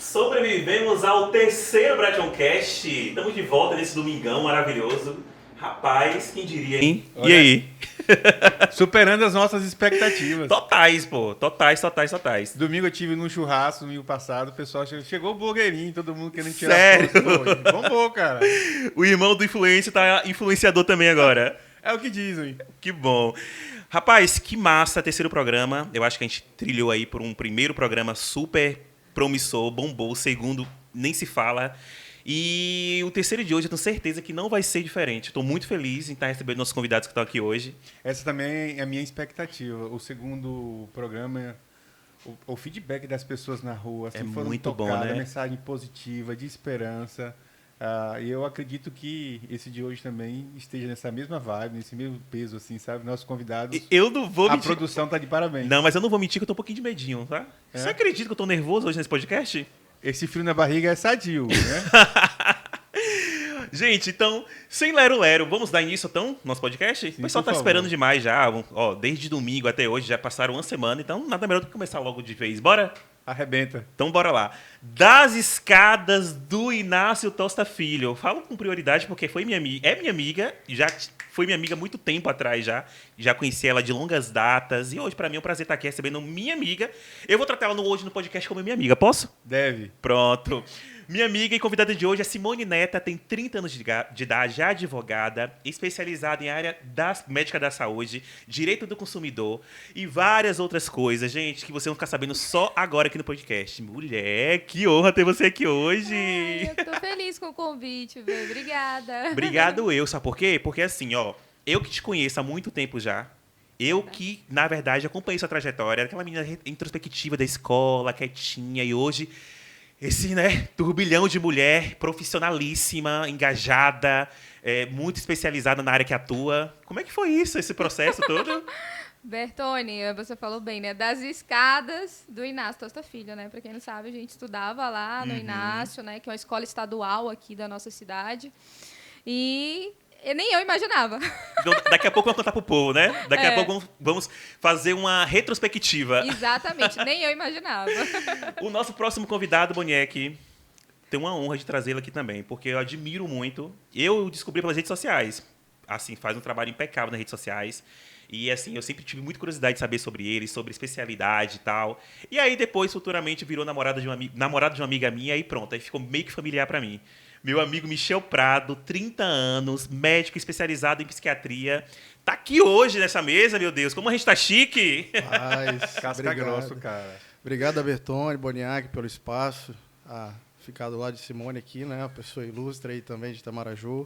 Sobrevivemos ao terceiro Bratoncast. Estamos de volta nesse domingão maravilhoso. Rapaz, quem diria, hein? Olha, e aí? superando as nossas expectativas. Totais, pô. Totais. Domingo eu tive num churrasco, domingo passado, o pessoal chegou o blogueirinho, todo mundo querendo tirar Sério? foto. Bombou, cara. O irmão do influencer tá influenciador também agora. É o que dizem. Que bom. Rapaz, que massa, terceiro programa. Eu acho que a gente trilhou aí por um primeiro programa super promissor, bombou. O segundo nem se fala. E o terceiro de hoje eu tenho certeza que não vai ser diferente. Estou muito feliz em estar recebendo nossos convidados que estão aqui hoje. Essa também é a minha expectativa. O segundo programa, o feedback das pessoas na rua, assim, foram muito tocadas, bom, né? mensagem positiva, de esperança. E eu acredito que esse de hoje também esteja nessa mesma vibe, nesse mesmo peso, assim, sabe? Nossos convidados. Eu não vou mentir. A produção tá de parabéns. Não, mas eu não vou mentir que eu tô um pouquinho de medinho, tá? É? Você acredita que eu tô nervoso hoje nesse podcast? Esse frio na barriga é sadio, né? Gente, então, sem lero-lero, vamos dar início, então, no nosso podcast? Sim, O pessoal por tá favor. esperando demais já, ó, desde domingo até hoje, já passaram uma semana, então nada melhor do que começar logo de vez. Bora? Arrebenta. Então, bora lá. Das escadas do Inácio Tosta Filho. Eu falo com prioridade porque foi minha amiga, é minha amiga, foi minha amiga há muito tempo atrás já conheci ela de longas datas, e hoje, pra mim, é um prazer estar aqui recebendo minha amiga. Eu vou tratar ela hoje no podcast como minha amiga, posso? Deve. Pronto. Minha amiga e convidada de hoje é Simone Neta, tem 30 anos de idade, já advogada, especializada em área médica da saúde, direito do consumidor e várias outras coisas, gente, que vocês vão ficar sabendo só agora aqui no podcast. Mulher, que honra ter você aqui hoje! Ai, eu tô feliz com o convite, velho. Obrigada. Obrigado eu, sabe por quê? Porque assim, ó, eu que te conheço há muito tempo já, eu que, na verdade, acompanhei sua trajetória, era aquela menina introspectiva da escola, quietinha, e hoje esse, né, turbilhão de mulher profissionalíssima, engajada, muito especializada na área que atua. Como é que foi isso, esse processo todo? Bertone, você falou bem, né? Das escadas do Inácio Tosta Filho, né? Pra quem não sabe, a gente estudava lá no Inácio, né? Que é uma escola estadual aqui da nossa cidade. E nem eu imaginava. Então, daqui a pouco vamos contar pro povo, né? Daqui a pouco vamos fazer uma retrospectiva. Exatamente, nem eu imaginava. O nosso próximo convidado, Boniek, tem uma honra de trazê-lo aqui também, porque eu admiro muito. Eu descobri pelas redes sociais. Assim, faz um trabalho impecável nas redes sociais. E, assim, eu sempre tive muita curiosidade de saber sobre ele, sobre especialidade e tal. E aí, depois, futuramente, virou namorado de uma amiga minha e pronto. Aí ficou meio que familiar pra mim. Meu amigo Michel Prado, 30 anos, médico especializado em psiquiatria. Tá aqui hoje nessa mesa, meu Deus. Como a gente tá chique! Casca grosso, cara. Obrigado a Bertone, Boniek, pelo espaço. Ficar do lado de Simone aqui, né? Uma pessoa ilustre aí também de Itamaraju.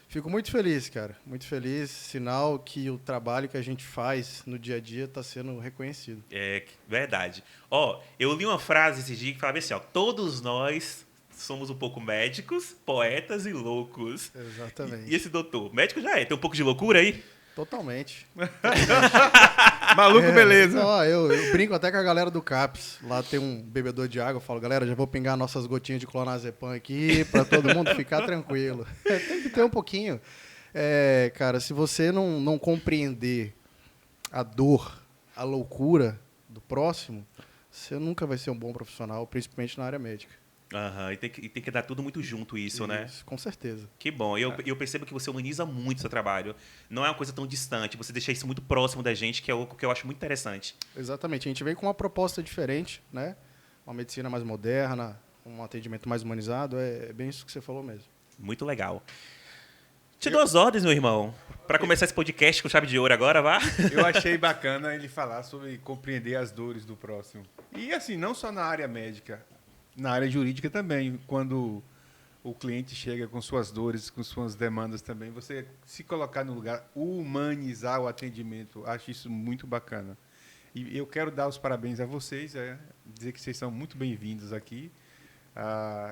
Fico muito feliz, cara. Muito feliz. Sinal que o trabalho que a gente faz no dia a dia está sendo reconhecido. É, verdade. Ó, eu li uma frase esse dia que falava assim, ó, todos nós somos um pouco médicos, poetas e loucos. Exatamente. E esse doutor, médico já tem um pouco de loucura aí? Totalmente. Maluco, beleza. Não, eu brinco até com a galera do CAPS. Lá tem um bebedor de água. Eu falo, galera, já vou pingar nossas gotinhas de clonazepam aqui para todo mundo ficar tranquilo. Tem que ter um pouquinho. Cara, se você não compreender a dor, a loucura do próximo, você nunca vai ser um bom profissional, principalmente na área médica. Aham, e tem que dar tudo muito junto isso, né? Com certeza. Que bom. Eu percebo que você humaniza muito o seu trabalho. Não é uma coisa tão distante. Você deixa isso muito próximo da gente, que é o que eu acho muito interessante. Exatamente. A gente vem com uma proposta diferente, né? Uma medicina mais moderna, um atendimento mais humanizado. É bem isso que você falou mesmo. Muito legal. Te dou as ordens, meu irmão. Para começar esse podcast com chave de ouro agora, vá. Eu achei bacana ele falar sobre compreender as dores do próximo. E assim, não só na área médica, na área jurídica também. Quando o cliente chega com suas dores, com suas demandas também, você se colocar no lugar, humanizar o atendimento, acho isso muito bacana. E eu quero dar os parabéns a vocês, dizer que vocês são muito bem-vindos aqui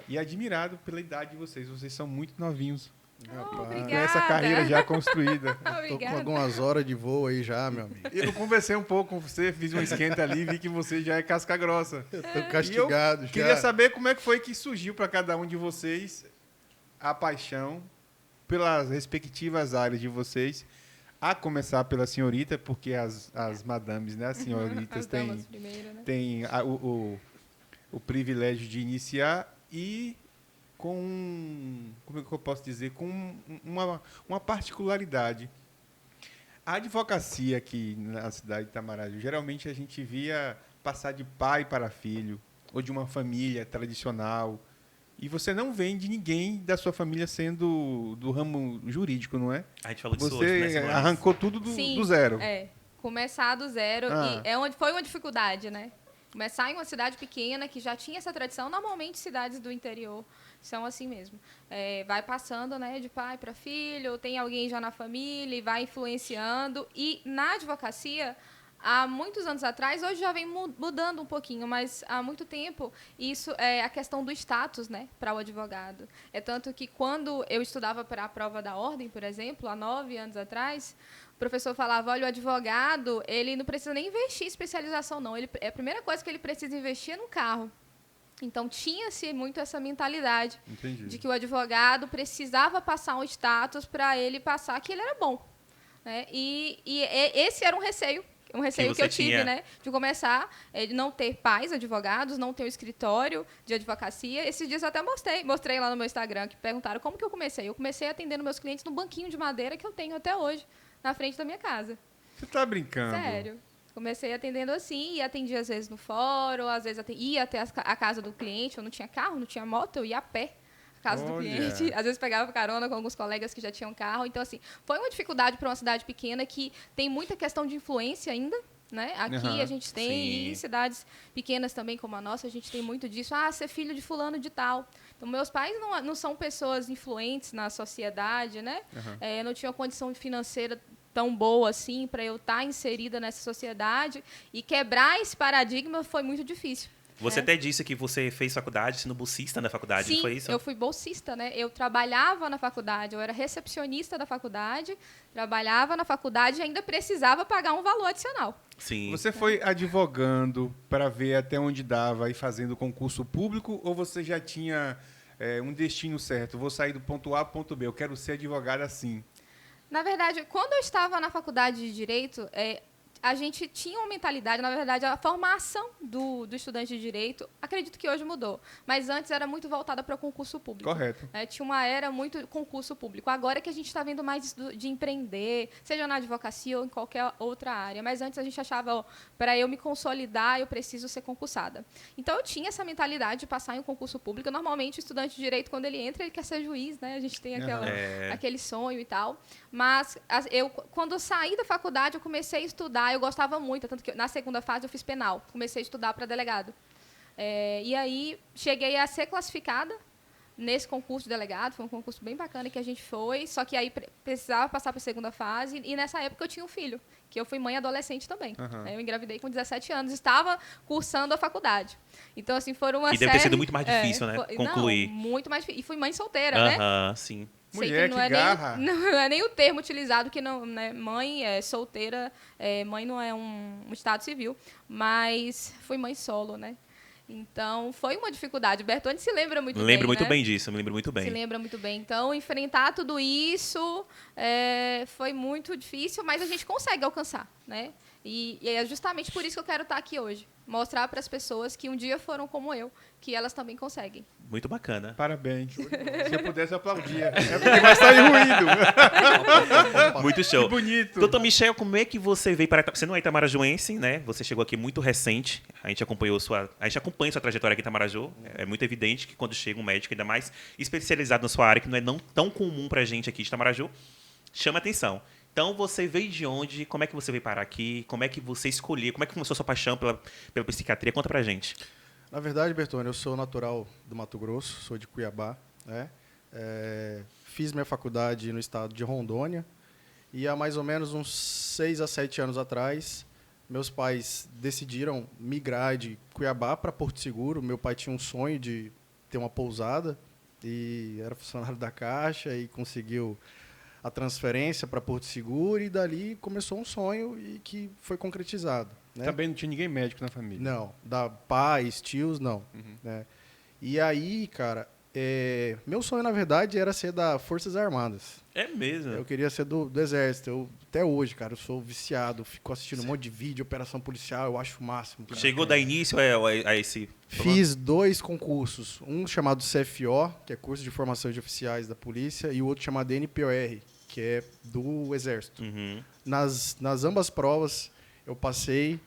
e admirado pela idade de vocês. Vocês são muito novinhos. Obrigada. Tem essa carreira já construída. Tô com algumas horas de voo aí já, meu amigo. Eu conversei um pouco com você, fiz um esquenta ali, vi que você já é casca grossa. Eu tô castigado já. Queria saber como é que foi que surgiu para cada um de vocês a paixão pelas respectivas áreas de vocês, a começar pela senhorita, porque as madames, né, as senhoritas As damas primeiro, né? têm o privilégio de iniciar e com, como é que eu posso dizer, com uma particularidade. A advocacia aqui na cidade de Itamaraju, geralmente a gente via passar de pai para filho, ou de uma família tradicional, e você não vem de ninguém da sua família sendo do ramo jurídico, não é? A gente falou disso hoje, né, Você Simone? arrancou tudo do zero. Começar do zero. Ah. E foi uma dificuldade, né? Começar em uma cidade pequena que já tinha essa tradição. Normalmente, cidades do interior são assim mesmo. Vai passando, né, de pai para filho, tem alguém já na família e vai influenciando. E na advocacia, há muitos anos atrás, hoje já vem mudando um pouquinho, mas há muito tempo, isso é a questão do status, né, para o advogado. É tanto que quando eu estudava para a prova da ordem, por exemplo, há 9 anos atrás, o professor falava, olha, o advogado, ele não precisa nem investir em especialização, não. A primeira coisa que ele precisa investir é no carro. Então, tinha-se muito essa mentalidade. Entendi. De que o advogado precisava passar um status para ele passar que ele era bom. Né? E esse era um receio que eu tive, né? De começar, de não ter pais advogados, não ter um escritório de advocacia. Esses dias eu até mostrei lá no meu Instagram, que perguntaram como que eu comecei. Eu comecei atendendo meus clientes no banquinho de madeira que eu tenho até hoje, na frente da minha casa. Você está brincando? Sério. Comecei atendendo assim, e atendia às vezes no fórum, às vezes ia até a casa do cliente. Eu não tinha carro, não tinha moto, eu ia a pé à casa do cliente. Às vezes pegava carona com alguns colegas que já tinham carro. Então, assim, foi uma dificuldade para uma cidade pequena que tem muita questão de influência ainda. Né? Aqui a gente tem, e em cidades pequenas também, como a nossa, a gente tem muito disso. Ser filho de fulano de tal. Então, meus pais não são pessoas influentes na sociedade, né? Não tinham condição financeira tão boa assim para eu estar inserida nessa sociedade, e quebrar esse paradigma foi muito difícil. Você até disse que você fez faculdade sendo bolsista na faculdade, Sim, não foi isso? Eu fui bolsista, né? Eu trabalhava na faculdade, eu era recepcionista da faculdade, trabalhava na faculdade e ainda precisava pagar um valor adicional. Sim. Você foi advogando para ver até onde dava e fazendo concurso público, ou você já tinha um destino certo? Vou sair do ponto A para o ponto B, eu quero ser advogada assim. Na verdade, quando eu estava na faculdade de Direito, a gente tinha uma mentalidade, na verdade, a formação do estudante de Direito, acredito que hoje mudou, mas antes era muito voltada para o concurso público. Correto. Tinha uma era muito concurso público. Agora é que a gente está vendo mais de empreender, seja na advocacia ou em qualquer outra área, mas antes a gente achava, para eu me consolidar, eu preciso ser concursada. Então, eu tinha essa mentalidade de passar em um concurso público. Normalmente, o estudante de Direito, quando ele entra, ele quer ser juiz, né? A gente tem aquele sonho e tal. Mas, quando eu saí da faculdade, eu comecei a estudar. Eu gostava muito, tanto que na segunda fase eu fiz penal. Comecei a estudar para delegado. E aí, cheguei a ser classificada nesse concurso de delegado. Foi um concurso bem bacana que a gente foi, só que aí precisava passar para a segunda fase. E nessa época eu tinha um filho, que eu fui mãe adolescente também. Eu engravidei com 17 anos, estava cursando a faculdade. Então, assim, foram uma série... E deve ter sido muito mais difícil, né? Concluir. Não, muito mais difícil. E fui mãe solteira, né? Sim. Mulher, que garra. Não é nem o termo utilizado, que não, né, mãe solteira, mãe não é um estado civil, mas fui mãe solo, né? Então, foi uma dificuldade. O Bertone se lembra muito bem, Lembro muito né? bem disso, me lembro muito bem. Se lembra muito bem. Então, enfrentar tudo isso foi muito difícil, mas a gente consegue alcançar, né? E é justamente por isso que eu quero estar aqui hoje. Mostrar para as pessoas que um dia foram como eu, que elas também conseguem. Muito bacana. Parabéns. Se eu pudesse, eu aplaudia. É porque vai sair ruído. Muito show. Que bonito. Doutor Michel, como é que você veio para... Você não é itamarajuense, né? Você chegou aqui muito recente. A gente acompanha sua trajetória aqui em Itamaraju. É muito evidente que quando chega um médico, ainda mais especializado na sua área, que não é tão comum para a gente aqui de Itamaraju, chama atenção. Então, você veio de onde? Como é que você veio parar aqui? Como é que você escolheu? Como é que começou a sua paixão pela psiquiatria? Conta pra gente. Na verdade, Bertone, eu sou natural do Mato Grosso, sou de Cuiabá, né? Fiz minha faculdade no estado de Rondônia e há mais ou menos uns 6 a 7 anos atrás, meus pais decidiram migrar de Cuiabá para Porto Seguro. Meu pai tinha um sonho de ter uma pousada e era funcionário da Caixa e conseguiu a transferência para Porto Seguro, e dali começou um sonho e que foi concretizado. Né? Também não tinha ninguém médico na família? Não, pais, tios, não. Né? E aí, cara, Meu sonho, na verdade, era ser da Forças Armadas. É mesmo? Eu queria ser do Exército. Até hoje, cara, eu sou viciado. Fico assistindo um monte de vídeo, operação policial. Eu acho o máximo. Cara. Chegou a dar início a esse... Fiz 2 concursos. Um chamado CFO, que é Curso de Formação de Oficiais da Polícia, e o outro chamado NPOR, que é do Exército. Uhum. Nas ambas provas, eu passei.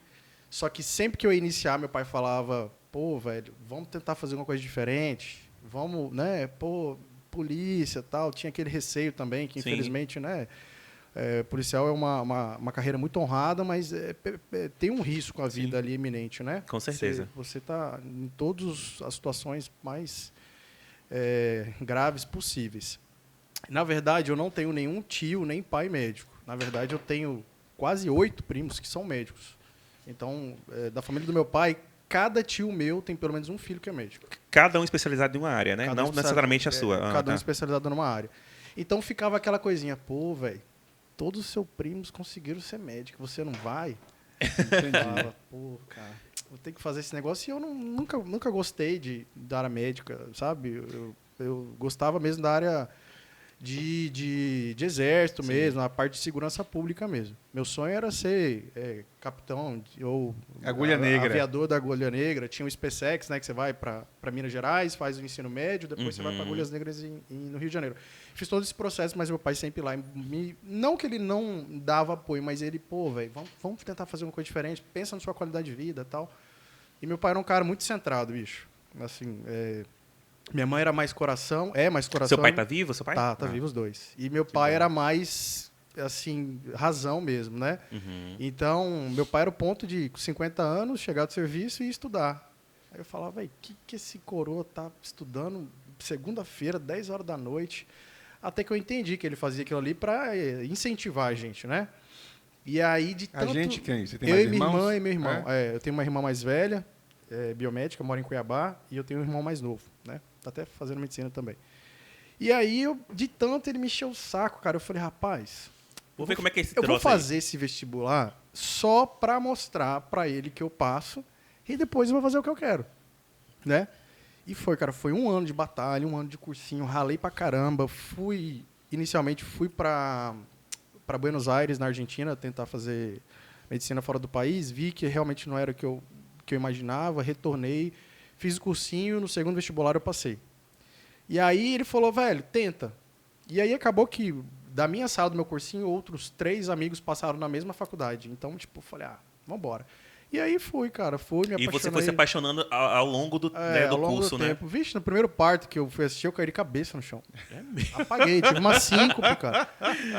Só que sempre que eu ia iniciar, meu pai falava, pô, velho, vamos tentar fazer uma coisa diferente. Vamos, né, pô, polícia e tal. Tinha aquele receio também, que Sim. infelizmente, né, policial é uma carreira muito honrada, mas tem um risco a vida ali iminente, né? Com certeza. Você está em todas as situações mais graves possíveis. Na verdade, eu não tenho nenhum tio, nem pai médico. Na verdade, eu tenho quase 8 primos que são médicos. Então, da família do meu pai, cada tio meu tem pelo menos um filho que é médico. Cada um especializado em uma área, né? Cada um Não necessariamente a sua. Cada um Tá. especializado numa área. Então, ficava aquela coisinha, pô, velho, todos os seus primos conseguiram ser médico, você não vai? Falava, pô, cara, vou ter que fazer esse negócio. E eu nunca gostei da área médica, sabe? Eu gostava mesmo da área de exército mesmo, a parte de segurança pública mesmo. Meu sonho era ser capitão ou Agulha Negra. aviador da Agulha Negra. Tinha o SpaceX, né, que você vai para Minas Gerais, faz o ensino médio, depois você vai para Agulhas Negras no Rio de Janeiro. Fiz todo esse processo, mas meu pai sempre lá. Não que ele não dava apoio, mas ele, pô, velho, vamos tentar fazer uma coisa diferente, pensa na sua qualidade de vida e tal. E meu pai era um cara muito centrado, bicho. Assim, minha mãe era mais coração, mais coração. Seu pai tá vivo, seu pai? Tá vivo os dois. E meu pai era mais, assim, razão mesmo, né? Uhum. Então, meu pai era o ponto de, com 50 anos, chegar do serviço e estudar. Aí eu falava, velho, que esse coroa tá estudando segunda-feira, 10 horas da noite? Até que eu entendi que ele fazia aquilo ali para incentivar a gente, né? E aí, de tanto... A gente quem? Você tem eu mais e minha irmãos? irmã e meu irmão. Eu tenho uma irmã mais velha, biomédica, mora em Cuiabá, e eu tenho um irmão mais novo, né? Tá até fazendo medicina também. E aí, de tanto ele me encheu o saco, cara, eu falei, rapaz... Vou ver como é que é esse Eu vou troço aí. fazer esse vestibular só para mostrar para ele que eu passo e depois eu vou fazer o que eu quero, né? E foi, cara, foi 1 ano de batalha, 1 ano de cursinho, ralei pra caramba, inicialmente fui para Buenos Aires, na Argentina, tentar fazer medicina fora do país, vi que realmente não era o que eu imaginava, retornei, fiz o cursinho, no segundo vestibular eu passei. E aí ele falou, velho, tenta. E aí acabou que, da minha sala do meu cursinho, outros 3 amigos passaram na mesma faculdade. Então, tipo, eu falei, vambora. E aí fui, cara, me apaixonei. E você foi se apaixonando ao longo do, né, do ao longo curso, do né? tempo. Vixe, no primeiro parto que eu fui assistir, eu caí de cabeça no chão. Apaguei, tive uma síncope, cara.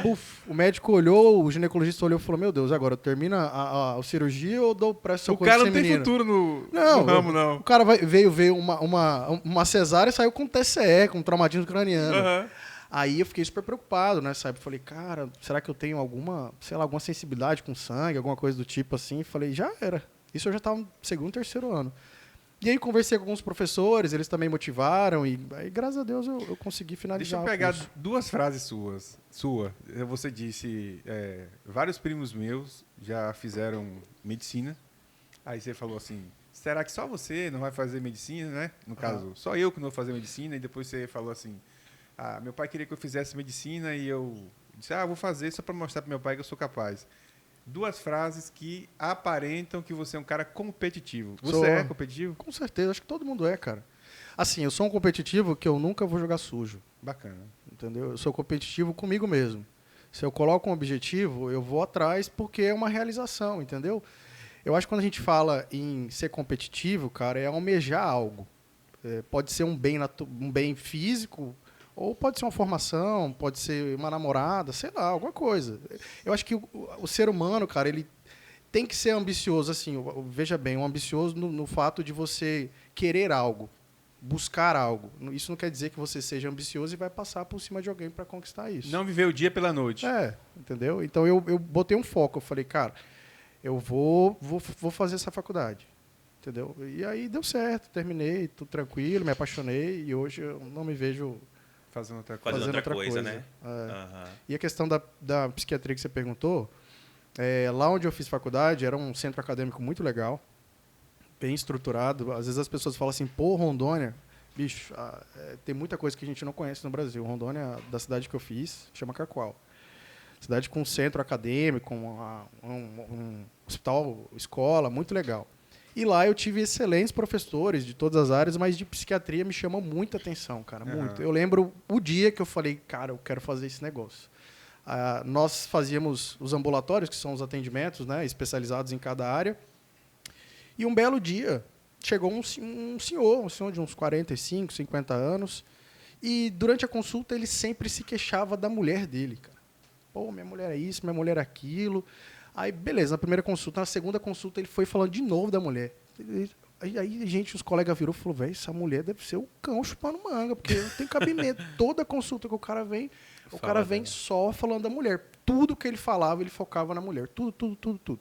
Puf, o médico olhou, o ginecologista olhou e falou, meu Deus, agora termina a cirurgia ou dou presto O socorro cara não tem feminino? futuro no Não, ramo, não. O cara veio uma cesárea e saiu com TCE, com traumatismo craniano. Aham. Aí eu fiquei super preocupado, né, sabe? Falei, cara, será que eu tenho alguma sensibilidade com sangue, alguma coisa do tipo assim? Falei, já era. Isso eu já estava no segundo, terceiro ano. E aí conversei com alguns professores, eles também motivaram e aí, graças a Deus, eu consegui Deixa finalizar eu o pegar curso. 2 frases sua. Você disse, vários primos meus já fizeram medicina. Aí você falou assim, será que só você não vai fazer medicina, né? No caso, só eu que não vou fazer medicina. E depois você falou assim, meu pai queria que eu fizesse medicina e eu disse, vou fazer só para mostrar para meu pai que eu sou capaz. 2 frases que aparentam que você é um cara competitivo. Você Sou. é competitivo? Com certeza, acho que todo mundo é, cara. Assim, eu sou um competitivo que eu nunca vou jogar sujo, Bacana. entendeu? Eu sou competitivo comigo mesmo. Se eu coloco um objetivo, eu vou atrás porque é uma realização, entendeu? Eu acho que quando a gente fala em ser competitivo, cara, é almejar algo. Pode ser um bem físico, ou pode ser uma formação, pode ser uma namorada, sei lá, alguma coisa. Eu acho que o ser humano, cara, ele tem que ser ambicioso, assim, veja bem, um ambicioso no fato de você querer algo, buscar algo. Isso não quer dizer que você seja ambicioso e vai passar por cima de alguém para conquistar isso. Não viver o dia pela noite. Entendeu? Então eu botei um foco, eu falei, cara, eu vou fazer essa faculdade. Entendeu? E aí deu certo, terminei, tudo tranquilo, me apaixonei e hoje eu não me vejo Fazendo outra coisa. Fazendo outra coisa, né? Aham. E a questão da psiquiatria que você perguntou, lá onde eu fiz faculdade era um centro acadêmico muito legal, bem estruturado. Às vezes as pessoas falam assim, pô, Rondônia, bicho, tem muita coisa que a gente não conhece no Brasil. Rondônia, da cidade que eu fiz, chama Cacoal. Cidade com um centro acadêmico, um hospital, escola, muito legal. E lá eu tive excelentes professores de todas as áreas, mas de psiquiatria me chamou muita atenção, cara, muito. Eu lembro o dia que eu falei, cara, eu quero fazer esse negócio. Nós fazíamos os ambulatórios, que são os atendimentos, né, especializados em cada área. E um belo dia, chegou um senhor de uns 45, 50 anos, e durante a consulta ele sempre se queixava da mulher dele, cara. Pô, minha mulher é isso, minha mulher é aquilo. Aí, beleza, na primeira consulta. Na segunda consulta, ele foi falando de novo da mulher. Aí gente, os colegas virou e falou, velho, essa mulher deve ser o cão chupando manga, porque não tem cabimento. Toda consulta que o cara vem, só falando da mulher. Tudo que ele falava, ele focava na mulher. Tudo.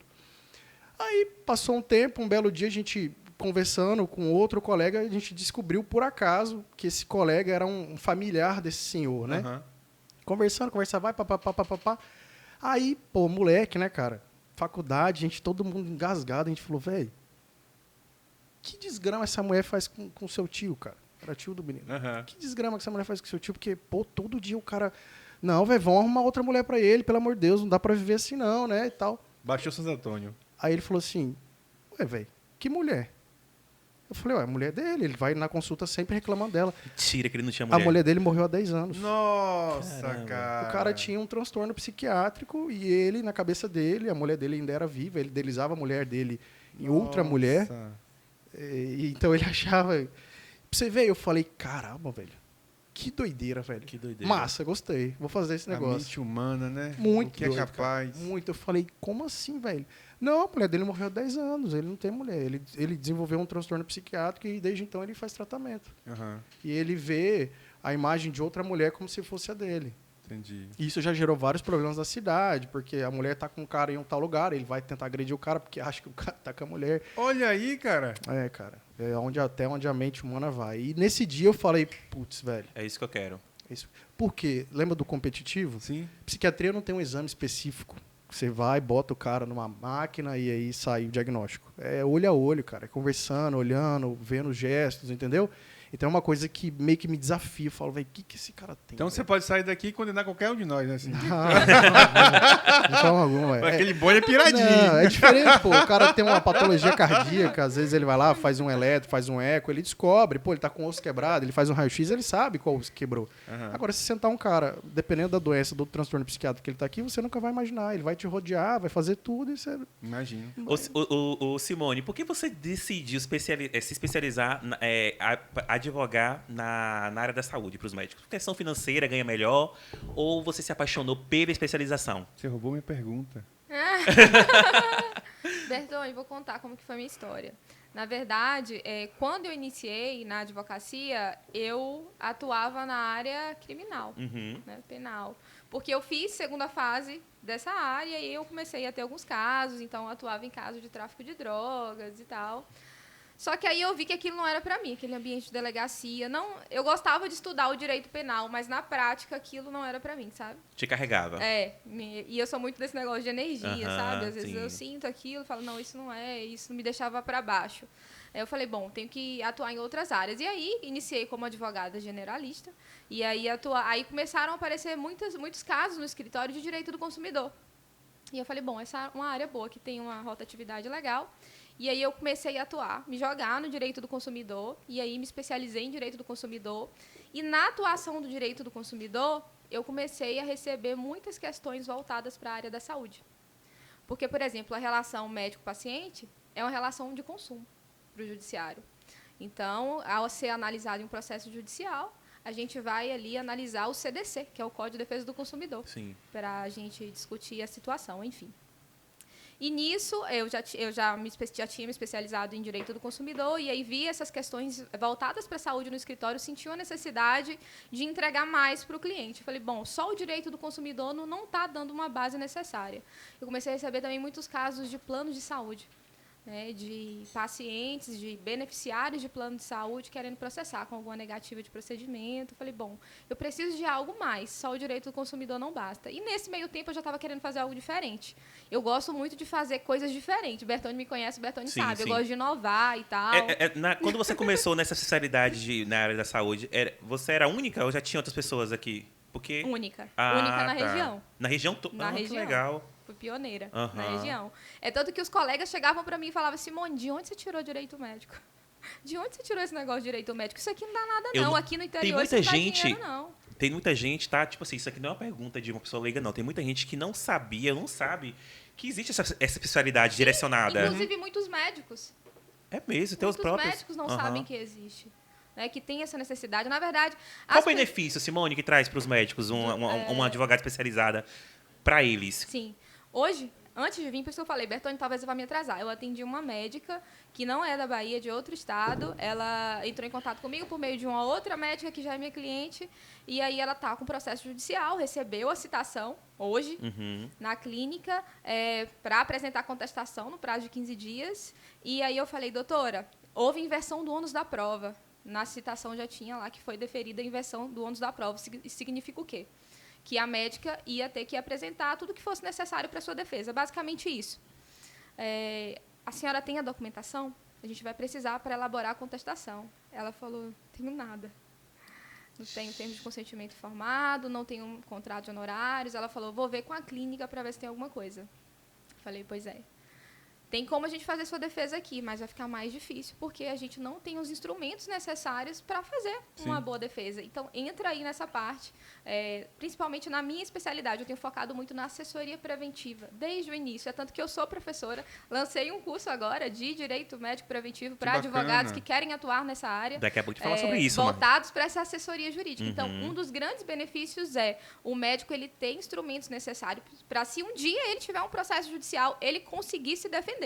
Aí, passou um tempo, um belo dia, a gente conversando com outro colega, a gente descobriu, por acaso, que esse colega era um familiar desse senhor, né? Uhum. Conversando, vai, papapá. Aí, pô, moleque, né, cara? Faculdade, todo mundo engasgado. A gente falou, velho, que desgrama essa mulher faz com seu tio, cara? Era tio do menino. Uhum. Que desgrama que essa mulher faz com seu tio? Porque, pô, todo dia o cara... Não, velho, vamos arrumar outra mulher pra ele, pelo amor de Deus, não dá pra viver assim não, né, e tal. Baixou Santo Antônio. Aí ele falou assim, ué, velho, que mulher? Eu falei, ué, a mulher dele, ele vai na consulta sempre reclamando dela. Mentira, que ele não tinha mulher. A mulher dele morreu há 10 anos. Nossa, Caramba. cara. O cara tinha um transtorno psiquiátrico e ele, na cabeça dele, a mulher dele ainda era viva, ele idealizava a mulher dele em outra mulher. Então ele achava... Pra você ver, eu falei, caramba, velho, que doideira, velho. Que doideira. Massa, gostei, vou fazer esse A negócio. mente humana, né? Muito O que é doido, capaz. cara. Muito. Eu falei, como assim, velho? Não, a mulher dele morreu há 10 anos, ele não tem mulher. Ele desenvolveu um transtorno psiquiátrico e desde então ele faz tratamento. Uhum. E ele vê a imagem de outra mulher como se fosse a dele. Entendi. Isso já gerou vários problemas na cidade, porque a mulher tá com um cara em um tal lugar, ele vai tentar agredir o cara porque acha que o cara tá com a mulher. Olha aí, cara. É, cara, até onde a mente humana vai. E nesse dia eu falei, putz, velho, É isso que eu quero. isso. Por quê? Lembra do competitivo? Sim. Psiquiatria não tem um exame específico. Você vai, bota o cara numa máquina e aí sai o diagnóstico. É olho a olho, cara. É conversando, olhando, vendo gestos, entendeu? Então é uma coisa que meio que me desafia. Eu falo, velho, o que esse cara tem? Então você pode sair daqui e condenar qualquer um de nós, né? Assim. De forma alguma, velho. Aquele boi é piradinho. Não, é diferente, pô. O cara tem uma patologia cardíaca, às vezes ele vai lá, faz um eletro, faz um eco, ele descobre, pô, ele tá com o osso quebrado, ele faz um raio-x, ele sabe qual osso quebrou. Uhum. Agora, se sentar um cara, dependendo da doença, do transtorno psiquiátrico que ele tá aqui, você nunca vai imaginar. Ele vai te rodear, vai fazer tudo e você... Imagino. Ô, Simone, por que você decidiu se especializar, advogar na área da saúde para os médicos? Questão financeira, ganha melhor? Ou você se apaixonou pela especialização? Você roubou minha pergunta. Bertone, vou contar como que foi a minha história. Na verdade, quando eu iniciei na advocacia, eu atuava na área criminal, né, penal. Porque eu fiz segunda fase dessa área e eu comecei a ter alguns casos, então eu atuava em casos de tráfico de drogas e tal. Só que aí eu vi que aquilo não era para mim, aquele ambiente de delegacia. Não, eu gostava de estudar o direito penal, mas na prática aquilo não era para mim, sabe? Te carregava? E eu sou muito desse negócio de energia, sabe? Às vezes sim. eu sinto aquilo, falo, não, isso não é, isso me deixava para baixo. Aí eu falei, bom, tenho que atuar em outras áreas. E aí iniciei como advogada generalista, e aí começaram a aparecer muitos casos no escritório de direito do consumidor. E eu falei, bom, essa é uma área boa, que tem uma rotatividade legal. E aí eu comecei a atuar, me jogar no direito do consumidor, e aí me especializei em direito do consumidor. E na atuação do direito do consumidor, eu comecei a receber muitas questões voltadas para a área da saúde. Porque, por exemplo, a relação médico-paciente é uma relação de consumo para o judiciário. Então, ao ser analisado em um processo judicial, a gente vai ali analisar o CDC, que é o Código de Defesa do Consumidor, para a gente discutir a situação, enfim. E nisso, eu já tinha me especializado em direito do consumidor, e aí vi essas questões voltadas para a saúde no escritório, senti a necessidade de entregar mais para o cliente. Eu falei, bom, só o direito do consumidor não está dando uma base necessária. Eu comecei a receber também muitos casos de planos de saúde. né, de pacientes, de beneficiários de plano de saúde querendo processar com alguma negativa de procedimento. Eu falei, bom, eu preciso de algo mais, só o direito do consumidor não basta. E nesse meio tempo eu já estava querendo fazer algo diferente. Eu gosto muito de fazer coisas diferentes. O Bertone me conhece, o Bertone Sim, sabe. sim. Eu gosto de inovar e tal. Quando você começou nessa especialidade na área da saúde, você era única ou já tinha outras pessoas aqui? Porque... Única. Ah, Única na tá. região. Na região toda? Na Que região. legal. Fui pioneira Aham. na região. É tanto que os colegas chegavam para mim e falavam, Simone, de onde você tirou direito médico? De onde você tirou esse negócio de direito médico? Isso aqui não dá nada, Eu não. não- Aqui no interior Tem muita isso não dá gente... dinheiro, não. Tem muita gente, tá? Tipo assim, isso aqui não é uma pergunta de uma pessoa leiga, não. Tem muita gente que não sabia, não sabe que existe essa especialidade direcionada. Inclusive, muitos médicos. É mesmo, tem os Muitos próprios... médicos não Aham. sabem que existe. Né, que tem essa necessidade. Na verdade... Qual o as pe- benefício, Simone, que traz para os médicos uma advogada especializada para eles? Sim. Hoje, antes de vir, por isso que eu falei, Bertone, talvez eu vá me atrasar. Eu atendi uma médica que não é da Bahia, de outro estado. Ela entrou em contato comigo por meio de uma outra médica que já é minha cliente. E aí ela está com processo judicial, recebeu a citação hoje Uhum. na clínica para apresentar contestação no prazo de 15 dias. E aí eu falei, doutora, houve inversão do ônus da prova. Na citação já tinha lá que foi deferida a inversão do ônus da prova. Isso significa o quê? Que a médica ia ter que apresentar tudo que fosse necessário para a sua defesa. Basicamente isso. A senhora tem a documentação? A gente vai precisar para elaborar a contestação. Ela falou, tenho nada. Não tenho termo de consentimento formado, não tenho um contrato de honorários. Ela falou, vou ver com a clínica para ver se tem alguma coisa. Falei, pois é. Tem como a gente fazer sua defesa aqui, mas vai ficar mais difícil, porque a gente não tem os instrumentos necessários para fazer uma boa defesa. Então, entra aí nessa parte, principalmente na minha especialidade. Eu tenho focado muito na assessoria preventiva, desde o início. É tanto que eu sou professora, lancei um curso agora de Direito Médico Preventivo para bacana. advogados que querem atuar nessa área. Daqui a pouco a gente fala sobre isso, mano. Voltados para essa assessoria jurídica. Uhum. Então, um dos grandes benefícios é o médico ele ter instrumentos necessários para, se um dia ele tiver um processo judicial, ele conseguir se defender.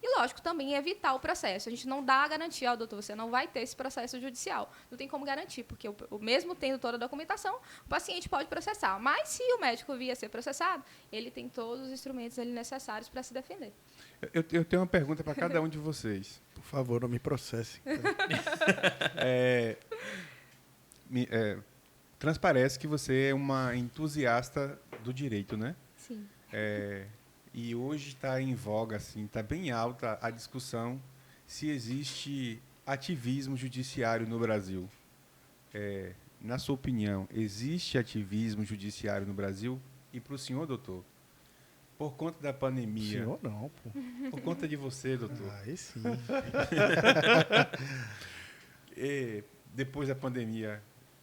E, lógico, também evitar o processo. A gente não dá a garantia, doutor, você não vai ter esse processo judicial. Não tem como garantir, porque o mesmo tendo toda a documentação, o paciente pode processar. Mas, se o médico vir a ser processado, ele tem todos os instrumentos ali necessários para se defender. Eu tenho uma pergunta para cada um de vocês. Por favor, não me processe. Transparece que você é uma entusiasta do direito, né? Sim. E hoje está em voga, assim, está bem alta a discussão se existe ativismo judiciário no Brasil. Na sua opinião, existe ativismo judiciário no Brasil? E para o senhor, doutor, por conta da pandemia... Senhor não, pô. Por conta de você, doutor. Aí sim. Depois da pandemia,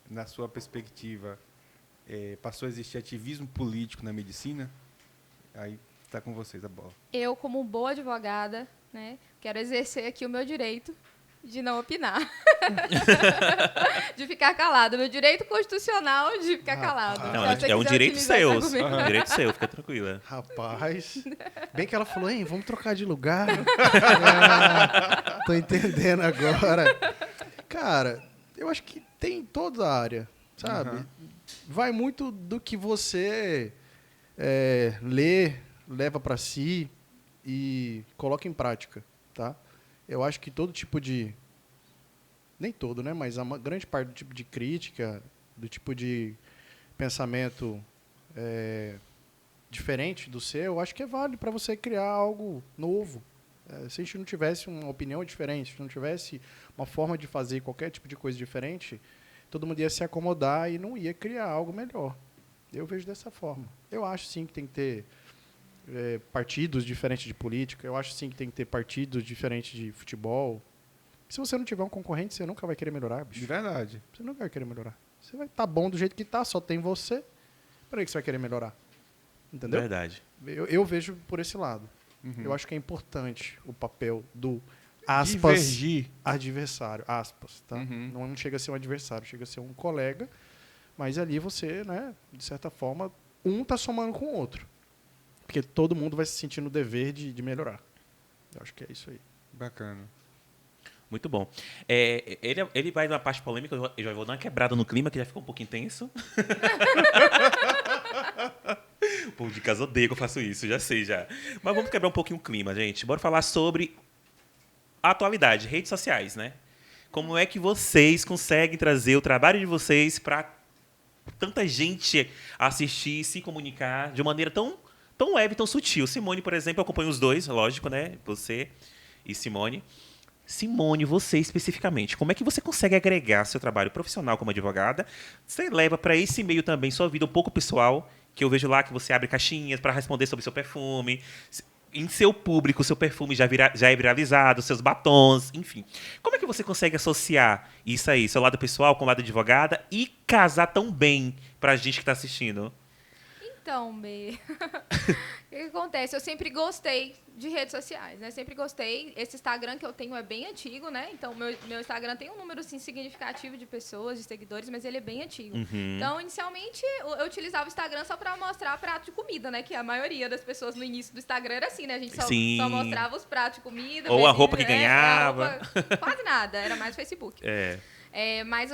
na sua perspectiva, passou a existir ativismo político na medicina? Aí está com vocês a bola. Eu, como boa advogada, né, quero exercer aqui o meu direito de não opinar. De ficar calado. Meu direito constitucional de ficar calado. Não, Se você é um quiser direito utilizar seu. esse argumento. É um direito seu, fica tranquila. Rapaz. Bem que ela falou, hein, vamos trocar de lugar. Tô entendendo agora. Cara, eu acho que tem em toda a área, sabe? Uhum. Vai muito do que você lê, leva para si e coloca em prática, tá? Eu acho que todo tipo de... Nem todo, né? Mas a grande parte do tipo de crítica, do tipo de pensamento diferente do seu, eu acho que é válido para você criar algo novo. Se a gente não tivesse uma opinião diferente, se não tivesse uma forma de fazer qualquer tipo de coisa diferente, todo mundo ia se acomodar e não ia criar algo melhor. Eu vejo dessa forma. Eu acho, sim, que tem que ter partidos diferentes de política. Eu acho, sim, que tem que ter partidos diferentes de futebol. Se você não tiver um concorrente, você nunca vai querer melhorar, bicho. De verdade. Você nunca vai querer melhorar. Você vai estar bom do jeito que está, só tem você. Por que você vai querer melhorar? Entendeu? Verdade. Eu vejo por esse lado. Uhum. Eu acho que é importante o papel do aspas Divergir. adversário, aspas, tá? Uhum. Não chega a ser um adversário, chega a ser um colega, mas ali você, né, de certa forma, um tá somando com o outro. Porque todo mundo vai se sentir no dever de melhorar. Eu acho que é isso aí. Bacana. Muito bom. Ele vai numa parte polêmica, eu já vou dar uma quebrada no clima, que já ficou um pouquinho tenso. O povo de casa odeia que eu faço isso, já sei já. Mas vamos quebrar um pouquinho o clima, gente. Bora falar sobre atualidade, redes sociais, né? Como é que vocês conseguem trazer o trabalho de vocês para tanta gente assistir, se comunicar de uma maneira tão leve, tão sutil? Simone, por exemplo, eu acompanho os dois, lógico, né? Você e Simone. Simone, você especificamente, como é que você consegue agregar seu trabalho profissional como advogada? Você leva para esse meio também sua vida um pouco pessoal, que eu vejo lá que você abre caixinhas para responder sobre seu perfume. Em seu público, seu perfume já é viralizado, seus batons, enfim. Como é que você consegue associar isso aí, seu lado pessoal com o lado advogada, e casar tão bem pra gente que está assistindo? Então, B, o que acontece? Eu sempre gostei de redes sociais, né? Sempre gostei. Esse Instagram que eu tenho é bem antigo, né? Então, meu Instagram tem um número, assim, significativo de pessoas, de seguidores, mas ele é bem antigo. Então, inicialmente, eu utilizava o Instagram só para mostrar prato de comida, né? Que a maioria das pessoas no início do Instagram era assim, né? A gente só mostrava os pratos de comida. Ou a roupa que ganhava. Roupa, quase nada, era mais Facebook. Mas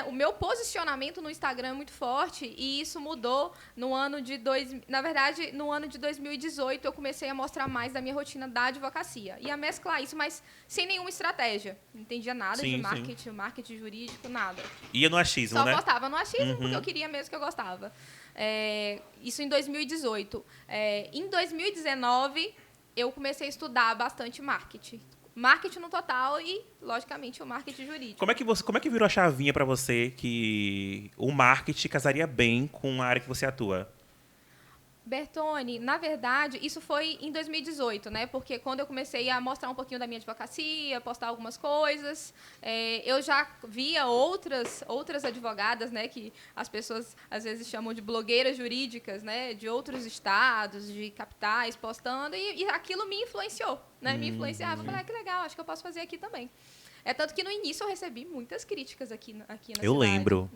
o meu posicionamento no Instagram é muito forte e isso mudou no ano de... Na verdade, no ano de 2018, eu comecei a mostrar mais da minha rotina da advocacia. E a mesclar isso, mas sem nenhuma estratégia. Não entendia nada de marketing jurídico, nada. Ia no achismo, né? Só postava no achismo, porque eu queria mesmo que eu gostava. Isso em 2018. Em 2019, eu comecei a estudar bastante marketing. Marketing no total e, logicamente, o marketing jurídico. Como é que virou a chavinha para você que o marketing casaria bem com a área que você atua? Bertone, na verdade, isso foi em 2018, né? Porque quando eu comecei a mostrar um pouquinho da minha advocacia, postar algumas coisas, eu já via outras advogadas, né? Que as pessoas às vezes chamam de blogueiras jurídicas, né? De outros estados, de capitais, postando, e aquilo me influenciou, né? Me influenciava. Eu falei, que legal, acho que eu posso fazer aqui também. Tanto que no início eu recebi muitas críticas aqui na cidade. Eu lembro.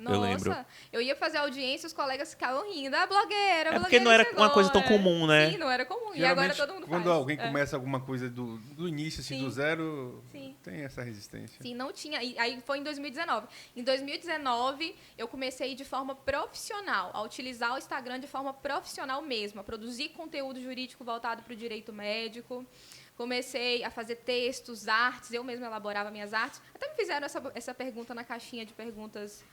Eu ia fazer audiência e os colegas ficavam rindo. Blogueira, porque não era uma coisa tão comum, né? Sim, não era comum. Geralmente, e agora todo mundo quando faz. alguém começa alguma coisa do início, assim, do zero, tem essa resistência. Sim, não tinha. E aí foi em 2019. Em 2019, eu comecei de forma profissional, a utilizar o Instagram de forma profissional mesmo, a produzir conteúdo jurídico voltado para o direito médico. Comecei a fazer textos, artes, eu mesma elaborava minhas artes. Até me fizeram essa pergunta na caixinha de perguntas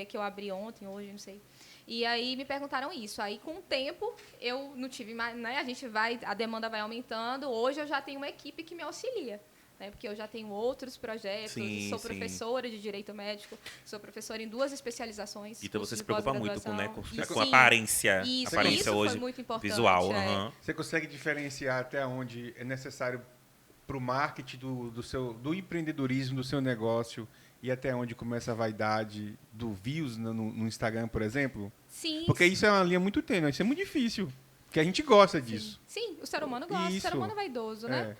que eu abri ontem, hoje, não sei. E aí me perguntaram isso. Aí, com o tempo, eu não tive mais, né? A demanda vai aumentando. Hoje eu já tenho uma equipe que me auxilia. Né, porque eu já tenho outros projetos, sou professora de Direito Médico, sou professora em 2 especializações. Então você se preocupa muito com a aparência hoje foi muito importante, visual. Você consegue diferenciar até onde é necessário para o marketing do empreendedorismo do seu negócio e até onde começa a vaidade do views no Instagram, por exemplo? Sim. Porque isso é uma linha muito tênue, isso é muito difícil. Porque a gente gosta disso. Sim, o ser humano gosta, o ser humano é vaidoso, né?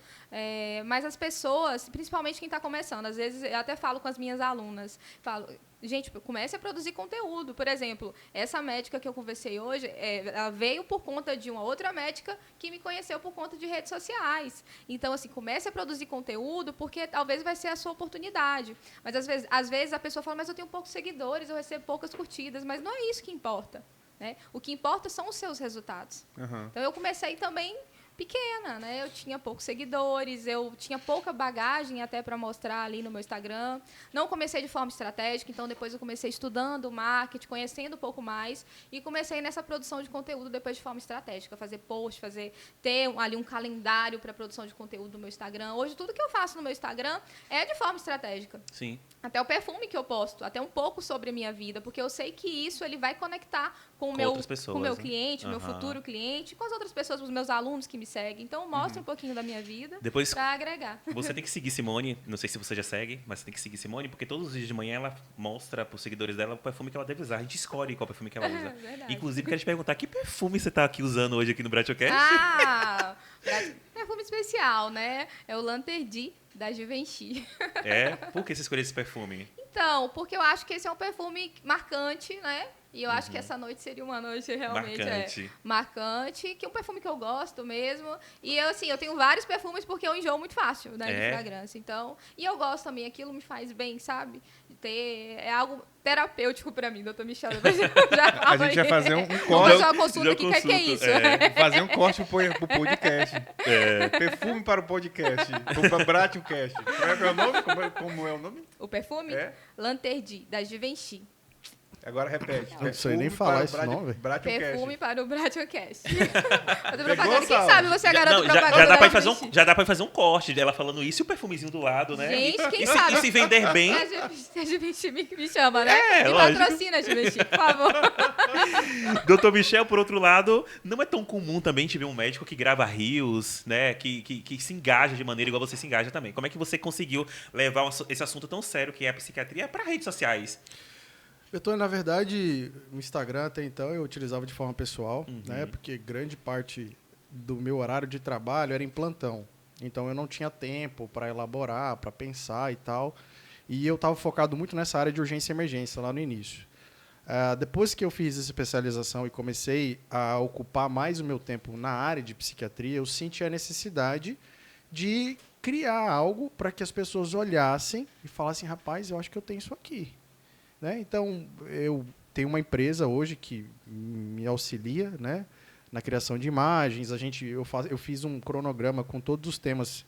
Mas as pessoas, principalmente quem está começando, às vezes eu até falo com as minhas alunas, falo, gente, comece a produzir conteúdo. Por exemplo, essa médica que eu conversei hoje, ela veio por conta de uma outra médica que me conheceu por conta de redes sociais. Então, assim, comece a produzir conteúdo porque talvez vai ser a sua oportunidade. Mas às vezes a pessoa fala, mas eu tenho poucos seguidores, eu recebo poucas curtidas, mas não é isso que importa. Né? O que importa são os seus resultados. Então, eu comecei também pequena, né? Eu tinha poucos seguidores, eu tinha pouca bagagem até para mostrar ali no meu Instagram. Não comecei de forma estratégica, então depois eu comecei estudando marketing, conhecendo um pouco mais e comecei nessa produção de conteúdo depois de forma estratégica, fazer post, ter ali um calendário para produção de conteúdo no meu Instagram. Hoje tudo que eu faço no meu Instagram é de forma estratégica. Sim. Até o perfume que eu posto, até um pouco sobre a minha vida, porque eu sei que isso ele vai conectar com o meu cliente, o meu futuro cliente, com as outras pessoas, os meus alunos que me seguem. Então, mostra um pouquinho da minha vida para agregar. Você tem que seguir Simone, não sei se você já segue, mas você tem que seguir Simone, porque todos os dias de manhã ela mostra para os seguidores dela o perfume que ela deve usar. A gente escolhe qual perfume que ela usa. Inclusive, quero te perguntar, que perfume você está aqui usando hoje aqui no Bratocast? Perfume especial, né? É o Lanterdi da Givenchy. Por que você escolheu esse perfume? Então, porque eu acho que esse é um perfume marcante, né? E eu acho que essa noite seria uma noite realmente marcante, que é um perfume que eu gosto mesmo. E eu, assim, eu tenho vários perfumes porque eu enjoo muito fácil, né, de fragrância. Então, e eu gosto também, aquilo me faz bem, sabe? É algo terapêutico pra mim, doutor Michel. A gente vai fazer um corte. Vamos fazer uma consulta aqui, que é isso? Fazer um corte pro podcast. Perfume para o podcast. Pro Bratiocast. Como é o nome? Como é o nome? O perfume? Lanterdi, da Givenchy. Agora repete. Não sei nem falar esse nome. Perfume para o Bratiocast. Quem sabe você é garoto propaganda já dá pra fazer um corte dela falando isso e o perfumezinho do lado, né? Gente, quem sabe? E se vender bem... Se a Givenchy me chama, né? Me lógico. patrocina a Givenchy, por favor. Doutor Michel, por outro lado, não é tão comum também te ver um médico que grava rios, né? Que se engaja de maneira igual você se engaja também. Como é que você conseguiu levar esse assunto tão sério que é a psiquiatria para redes sociais? Betônio, na verdade, o Instagram até então eu utilizava de forma pessoal, né? Porque grande parte do meu horário de trabalho era em plantão. Então eu não tinha tempo para elaborar, para pensar e tal. E eu estava focado muito nessa área de urgência e emergência lá no início. Depois que eu fiz essa especialização e comecei a ocupar mais o meu tempo na área de psiquiatria, eu senti a necessidade de criar algo para que as pessoas olhassem e falassem, rapaz, eu acho que eu tenho isso aqui. Né? Então, eu tenho uma empresa hoje que me auxilia, né, na criação de imagens. Eu fiz um cronograma com todos os temas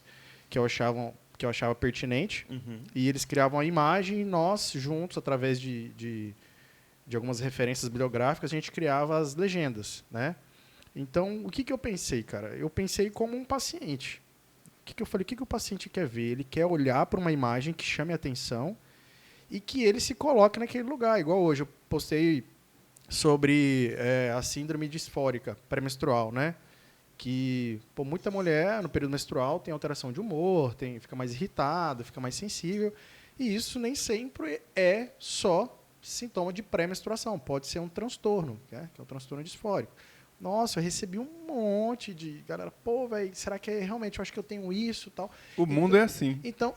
que eu achava pertinente. E eles criavam a imagem e nós, juntos, através de algumas referências bibliográficas, a gente criava as legendas. Né? Então, o que eu pensei, cara? Eu pensei como um paciente. O que eu falei? O que o paciente quer ver? Ele quer olhar para uma imagem que chame a atenção e que ele se coloque naquele lugar. Igual hoje, eu postei sobre a síndrome disfórica pré-menstrual, né? Que muita mulher, no período menstrual, tem alteração de humor, fica mais irritada, fica mais sensível. E isso nem sempre é só sintoma de pré-menstruação. Pode ser um transtorno, que é o transtorno disfórico. Nossa, eu recebi um monte de galera, velho, será que realmente eu acho que eu tenho isso e tal? O mundo é assim. Então,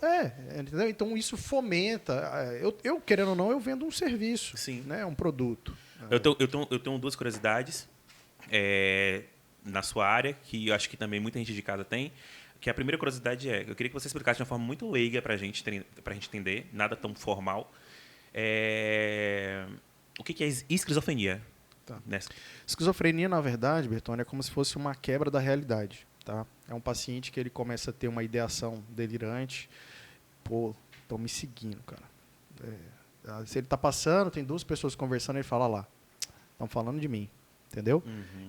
entendeu? Então isso fomenta. Eu, querendo ou não, eu vendo um serviço, né? Um produto. Eu tenho duas curiosidades na sua área, que eu acho que também muita gente de casa tem. Que a primeira curiosidade eu queria que você explicasse de uma forma muito leiga pra gente entender, nada tão formal. O que é esquizofrenia? Tá. Esquizofrenia, na verdade, Bertone, é como se fosse uma quebra da realidade. Tá? É um paciente que ele começa a ter uma ideação delirante. Estão me seguindo, cara. Se ele está passando, tem duas pessoas conversando, ele fala lá, estão falando de mim. Entendeu?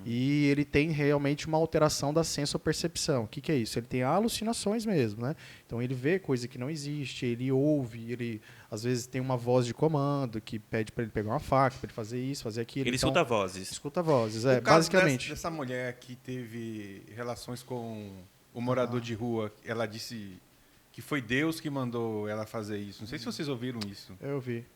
E ele tem realmente uma alteração da sensopercepção. O que é isso? Ele tem alucinações mesmo, né? Então ele vê coisa que não existe, ele ouve, ele às vezes tem uma voz de comando que pede para ele pegar uma faca, para ele fazer isso, fazer aquilo. Ele escuta vozes. Escuta vozes, o caso basicamente. Dessa mulher que teve relações com o morador de rua, ela disse que foi Deus que mandou ela fazer isso. Não sei se vocês ouviram isso. Eu vi.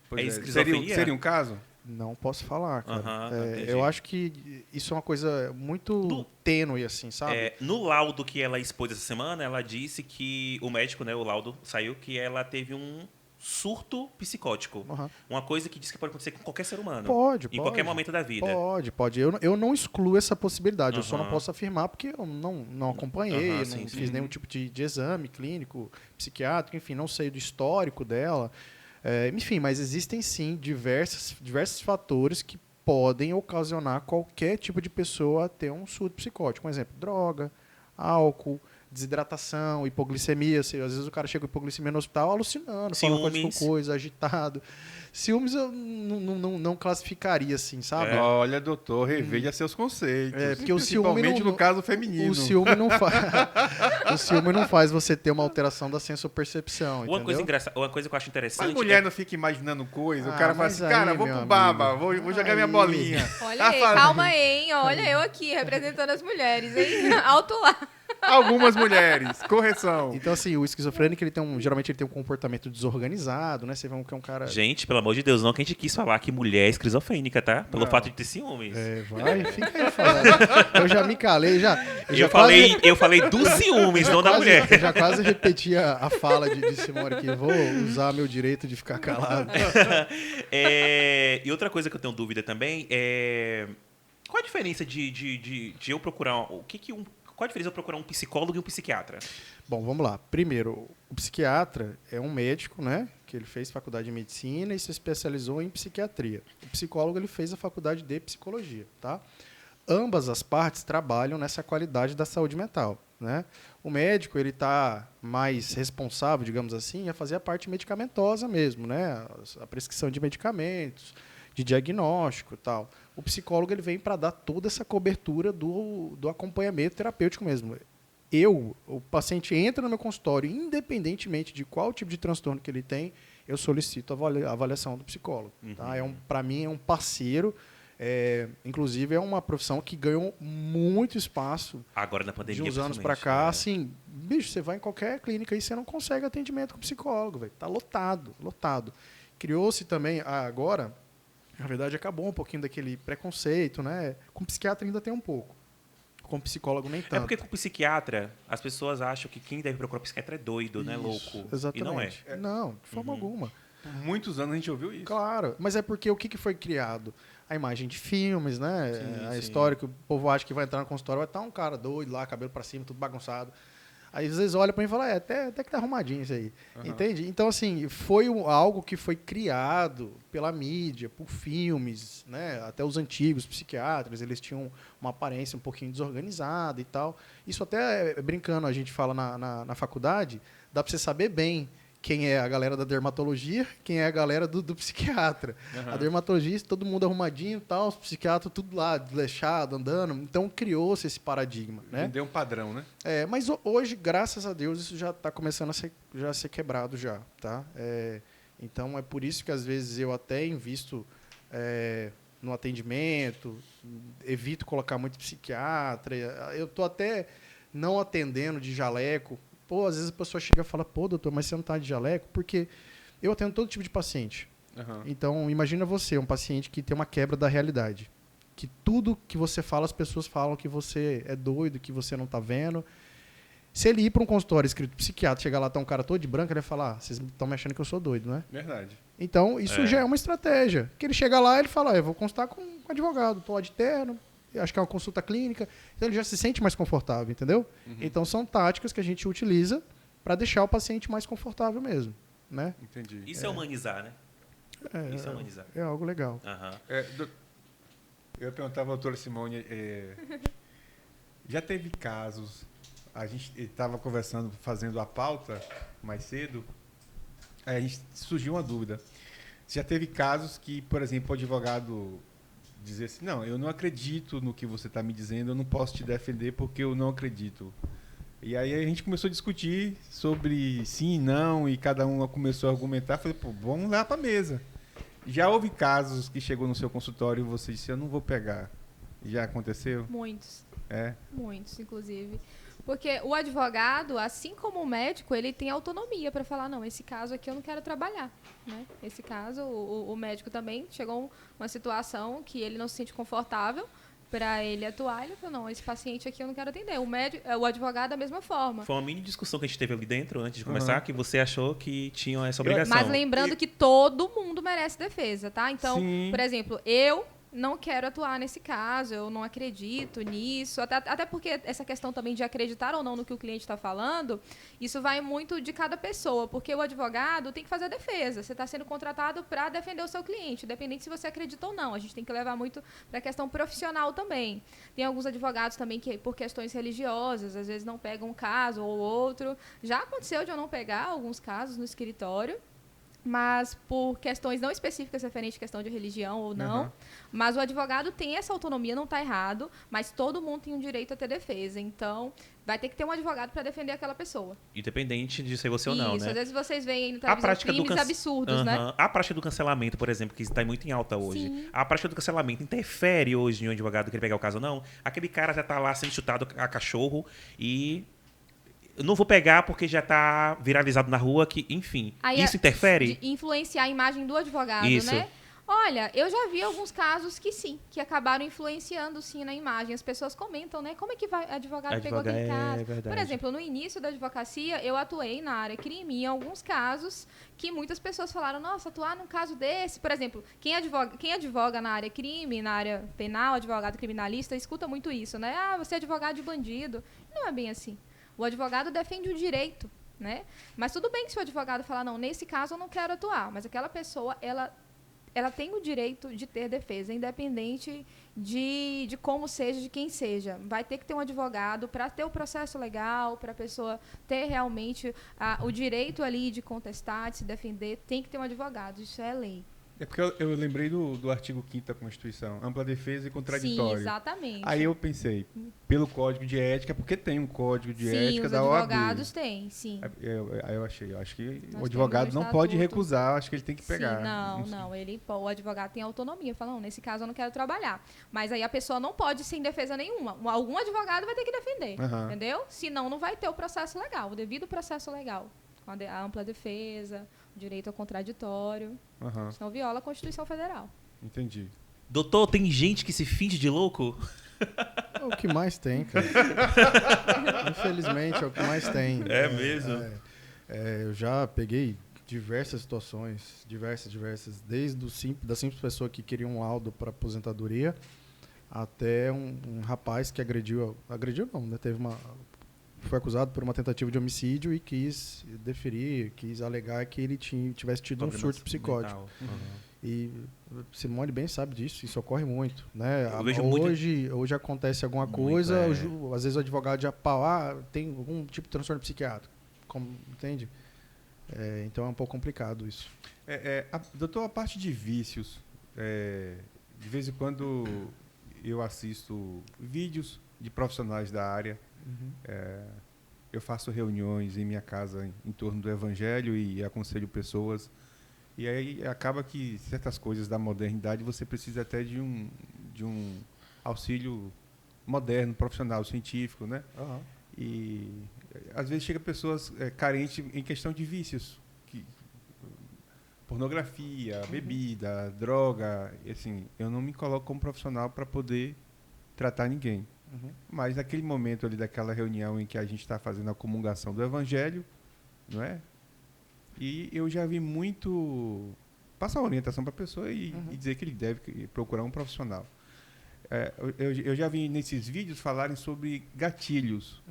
Seria um caso? Não posso falar, cara. Eu acho que isso é uma coisa muito tênue, assim, sabe? No laudo que ela expôs essa semana, ela disse que o médico, né, o laudo saiu que ela teve um surto psicótico. Uma coisa que diz que pode acontecer com qualquer ser humano. Pode. Em qualquer momento da vida. Pode. Eu não excluo essa possibilidade. Eu só não posso afirmar porque eu não acompanhei, não fiz nenhum tipo de exame clínico, psiquiátrico, enfim, não sei do histórico dela. Enfim, mas existem sim diversos fatores que podem ocasionar qualquer tipo de pessoa a ter um surto psicótico. Por exemplo, droga, álcool, desidratação, hipoglicemia. Às vezes o cara chega com hipoglicemia no hospital alucinando, falando coisa, agitado. Ciúmes eu não classificaria assim, sabe? Olha, doutor, reveja seus conceitos. Porque o principalmente no caso feminino. O ciúme não faz você ter uma alteração da sensopercepção. Uma coisa que eu acho interessante. Mas mulher não fica imaginando coisa. O cara fala assim, cara, vou pro baba, vou jogar minha bolinha. Olha aí, calma aí, hein? Olha eu aqui, representando as mulheres, hein? Alto lá. Algumas mulheres, correção. Então, assim, o esquizofrênico, geralmente ele tem um comportamento desorganizado, né? Você vê que é um cara... Gente, pelo amor de Deus, não que a gente quis falar que mulher é esquizofrênica, tá? Pelo Não. fato de ter ciúmes. Vai, fica aí falando. Eu já me calei, Eu falei dos ciúmes, não da mulher. Eu já quase repeti a fala de Simone aqui. Vou usar meu direito de ficar calado. E outra coisa que eu tenho dúvida também é... Qual a diferença de eu procurar... Qual a diferença de eu procurar um psicólogo e um psiquiatra? Bom, vamos lá. Primeiro, o psiquiatra é um médico, né? Que ele fez faculdade de medicina e se especializou em psiquiatria. O psicólogo ele fez a faculdade de psicologia, tá? Ambas as partes trabalham nessa qualidade da saúde mental, né? O médico ele está mais responsável, digamos assim, a fazer a parte medicamentosa mesmo, né? A prescrição de medicamentos, de diagnóstico e tal. O psicólogo ele vem para dar toda essa cobertura do acompanhamento terapêutico mesmo. O paciente entra no meu consultório, independentemente de qual tipo de transtorno que ele tem, eu solicito a avaliação do psicólogo. Tá? Para mim, é um parceiro. Inclusive, é uma profissão que ganhou muito espaço agora na pandemia, de uns anos para cá. Assim, bicho, você vai em qualquer clínica e você não consegue atendimento com psicólogo. Véio. Tá lotado. Criou-se também, agora, na verdade, acabou um pouquinho daquele preconceito, né? Com psiquiatra ainda tem um pouco. Com psicólogo nem tanto. É porque com psiquiatra, as pessoas acham que quem deve procurar psiquiatra é doido, né? Louco. Exatamente. E não é. Não, de forma alguma. Por muitos anos a gente ouviu isso. Claro, mas é porque o que foi criado? A imagem de filmes, né? Sim, a sim. história que o povo acha que vai entrar no consultório, vai estar um cara doido lá, cabelo pra cima, tudo bagunçado. Aí às vezes olha pra mim e fala, até que tá arrumadinho isso aí. Entende? Então, assim, foi algo que foi criado pela mídia, por filmes, né? Até os antigos psiquiatras, eles tinham uma aparência um pouquinho desorganizada e tal. Isso até, brincando, a gente fala na faculdade, dá pra você saber bem quem é a galera da dermatologia, quem é a galera do psiquiatra. A dermatologia, todo mundo arrumadinho e tal, os psiquiatras tudo lá, desleixado, andando. Então, criou-se esse paradigma, né? Deu um padrão, né? Mas hoje, graças a Deus, isso já está começando a ser quebrado já, tá? Então, é por isso que, às vezes, eu até invisto no atendimento, evito colocar muito psiquiatra. Eu estou até não atendendo de jaleco. Pô, às vezes a pessoa chega e fala, pô, doutor, mas você não está de jaleco? Porque eu atendo todo tipo de paciente. Então, imagina você, um paciente que tem uma quebra da realidade. Que tudo que você fala, as pessoas falam que você é doido, que você não está vendo. Se ele ir para um consultório escrito psiquiatra, chegar lá, tá um cara todo de branco, ele vai falar, vocês estão me achando que eu sou doido, né? Verdade. Então, isso já é uma estratégia. Que ele chega lá e ele fala, eu vou consultar com um advogado, tô de terno, acho que é uma consulta clínica. Então, ele já se sente mais confortável, entendeu? Então, são táticas que a gente utiliza para deixar o paciente mais confortável mesmo, né? Entendi. Isso é humanizar, né? Isso é humanizar. É algo legal. Eu ia perguntar à doutora Simone, já teve casos, a gente estava conversando, fazendo a pauta mais cedo, aí a gente surgiu uma dúvida. Já teve casos que, por exemplo, o advogado dizer assim, não, eu não acredito no que você está me dizendo, eu não posso te defender porque eu não acredito. E aí a gente começou a discutir sobre sim e não, e cada um começou a argumentar, falei, pô, vamos lá para a mesa. Já houve casos que chegou no seu consultório e você disse, eu não vou pegar. Já aconteceu? Muitos. Muitos, inclusive. Porque o advogado, assim como o médico, ele tem autonomia para falar, não, esse caso aqui eu não quero trabalhar. Né? Esse caso, o médico também chegou uma situação que ele não se sente confortável para ele atuar. Ele falou, não, esse paciente aqui eu não quero atender. O advogado da mesma forma. Foi uma mini discussão que a gente teve ali dentro, antes de começar, que você achou que tinha essa obrigação. Mas lembrando que todo mundo merece defesa, tá? Então, por exemplo, eu não quero atuar nesse caso, eu não acredito nisso, até porque essa questão também de acreditar ou não no que o cliente está falando, isso vai muito de cada pessoa, porque o advogado tem que fazer a defesa, você está sendo contratado para defender o seu cliente, independente se você acredita ou não, a gente tem que levar muito para a questão profissional também. Tem alguns advogados também que, por questões religiosas, às vezes não pegam um caso ou outro, já aconteceu de eu não pegar alguns casos no escritório, mas por questões não específicas referente à questão de religião ou não. Mas o advogado tem essa autonomia, não está errado, mas todo mundo tem um direito a ter defesa. Então, vai ter que ter um advogado para defender aquela pessoa. Independente de ser você ou não, Isso, né? às vezes vocês veem no televisão crimes absurdos, né? A prática do cancelamento, por exemplo, que está muito em alta hoje. Sim. A prática do cancelamento interfere hoje em um advogado querer pegar o caso ou não? Aquele cara já está lá sendo chutado a cachorro e... eu não vou pegar porque já tá viralizado na rua, que, enfim. Aí Isso interfere? de influenciar a imagem do advogado, Isso. né? Olha, eu já vi alguns casos que sim, que acabaram influenciando sim na imagem. As pessoas comentam, né? Como é que vai, advogado pegou Advogado, aquele caso? verdade. Por exemplo, no início da advocacia, eu atuei na área crime em alguns casos que muitas pessoas falaram, nossa, atuar num caso desse. Por exemplo, quem advoga na área crime, na área penal, advogado criminalista, escuta muito isso, né? Ah, você é advogado de bandido. Não é bem assim. O advogado defende o direito, né? Mas tudo bem que se o advogado falar, não, nesse caso eu não quero atuar, mas aquela pessoa, ela tem o direito de ter defesa, independente de como seja, de quem seja. Vai ter que ter um advogado para ter o processo legal, para a pessoa ter realmente o direito ali de contestar, de se defender, tem que ter um advogado, isso é lei. É porque eu lembrei do artigo 5º da Constituição, ampla defesa e contraditório. Sim, exatamente. Aí eu pensei, pelo Código de Ética, porque tem um Código de Sim, Ética os da OAB. advogados têm, sim. Aí eu acho que Nós o advogado temos não no pode estatuto. recusar, acho que ele tem que pegar. Sim, não, o advogado tem autonomia, fala, não, nesse caso eu não quero trabalhar. Mas aí a pessoa não pode sem defesa nenhuma. Algum advogado vai ter que defender, Aham. entendeu? Senão não vai ter o processo legal, o devido processo legal. Com a ampla defesa, o direito ao contraditório, Aham, senão viola a Constituição Federal. entendi. Doutor, tem gente que se finge de louco? É o que mais tem, cara. Infelizmente, é o que mais tem. É mesmo? Eu já peguei diversas situações, diversas, desde da simples pessoa que queria um laudo para aposentadoria até um rapaz que agrediu não, né? Foi acusado por uma tentativa de homicídio e quis deferir, quis alegar que ele tivesse tido um surto psicótico. Mental. Uhum. E Simone bem sabe disso, isso ocorre muito, né? Eu vejo Hoje acontece alguma Muito, coisa, é. às vezes o advogado já tem algum tipo de transtorno psiquiátrico, entende? Então é um pouco complicado isso. Doutor, a parte de vícios, de vez em quando eu assisto vídeos de profissionais da área. Eu faço reuniões em minha casa em torno do Evangelho e aconselho pessoas. E aí acaba que certas coisas da modernidade você precisa até de um auxílio moderno, profissional, científico, né? Uhum. E às vezes chega pessoas carentes em questão de vícios, pornografia, bebida, droga. E, assim, eu não me coloco como profissional para poder tratar ninguém. Uhum. Mas naquele momento ali daquela reunião em que a gente está fazendo a comungação do Evangelho, não é? E eu já vi muito passar orientação para a pessoa e dizer que ele deve procurar um profissional. Eu já vi nesses vídeos falarem sobre gatilhos.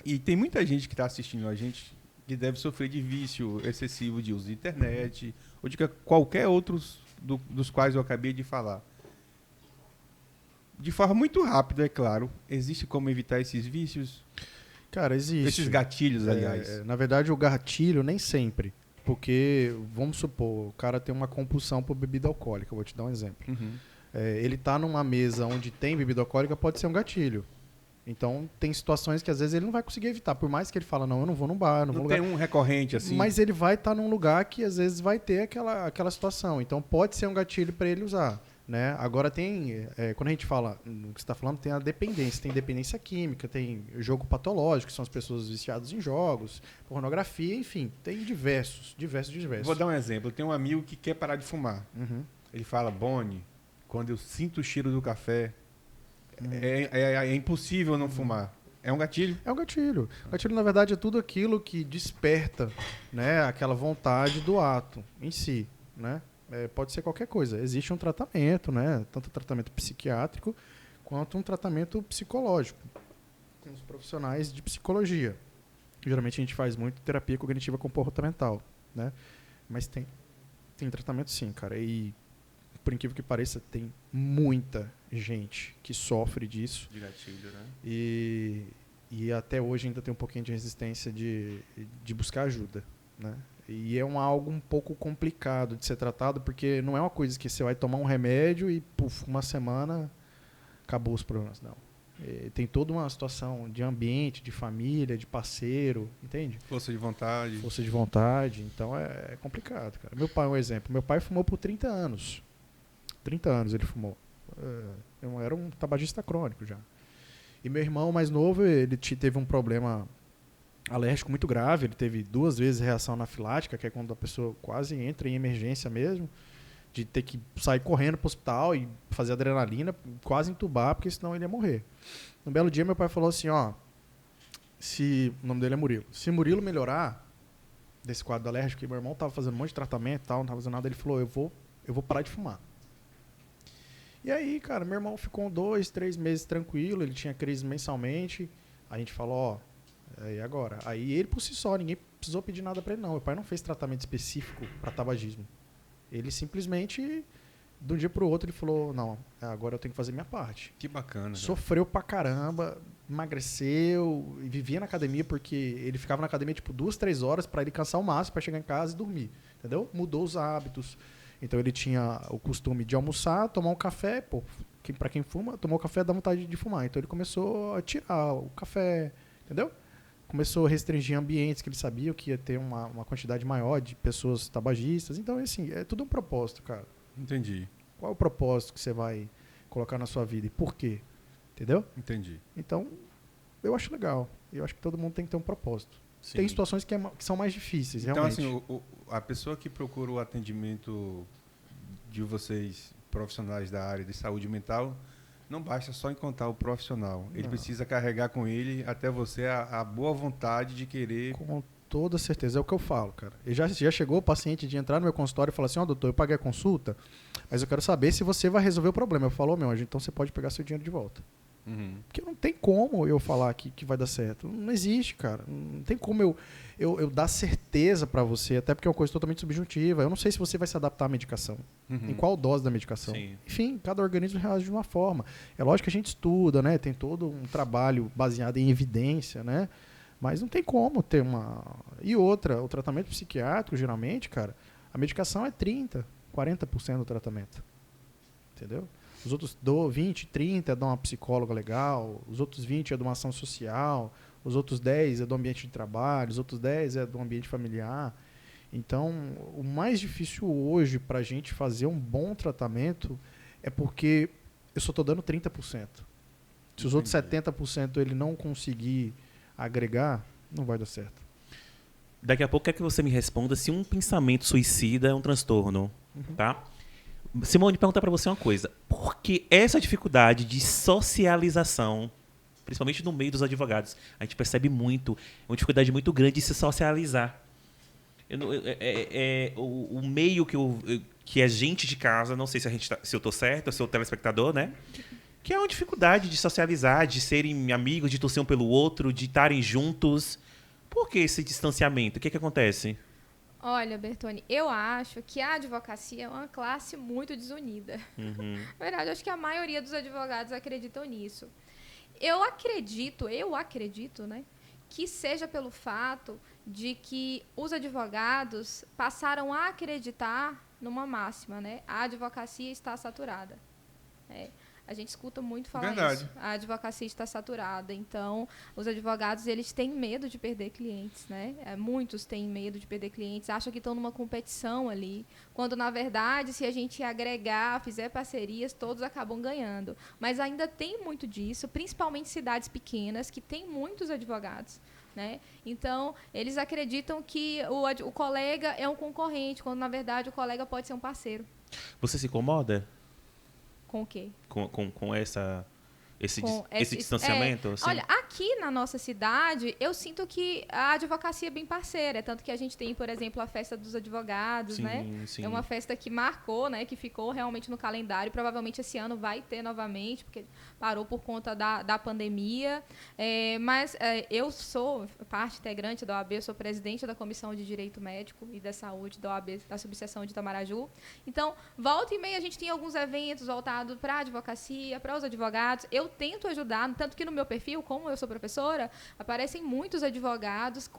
E tem muita gente que está assistindo a gente que deve sofrer de vício excessivo de uso de internet ou de qualquer outros dos quais eu acabei de falar. De forma muito rápida, é claro. Existe como evitar esses vícios? Cara, existe. Esses gatilhos, aliás. Na verdade, o gatilho nem sempre. Porque, vamos supor, o cara tem uma compulsão por bebida alcoólica. Eu vou te dar um exemplo. Ele está numa mesa onde tem bebida alcoólica, pode ser um gatilho. Então, tem situações que às vezes ele não vai conseguir evitar. Por mais que ele fala, não, eu não vou num bar, não vou num lugar. Tem um recorrente assim? Mas ele vai estar num lugar que às vezes vai ter aquela situação. Então, pode ser um gatilho para ele usar. Né? Agora quando a gente fala, no que você está falando, tem a dependência. Tem dependência química, tem jogo patológico, que são as pessoas viciadas em jogos, pornografia, enfim, tem diversos. Vou dar um exemplo. Eu tenho um amigo que quer parar de fumar. Ele fala, Boni, quando eu sinto o cheiro do café, é impossível não fumar. É um gatilho? É um gatilho. O gatilho, na verdade, é tudo aquilo que desperta, né, aquela vontade do ato em si, né? Pode ser qualquer coisa. Existe um tratamento, né? Tanto tratamento psiquiátrico quanto um tratamento psicológico, com os profissionais de psicologia. Geralmente a gente faz muito terapia cognitiva comportamental, né? Mas tem tratamento sim, cara. E, por incrível que pareça, tem muita gente que sofre disso. De gatilho, né? E até hoje ainda tem um pouquinho de resistência de buscar ajuda, né? E é algo um pouco complicado de ser tratado, porque não é uma coisa que você vai tomar um remédio e, uma semana, acabou os problemas. Não. Tem toda uma situação de ambiente, de família, de parceiro, entende? Força de vontade. Força de vontade. Então, é complicado, cara. Meu pai é um exemplo. Meu pai fumou por 30 anos. 30 anos ele fumou. Eu era um tabagista crônico já. E meu irmão mais novo, ele teve um problema alérgico muito grave, ele teve 2 vezes reação anafilática, que é quando a pessoa quase entra em emergência mesmo, de ter que sair correndo pro hospital e fazer adrenalina, quase entubar, porque senão ele ia morrer. Um belo dia meu pai falou assim, ó, o nome dele é Murilo, se Murilo melhorar desse quadro alérgico, que meu irmão tava fazendo um monte de tratamento e tal, não tava fazendo nada, ele falou, eu vou parar de fumar. E aí, cara, meu irmão ficou 2, 3 meses tranquilo, ele tinha crise mensalmente, a gente falou, ó, e agora? Aí ele por si só, ninguém precisou pedir nada pra ele não, meu pai não fez tratamento específico para tabagismo. Ele simplesmente, de um dia pro outro, ele falou, não, agora eu tenho que fazer minha parte. Que bacana. Cara. Sofreu pra caramba, emagreceu, e vivia na academia porque ele ficava na academia tipo 2, 3 horas para ele cansar o máximo, para chegar em casa e dormir, entendeu? Mudou os hábitos. Então ele tinha o costume de almoçar, tomar um café, pô, para quem fuma, tomar o café dá vontade de fumar. Então ele começou a tirar o café, entendeu? Começou a restringir ambientes que ele sabia que ia ter uma quantidade maior de pessoas tabagistas. Então, assim, é tudo um propósito, cara. Entendi. Qual é o propósito que você vai colocar na sua vida e por quê? Entendeu? Entendi. Então, eu acho legal. Eu acho que todo mundo tem que ter um propósito. Sim. Tem situações que são mais difíceis, então, realmente. Então, assim, a pessoa que procura o atendimento de vocês, profissionais da área de saúde mental, não basta só encontrar o profissional. Ele precisa carregar com ele até você a boa vontade de querer... Com toda certeza. É o que eu falo, cara. E já chegou o paciente de entrar no meu consultório e falar assim, ó, doutor, eu paguei a consulta, mas eu quero saber se você vai resolver o problema. Eu falo, meu anjo, então você pode pegar seu dinheiro de volta. Uhum. Porque não tem como eu falar que vai dar certo. Não existe, cara. Não tem como eu dar certeza pra você, até porque é uma coisa totalmente subjetiva. Eu não sei se você vai se adaptar à medicação. Uhum. Em qual dose da medicação. Sim. Enfim, cada organismo reage de uma forma. É lógico que a gente estuda, né? Tem todo um trabalho baseado em evidência, né? Mas não tem como ter uma... E outra, o tratamento psiquiátrico, geralmente, cara, a medicação é 30%, 40% do tratamento. Entendeu? Os outros 20, 30 é de uma psicóloga legal, os outros 20 é de uma ação social, os outros 10 é do ambiente de trabalho, os outros 10 é do ambiente familiar. Então, o mais difícil hoje para a gente fazer um bom tratamento é porque eu só estou dando 30%. Se os outros 70% ele não conseguir agregar, não vai dar certo. Daqui a pouco quer que você me responda se um pensamento suicida é um transtorno, tá? Simone, perguntar para você uma coisa. Por que essa dificuldade de socialização, principalmente no meio dos advogados, a gente percebe muito, uma dificuldade muito grande de se socializar. O meio que é gente de casa, não sei se eu estou certo, se eu telespectador, né? Que é uma dificuldade de socializar, de serem amigos, de torcer um pelo outro, de estarem juntos. Por que esse distanciamento? O que acontece? Olha, Bertone, eu acho que a advocacia é uma classe muito desunida. Uhum. Na verdade, acho que a maioria dos advogados acreditam nisso. Eu acredito, né, que seja pelo fato de que os advogados passaram a acreditar numa máxima, né? A advocacia está saturada. A gente escuta muito falar isso. A advocacia está saturada. Então, os advogados, eles têm medo de perder clientes, né? Muitos têm medo de perder clientes, acham que estão numa competição ali, quando, na verdade, se a gente agregar, fizer parcerias, todos acabam ganhando. Mas ainda tem muito disso, principalmente cidades pequenas, que tem muitos advogados, né? Então, eles acreditam que o colega é um concorrente, quando, na verdade, o colega pode ser um parceiro. Você se incomoda? Com o quê? Com esse distanciamento? Assim? Olha, aqui na nossa cidade, eu sinto que a advocacia é bem parceira. Tanto que a gente tem, por exemplo, a Festa dos Advogados, sim, né? Sim. É uma festa que marcou, né? Que ficou realmente no calendário. Provavelmente esse ano vai ter novamente, porque parou por conta da pandemia. Mas eu sou parte integrante da OAB, eu sou presidente da Comissão de Direito Médico e da Saúde da OAB, da subseção de Itamaraju. Então, volta e meia, a gente tem alguns eventos voltados para a advocacia, para os advogados. Eu tento ajudar, tanto que no meu perfil, como eu sou professora, aparecem muitos advogados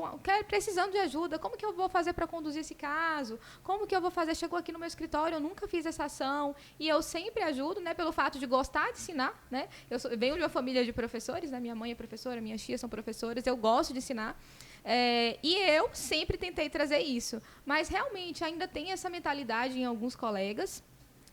precisando de ajuda. Como que eu vou fazer para conduzir esse caso? Como que eu vou fazer? Chegou aqui no meu escritório, eu nunca fiz essa ação. E eu sempre ajudo, né, pelo fato de gostar de ensinar, né? Eu venho de uma família de professores, né? Minha mãe é professora, minhas tias são professoras, eu gosto de ensinar. E eu sempre tentei trazer isso. Mas, realmente, ainda tem essa mentalidade em alguns colegas.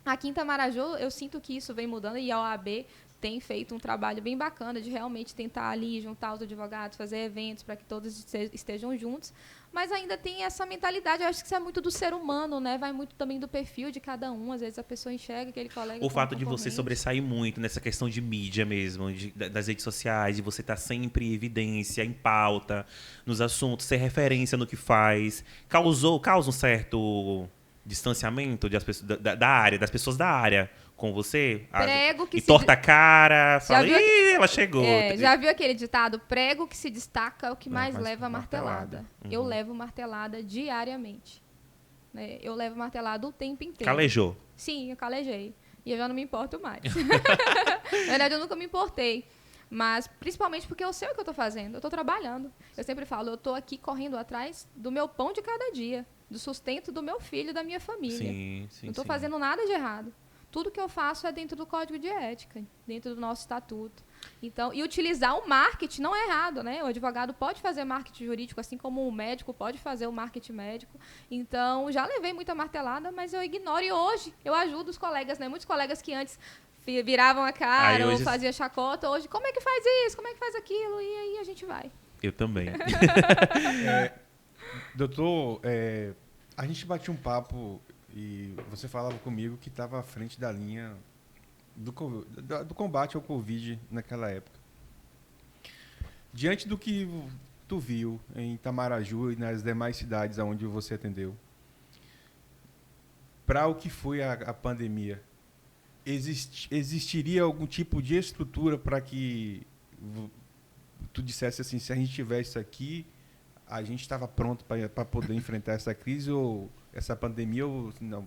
Aqui em Itamaraju, eu sinto que isso vem mudando, e a OAB tem feito um trabalho bem bacana de realmente tentar ali juntar os advogados, fazer eventos para que todos estejam juntos, mas ainda tem essa mentalidade, eu acho que isso é muito do ser humano, né? Vai muito também do perfil de cada um, às vezes a pessoa enxerga aquele colega O como fato de você concorrente. sobressair muito nessa questão de mídia mesmo, das redes sociais, de você estar sempre em evidência, em pauta, nos assuntos, ser referência no que faz, causa um certo distanciamento da área, das pessoas da área com você? Prego que e se torta a cara, fala, viu ih, ela chegou. Já viu aquele ditado? Prego que se destaca é o que mais mais leva martelada. martelada. Eu levo martelada diariamente. Né? Eu levo martelada o tempo inteiro. Calejou. Sim, eu calejei. E eu já não me importo mais. Na verdade, eu nunca me importei. Mas, principalmente porque eu sei o que eu estou fazendo. Eu estou trabalhando. Eu sempre falo, eu estou aqui correndo atrás do meu pão de cada dia. Do sustento do meu filho e da minha família. Sim, sim, Não estou sim. fazendo nada de errado. Tudo que eu faço é dentro do código de ética, dentro do nosso estatuto. Então, e utilizar o marketing não é errado, né? O advogado pode fazer marketing jurídico, assim como o médico pode fazer o marketing médico. Então, já levei muita martelada, mas eu ignoro. E hoje eu ajudo os colegas, né? Muitos colegas que antes viravam a cara ou hoje... faziam chacota, hoje, como é que faz isso? Como é que faz aquilo? E aí a gente vai. Eu também. Doutor, a gente batia um papo e você falava comigo que estava à frente da linha do combate ao Covid naquela época. Diante do que tu viu em Itamaraju e nas demais cidades onde você atendeu, para o que foi a pandemia, existiria algum tipo de estrutura para que tu dissesse assim, se a gente tivesse aqui, a gente estava pronto para poder enfrentar essa crise ou essa pandemia ou não?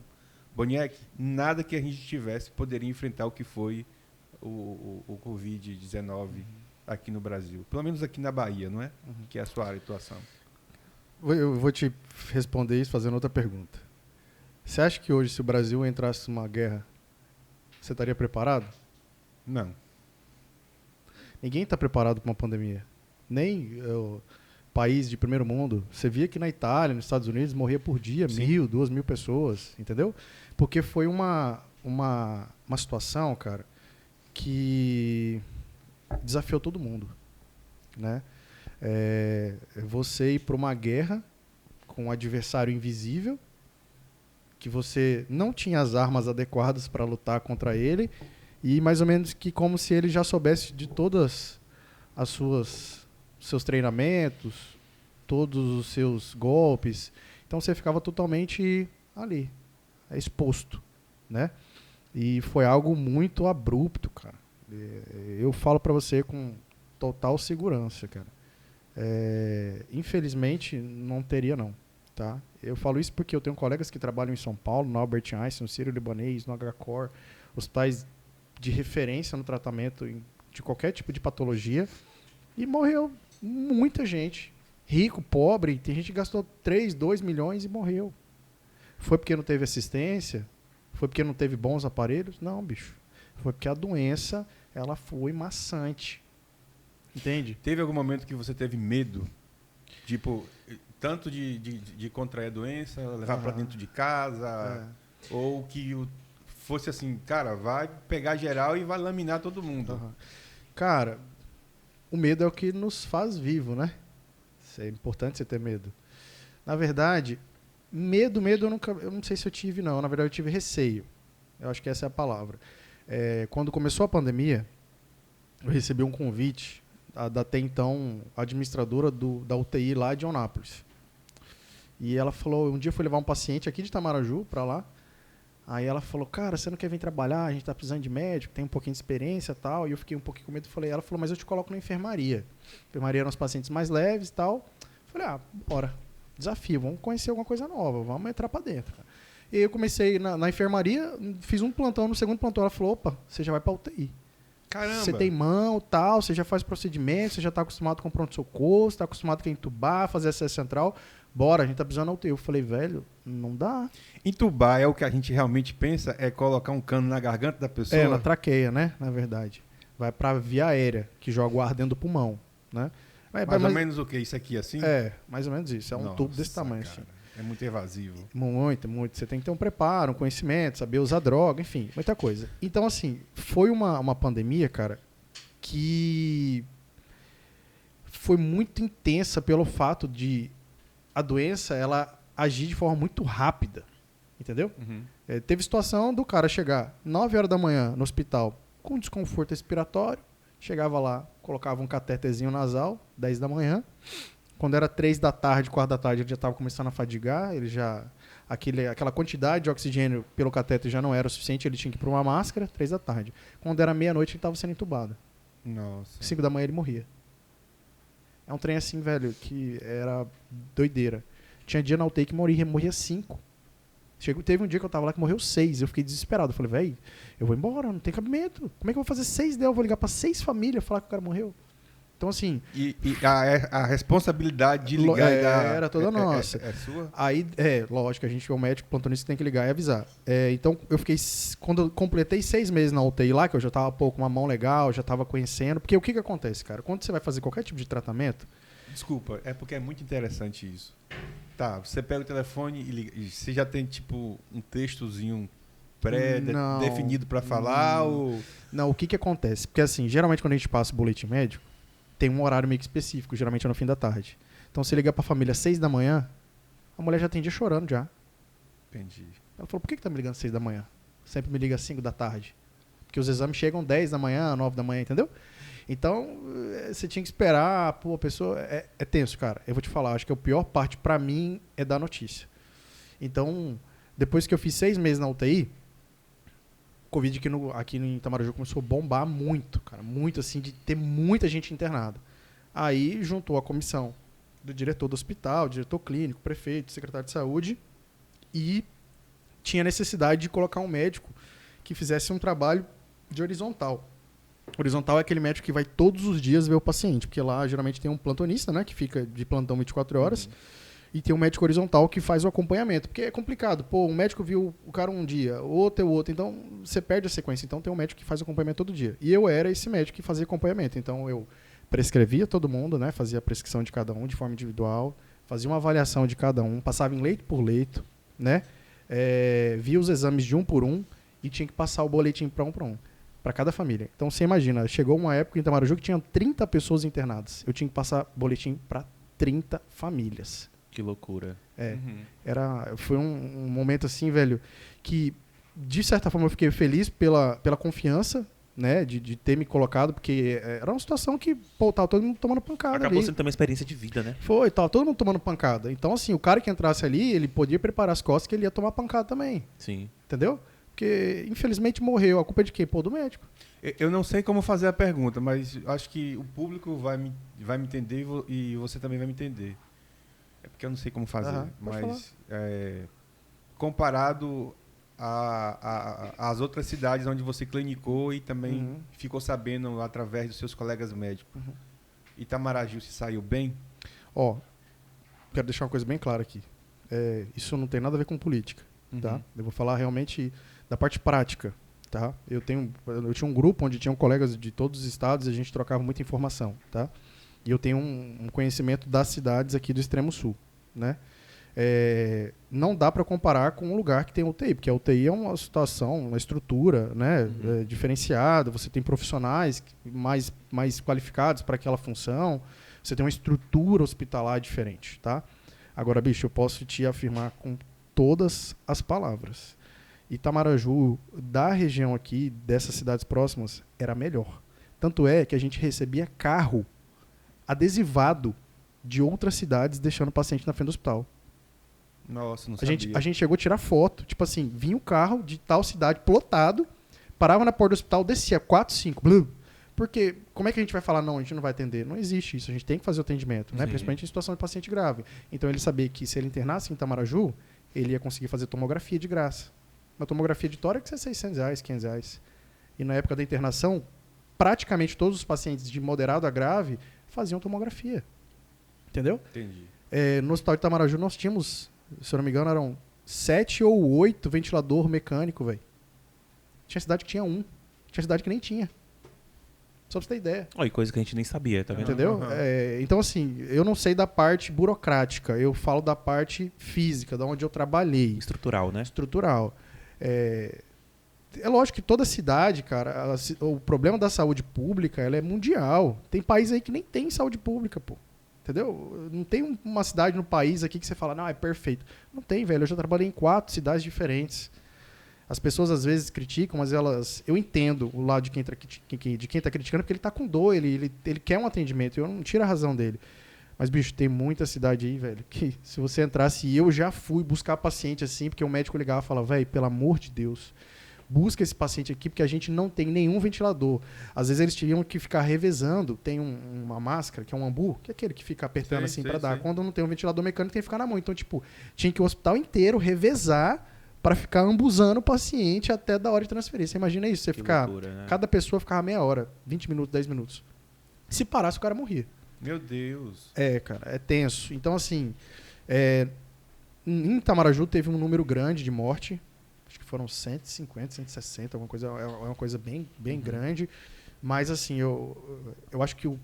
Boniek, nada que a gente tivesse poderia enfrentar o que foi o Covid-19 aqui no Brasil. Pelo menos aqui na Bahia, não é? Que é a sua área de atuação. Eu vou te responder isso fazendo outra pergunta. Você acha que hoje, se o Brasil entrasse numa guerra, você estaria preparado? Não. Ninguém está preparado para uma pandemia. Nem o país de primeiro mundo. Você via que na Itália, nos Estados Unidos, morria por dia 1.000, 2.000 pessoas, entendeu? Porque foi uma situação, cara, que desafiou todo mundo, né? Você ir para uma guerra com um adversário invisível, que você não tinha as armas adequadas para lutar contra ele, e mais ou menos que como se ele já soubesse de todas as seus treinamentos, todos os seus golpes. Então você ficava totalmente ali, exposto, né? E foi algo muito abrupto, cara. Eu falo para você com total segurança, cara. Infelizmente, não teria não, tá? Eu falo isso porque eu tenho colegas que trabalham em São Paulo, no Albert Einstein, no Sírio-Libanês, no HCOR, hospitais de referência no tratamento de qualquer tipo de patologia, e morreu muita gente. Rico, pobre, tem gente que gastou 3, 2 milhões e morreu. Foi porque não teve assistência? Foi porque não teve bons aparelhos? Não, bicho. Foi porque a doença, ela foi maçante. Entende? Teve algum momento que você teve medo? Tipo, tanto de contrair a doença, levar para dentro de casa, ou que fosse assim, cara, vai pegar geral e vai laminar todo mundo. Cara, o medo é o que nos faz vivo, né? É importante você ter medo. Na verdade, medo eu não sei se eu tive, não. Na verdade, eu tive receio. Eu acho que essa é a palavra. Quando começou a pandemia, eu recebi um convite da até então administradora da UTI lá de Onápolis. E ela falou, um dia eu fui levar um paciente aqui de Itamaraju para lá. Aí ela falou, cara, você não quer vir trabalhar? A gente tá precisando de médico, tem um pouquinho de experiência e tal. E eu fiquei um pouquinho com medo. Ela falou, mas eu te coloco na enfermaria. Enfermaria eram os pacientes mais leves e tal. Falei, bora. Desafio, vamos conhecer alguma coisa nova, vamos entrar para dentro. E eu comecei na enfermaria, fiz um plantão, no segundo plantão ela falou, opa, você já vai para UTI. Caramba! Você tem mão, tal, você já faz procedimento, você já está acostumado com pronto-socorro, está acostumado com entubar, fazer acesso central. Bora, a gente tá precisando da UTI. Eu falei, velho, não dá. Entubar é o que a gente realmente pensa, é colocar um cano na garganta da pessoa? Na traqueia, né, na verdade. Vai para via aérea, que joga o ar dentro do pulmão, né? Mais ou menos o que? Isso aqui assim? Mais ou menos isso. É um tubo desse tamanho, assim. É muito evasivo. Muito, muito. Você tem que ter um preparo, um conhecimento, saber usar droga, enfim, muita coisa. Então, assim, foi uma pandemia, cara, que foi muito intensa pelo fato de a doença, ela agir de forma muito rápida, entendeu? Teve situação do cara chegar 9 horas da manhã no hospital com desconforto respiratório, chegava lá, colocava um catetezinho nasal, 10 da manhã. Quando era 3 da tarde, 4 da tarde, ele já estava começando a fadigar, ele já aquela quantidade de oxigênio pelo cateter já não era o suficiente, ele tinha que ir para uma máscara, 3 da tarde. Quando era meia-noite, ele estava sendo entubado. Nossa. 5 da manhã ele morria. É um trem assim, velho, que era doideira. Tinha dia na UTI que morria 5. Teve um dia que eu tava lá que morreu 6. Eu fiquei desesperado. Eu falei, velho, eu vou embora, não tem cabimento. Como é que eu vou fazer 6 dela? Eu vou ligar pra 6 famílias falar que o cara morreu. Então, assim... E a responsabilidade de ligar era toda nossa. É sua? Aí, lógico, a gente, o médico, o plantonista tem que ligar e avisar. Então, eu fiquei... Quando eu completei 6 meses na UTI lá, que eu já tava, com uma mão legal, já tava conhecendo... Porque o que acontece, cara? Quando você vai fazer qualquer tipo de tratamento... Desculpa, é porque é muito interessante isso. Tá, você pega o telefone e liga. E você já tem, tipo, um textozinho pré-definido para falar? Ou... Não, o que acontece? Porque, assim, geralmente quando a gente passa o boletim médico, tem um horário meio que específico, geralmente é no fim da tarde. Então, você liga pra família às 6 da manhã, a mulher já atendia chorando já. Entendi. Ela falou, por que tá me ligando às 6 da manhã? Sempre me liga às 5 da tarde. Porque os exames chegam 10 da manhã, 9 da manhã, entendeu? Então, você tinha que esperar, pô, a pessoa... É tenso, cara. Eu vou te falar, acho que a pior parte pra mim é dar notícia. Então, depois que eu fiz 6 meses na UTI, o Covid aqui em Itamaraju começou a bombar muito, cara. Muito, assim, de ter muita gente internada. Aí, juntou a comissão do diretor do hospital, diretor clínico, prefeito, secretário de saúde, e tinha necessidade de colocar um médico que fizesse um trabalho de horizontal. Horizontal é aquele médico que vai todos os dias ver o paciente, porque lá geralmente tem um plantonista, né, que fica de plantão 24 horas, e tem um médico horizontal que faz o acompanhamento, porque é complicado. Pô, um médico viu o cara um dia, outro é o outro, então você perde a sequência. Então tem um médico que faz o acompanhamento todo dia. E eu era esse médico que fazia acompanhamento. Então eu prescrevia todo mundo, né, fazia a prescrição de cada um de forma individual, fazia uma avaliação de cada um, passava em leito por leito, né, via os exames de um por um e tinha que passar o boletim para um. Para cada família. Então, você imagina, chegou uma época em Itamaraju que tinha 30 pessoas internadas. Eu tinha que passar boletim para 30 famílias. Que loucura. Foi um momento assim, velho, que, de certa forma, eu fiquei feliz pela confiança, né, de ter me colocado, porque era uma situação que, pô, tava todo mundo tomando pancada. Acabou ali. sendo também uma experiência de vida, né? Foi, tava todo mundo tomando pancada. Então, assim, o cara que entrasse ali, ele podia preparar as costas que ele ia tomar pancada também. Sim. Entendeu? Porque, infelizmente, morreu. A culpa é de quem? Pô, do médico. Eu não sei como fazer a pergunta, mas acho que o público vai me entender e você também vai me entender. É porque eu não sei como fazer. Mas, comparado às outras cidades onde você clinicou e também ficou sabendo através dos seus colegas médicos, Itamaraju se saiu bem? Ó, quero deixar uma coisa bem clara aqui. Isso não tem nada a ver com política. Tá? Eu vou falar realmente da parte prática. Tá? Eu tinha um grupo onde tinham colegas de todos os estados e a gente trocava muita informação. Tá? E eu tenho um conhecimento das cidades aqui do extremo sul. Né? Não dá para comparar com um lugar que tem UTI, porque a UTI é uma situação, uma estrutura, né, diferenciada, você tem profissionais mais qualificados para aquela função, você tem uma estrutura hospitalar diferente. Tá? Agora, bicho, eu posso te afirmar com todas as palavras. Itamaraju, da região aqui, dessas cidades próximas, era melhor. Tanto é que a gente recebia carro adesivado de outras cidades deixando o paciente na frente do hospital. Nossa, não sabia. A gente chegou a tirar foto, tipo assim, vinha o carro de tal cidade plotado, parava na porta do hospital, descia 4, 5, blum. Porque como é que a gente vai falar, não, a gente não vai atender? Não existe isso, a gente tem que fazer o atendimento, né? Principalmente em situação de paciente grave. Então ele sabia que se ele internasse em Itamaraju, ele ia conseguir fazer tomografia de graça. Uma tomografia de tórax é R$600, R$500. E na época da internação, praticamente todos os pacientes de moderado a grave faziam tomografia. Entendeu? Entendi. No hospital de Itamaraju nós tínhamos, se eu não me engano, eram 7 ou 8 ventilador mecânico, velho. Tinha cidade que tinha 1. Tinha cidade que nem tinha. Só pra você ter ideia. Olha, coisa que a gente nem sabia, tá vendo? Entendeu? Uhum. Então, assim, eu não sei da parte burocrática, eu falo da parte física, da onde eu trabalhei, Estrutural, né? estrutural. É lógico que toda cidade, cara, o problema da saúde pública, ela é mundial. Tem país aí que nem tem saúde pública, pô. Entendeu? Não tem uma cidade no país aqui que você fala, não, é perfeito. Não tem, velho. Eu já trabalhei em 4 cidades diferentes. As pessoas às vezes criticam, mas eu entendo o lado de quem tá criticando, porque ele tá com dor, ele quer um atendimento, eu não tiro a razão dele. Mas, bicho, tem muita cidade aí, velho, que se você entrasse, eu já fui buscar paciente assim, porque o médico ligava e falava, velho, pelo amor de Deus, busca esse paciente aqui, porque a gente não tem nenhum ventilador. Às vezes eles tinham que ficar revezando, tem uma máscara, que é um ambu, que é aquele que fica apertando assim pra dar. Quando não tem um ventilador mecânico, tem que ficar na mão. Então, tipo, tinha que o hospital inteiro revezar para ficar ambuzando o paciente até da hora de transferência. Você imagina isso, você Que ficar... loucura, né? Cada pessoa ficava meia hora, 20 minutos, 10 minutos. Se parasse, o cara morria. Meu Deus. Cara, é tenso. Então, assim, em Itamaraju teve um número grande de morte. Acho que foram 150, 160, alguma coisa. É uma coisa bem grande. Mas, assim, eu acho que o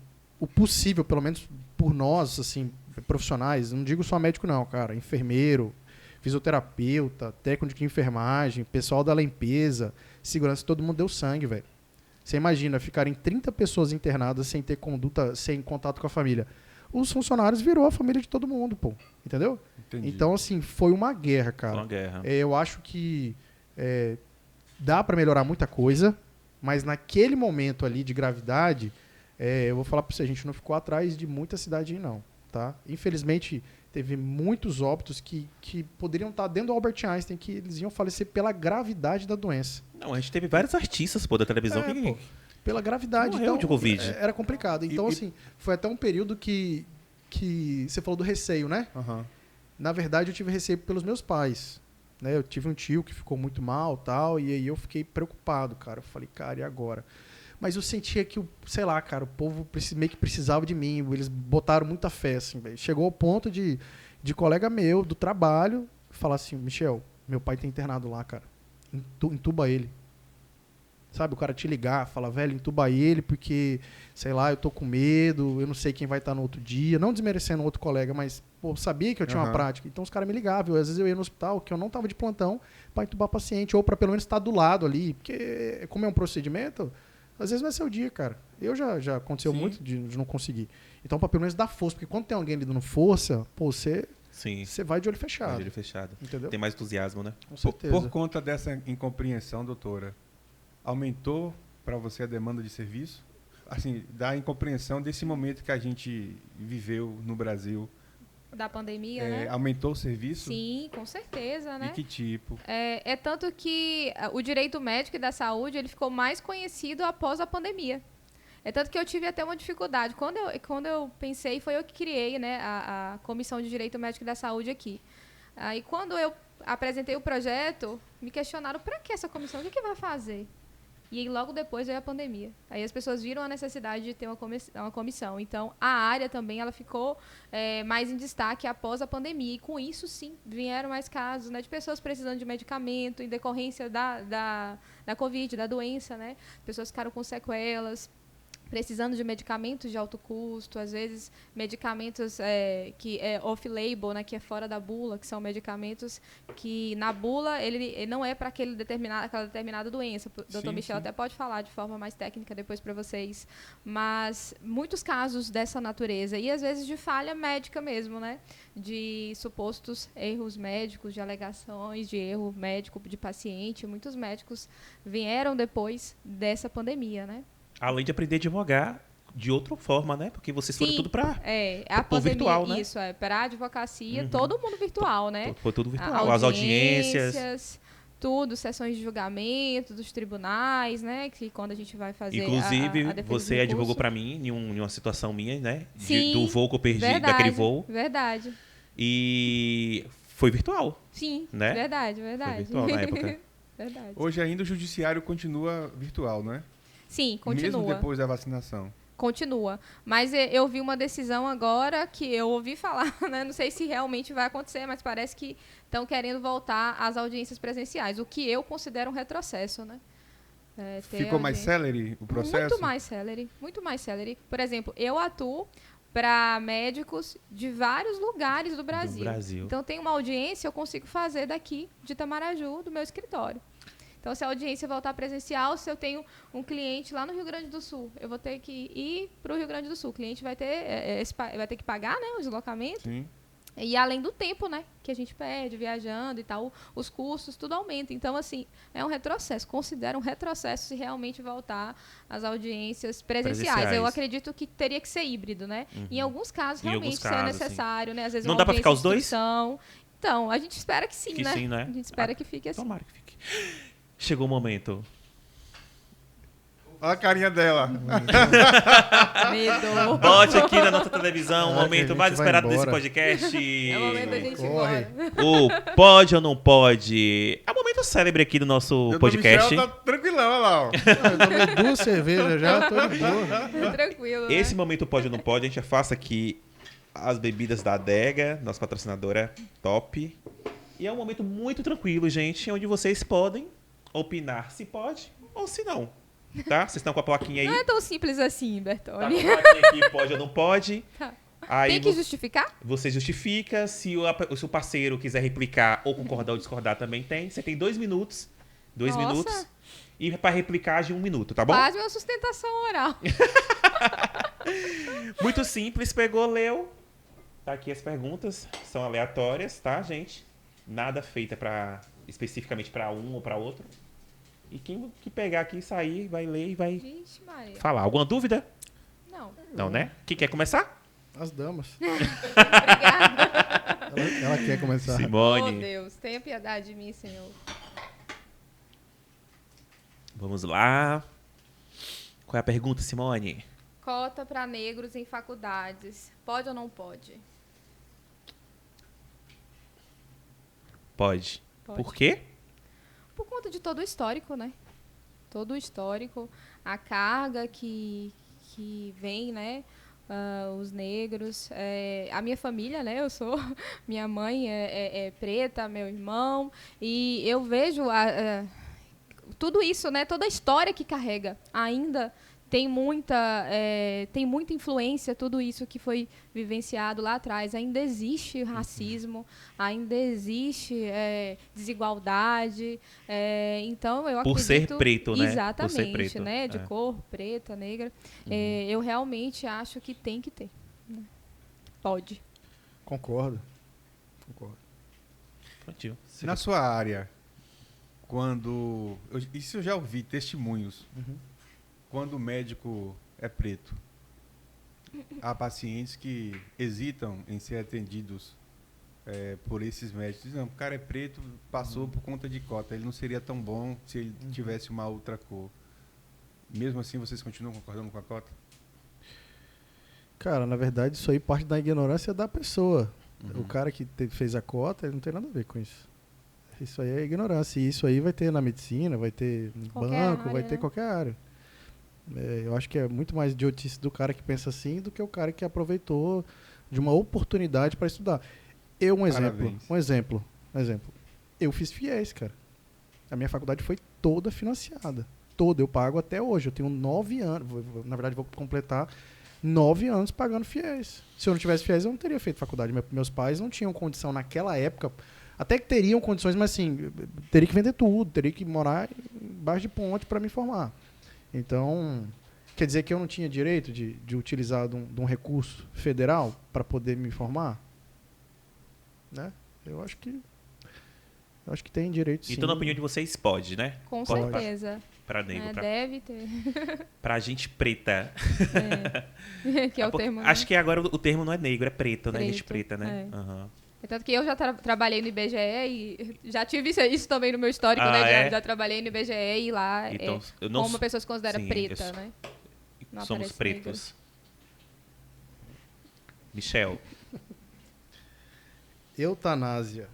possível, pelo menos por nós, assim, profissionais, não digo só médico não, cara, enfermeiro, fisioterapeuta, técnico de enfermagem, pessoal da limpeza, segurança, todo mundo deu sangue, velho. Você imagina ficarem 30 pessoas internadas sem ter conduta, sem contato com a família. Os funcionários virou a família de todo mundo, pô. Entendeu? Entendi. Então, assim, foi uma guerra, cara. Uma guerra. Eu acho que dá pra melhorar muita coisa, mas naquele momento ali de gravidade, eu vou falar pra você, a gente não ficou atrás de muita cidade aí, não. Tá? Infelizmente, teve muitos óbitos que poderiam estar dentro do Albert Einstein, que eles iam falecer pela gravidade da doença. Não, a gente teve vários artistas, pô, da televisão que... Pela gravidade. Morreu Então, de Covid. Era complicado. Então, assim, foi até um período que você falou do receio, né? Aham. Na verdade, eu tive receio pelos meus pais. Né? Eu tive um tio que ficou muito mal, tal, e aí eu fiquei preocupado, cara. Eu falei, cara, e agora? Mas eu sentia que, sei lá, cara, o povo meio que precisava de mim. Eles botaram muita fé, assim, velho. Chegou ao ponto de colega meu, do trabalho, falar assim, Michel, meu pai tá internado lá, cara. Entuba ele. Sabe, o cara te ligar, falar, velho, entuba ele porque, sei lá, eu tô com medo, eu não sei quem vai estar no outro dia. Não desmerecendo outro colega, mas, pô, sabia que eu tinha uma prática. Então os caras me ligavam. Às vezes eu ia no hospital, que eu não tava de plantão, pra entubar paciente, ou pra pelo menos estar do lado ali. Porque, como é um procedimento, às vezes vai ser o dia, cara. Eu já aconteceu muito de não conseguir. Então, pra pelo menos dar força, porque quando tem alguém ali dando força, pô, você vai de olho fechado. De olho fechado. Entendeu? Tem mais entusiasmo, né? Com certeza. Por conta dessa incompreensão, doutora, aumentou para você a demanda de serviço? Assim, da incompreensão desse momento que a gente viveu no Brasil. Da pandemia, né? Aumentou o serviço? Sim, com certeza, né? De que tipo? É tanto que o direito médico e da saúde ele ficou mais conhecido após a pandemia. É tanto que eu tive até uma dificuldade. Quando eu pensei, foi eu que criei, né, a Comissão de Direito Médico e da Saúde aqui. Aí, quando eu apresentei o projeto, me questionaram, para que essa comissão? O que vai fazer? E aí, logo depois veio a pandemia. Aí as pessoas viram a necessidade de ter uma comissão. Então, a área também ela ficou mais em destaque após a pandemia. E com isso, sim, vieram mais casos, né, de pessoas precisando de medicamento em decorrência da Covid, da doença. Né? Pessoas ficaram com sequelas, precisando de medicamentos de alto custo, às vezes medicamentos que é off-label, né, que é fora da bula, que são medicamentos que na bula ele não é para aquela determinada doença. O Dr. Michel até pode falar de forma mais técnica depois para vocês, mas muitos casos dessa natureza e às vezes de falha médica mesmo, né, de supostos erros médicos, de alegações de erro médico de paciente. Muitos médicos vieram depois dessa pandemia, né? Além de aprender a advogar de outra forma, né? Porque vocês foram tudo para a pandemia, virtual, né? Isso, para a advocacia, todo mundo virtual, né? Foi tudo virtual. As audiências, tudo, sessões de julgamento dos tribunais, né? Que quando a gente vai fazer inclusive, a defesa você do advogou recurso. para mim em uma situação minha, né? Sim, do voo que eu perdi, verdade, daquele voo. Verdade. E foi virtual. Sim, né? verdade. Foi virtual na época. Verdade. Hoje ainda o judiciário continua virtual, não é? Sim, continua. Mesmo depois da vacinação. Continua. Mas eu vi uma decisão agora que eu ouvi falar, né? Não sei se realmente vai acontecer, mas parece que estão querendo voltar às audiências presenciais, o que eu considero um retrocesso, né? ter Ficou mais audiência. celery o processo? Muito mais celery, muito mais celery. Por exemplo, eu atuo para médicos de vários lugares do Brasil. Então, tem uma audiência, eu consigo fazer daqui de Itamaraju, do meu escritório. Então, se a audiência voltar presencial, se eu tenho um cliente lá no Rio Grande do Sul, eu vou ter que ir para o Rio Grande do Sul. O cliente vai ter que pagar, né, o deslocamento. Sim. E além do tempo, né, que a gente perde viajando e tal, os custos, tudo aumenta. Então, assim, é um retrocesso. Considero um retrocesso se realmente voltar às audiências presenciais. Eu acredito que teria que ser híbrido, né? Em alguns casos, realmente, se é necessário, né? Às vezes não uma dá para ficar os audiência de dois? inscrição. Então, a gente espera que sim, né? Sim, né? A gente espera que fique assim. Tomara que fique. Chegou o momento. Olha a carinha dela. Medo. Bote aqui na nossa televisão o Ah, momento que a mais gente vai esperado desse embora. podcast. É o momento da gente ir Corre. embora. O Pode ou Não Pode. É o momento célebre aqui do nosso podcast. Michel tá tranquilão, olha lá. Ó. Eu tomei 2 cervejas já, tô de boa. Tranquilo, né? Esse momento Pode ou Não Pode, a gente afasta aqui as bebidas da Adega, nossa patrocinadora top. E é um momento muito tranquilo, gente, onde vocês podem opinar se pode ou se não. Tá? Vocês estão com a plaquinha aí? Não é tão simples assim, Tá com a Bertoni. plaquinha aqui, pode ou não pode. Tá. Aí Tem que justificar? você justifica. Se o parceiro quiser replicar ou concordar ou discordar, também tem. Você tem 2 minutos. 2 Nossa. minutos. E para replicagem, 1 minuto, tá bom? Quase uma sustentação oral. Muito simples, pegou, leu. Tá aqui as perguntas, são aleatórias, tá, gente? Nada feita especificamente para um ou para outro. E quem que pegar aqui, sair, vai ler e vai Vixe, Maria. falar. Alguma dúvida? Não. Não, né? Quem quer começar? As damas. Obrigada. Ela quer começar. Oh, Simone. Deus. Tenha piedade de mim, Senhor. Vamos lá. Qual é a pergunta, Simone? Cota para negros em faculdades. Pode ou não pode? Pode. Pode. Por quê? Por conta de todo o histórico, né? Todo o histórico, a carga que vem, né? Os negros. A minha família, né? Eu sou... Minha mãe é preta, meu irmão. E eu vejo tudo isso, né? Toda a história que carrega ainda tem muita influência, tudo isso que foi vivenciado lá atrás. Ainda existe racismo, ainda existe desigualdade. Então, eu Por acredito... ser preto, né? Exatamente, Por ser preto. né? De cor preta, negra. Eu realmente acho que tem que ter. Né? Pode. Concordo. Prontinho. Na sua área, isso eu já ouvi, testemunhos. Quando o médico é preto, há pacientes que hesitam em ser atendidos por esses médicos. Dizem, não, o cara é preto, passou por conta de cota. Ele não seria tão bom se ele tivesse uma outra cor. Mesmo assim, vocês continuam concordando com a cota? Cara, na verdade, isso aí parte da ignorância da pessoa. O cara que fez a cota, ele não tem nada a ver com isso. Isso aí é ignorância. E isso aí vai ter na medicina, vai ter no banco, vai ter em qualquer área. Eu acho que é muito mais idiotice do cara que pensa assim do que o cara que aproveitou de uma oportunidade para estudar. Um exemplo. Eu fiz FIES, cara. A minha faculdade foi toda financiada. Toda. Eu pago até hoje. Eu tenho 9 anos. Na verdade, vou completar 9 anos pagando FIES. Se eu não tivesse FIES, eu não teria feito faculdade. Meus pais não tinham condição naquela época. Até que teriam condições, mas assim, teria que vender tudo. Teria que morar embaixo de ponte para me formar. Então, quer dizer que eu não tinha direito de utilizar de um recurso federal para poder me formar? Né? Eu acho que tem direito, sim. Então, na opinião de vocês, pode, né? Com Pode. certeza. Pra negro, Deve ter. pra gente preta. Que é o termo. Acho que agora o termo não é negro, é preto, né? Gente Preto, preta, né? Aham. Tanto que eu já trabalhei no IBGE e já tive isso também no meu histórico, né? Já trabalhei no IBGE e lá Então, como uma pessoa se considera preta, né? Não somos aparece pretos. Michel. Eutanásia.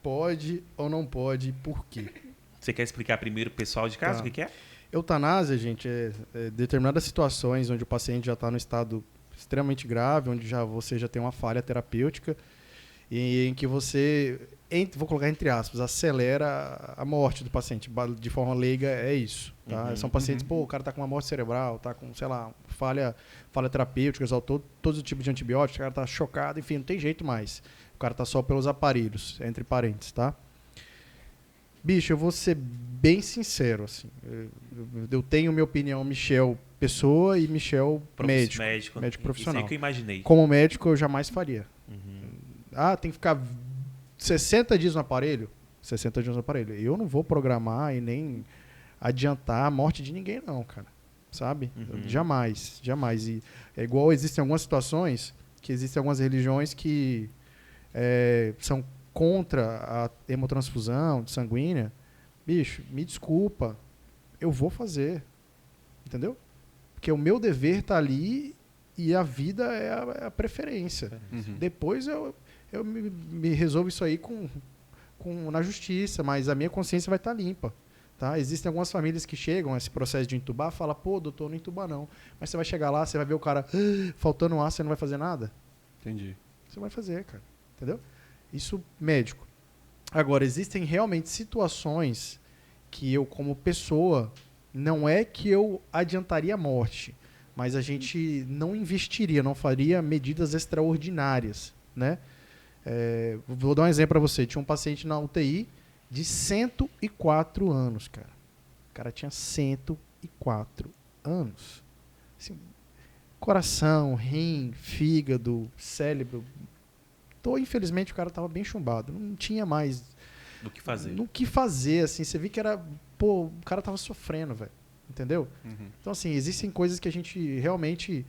Pode ou não pode? Por quê? Você quer explicar primeiro pro pessoal de casa Tá. o que é? Eutanásia, gente, é determinadas situações onde o paciente já está no estado extremamente grave, onde você já tem uma falha terapêutica, e em que você vou colocar entre aspas, acelera a morte do paciente. De forma leiga, é isso. Tá? São pacientes, pô, o cara tá com uma morte cerebral, tá com, sei lá, falha terapêutica, usar todos os tipos de antibióticos, o cara tá chocado, enfim, não tem jeito mais. O cara tá só pelos aparelhos, entre parênteses, tá? Bicho, eu vou ser bem sincero, assim. Eu tenho minha opinião, Michel pessoa e Michel médico profissional. Isso aí que eu imaginei. Como médico, eu jamais faria. Tem que ficar 60 dias no aparelho? 60 dias no aparelho. Eu não vou programar e nem adiantar a morte de ninguém, não, cara. Sabe? Jamais. E é igual, existem algumas situações que existem algumas religiões que são contra a hemotransfusão sanguínea. Bicho, me desculpa. Eu vou fazer. Entendeu? Porque o meu dever tá ali e a vida é a preferência. Depois eu me resolvo isso aí na justiça, mas a minha consciência vai estar limpa. Tá? Existem algumas famílias que chegam a esse processo de entubar e falam, pô, doutor, não entuba não. Mas você vai chegar lá, você vai ver o cara faltando ar, você não vai fazer nada? Entendi. Você vai fazer, cara. Entendeu? Isso, médico. Agora, existem realmente situações que eu, como pessoa, não é que eu adiantaria a morte, mas a gente não investiria, não faria medidas extraordinárias, né? Vou dar um exemplo para você. Tinha um paciente na UTI de 104 anos, cara. O cara tinha 104 anos. Assim, coração, rim, fígado, cérebro. Infelizmente, o cara estava bem chumbado. Não tinha mais do que fazer. No que fazer, assim. Você vê que era... Pô, o cara tava sofrendo, velho. Entendeu? Então, assim, existem coisas que a gente realmente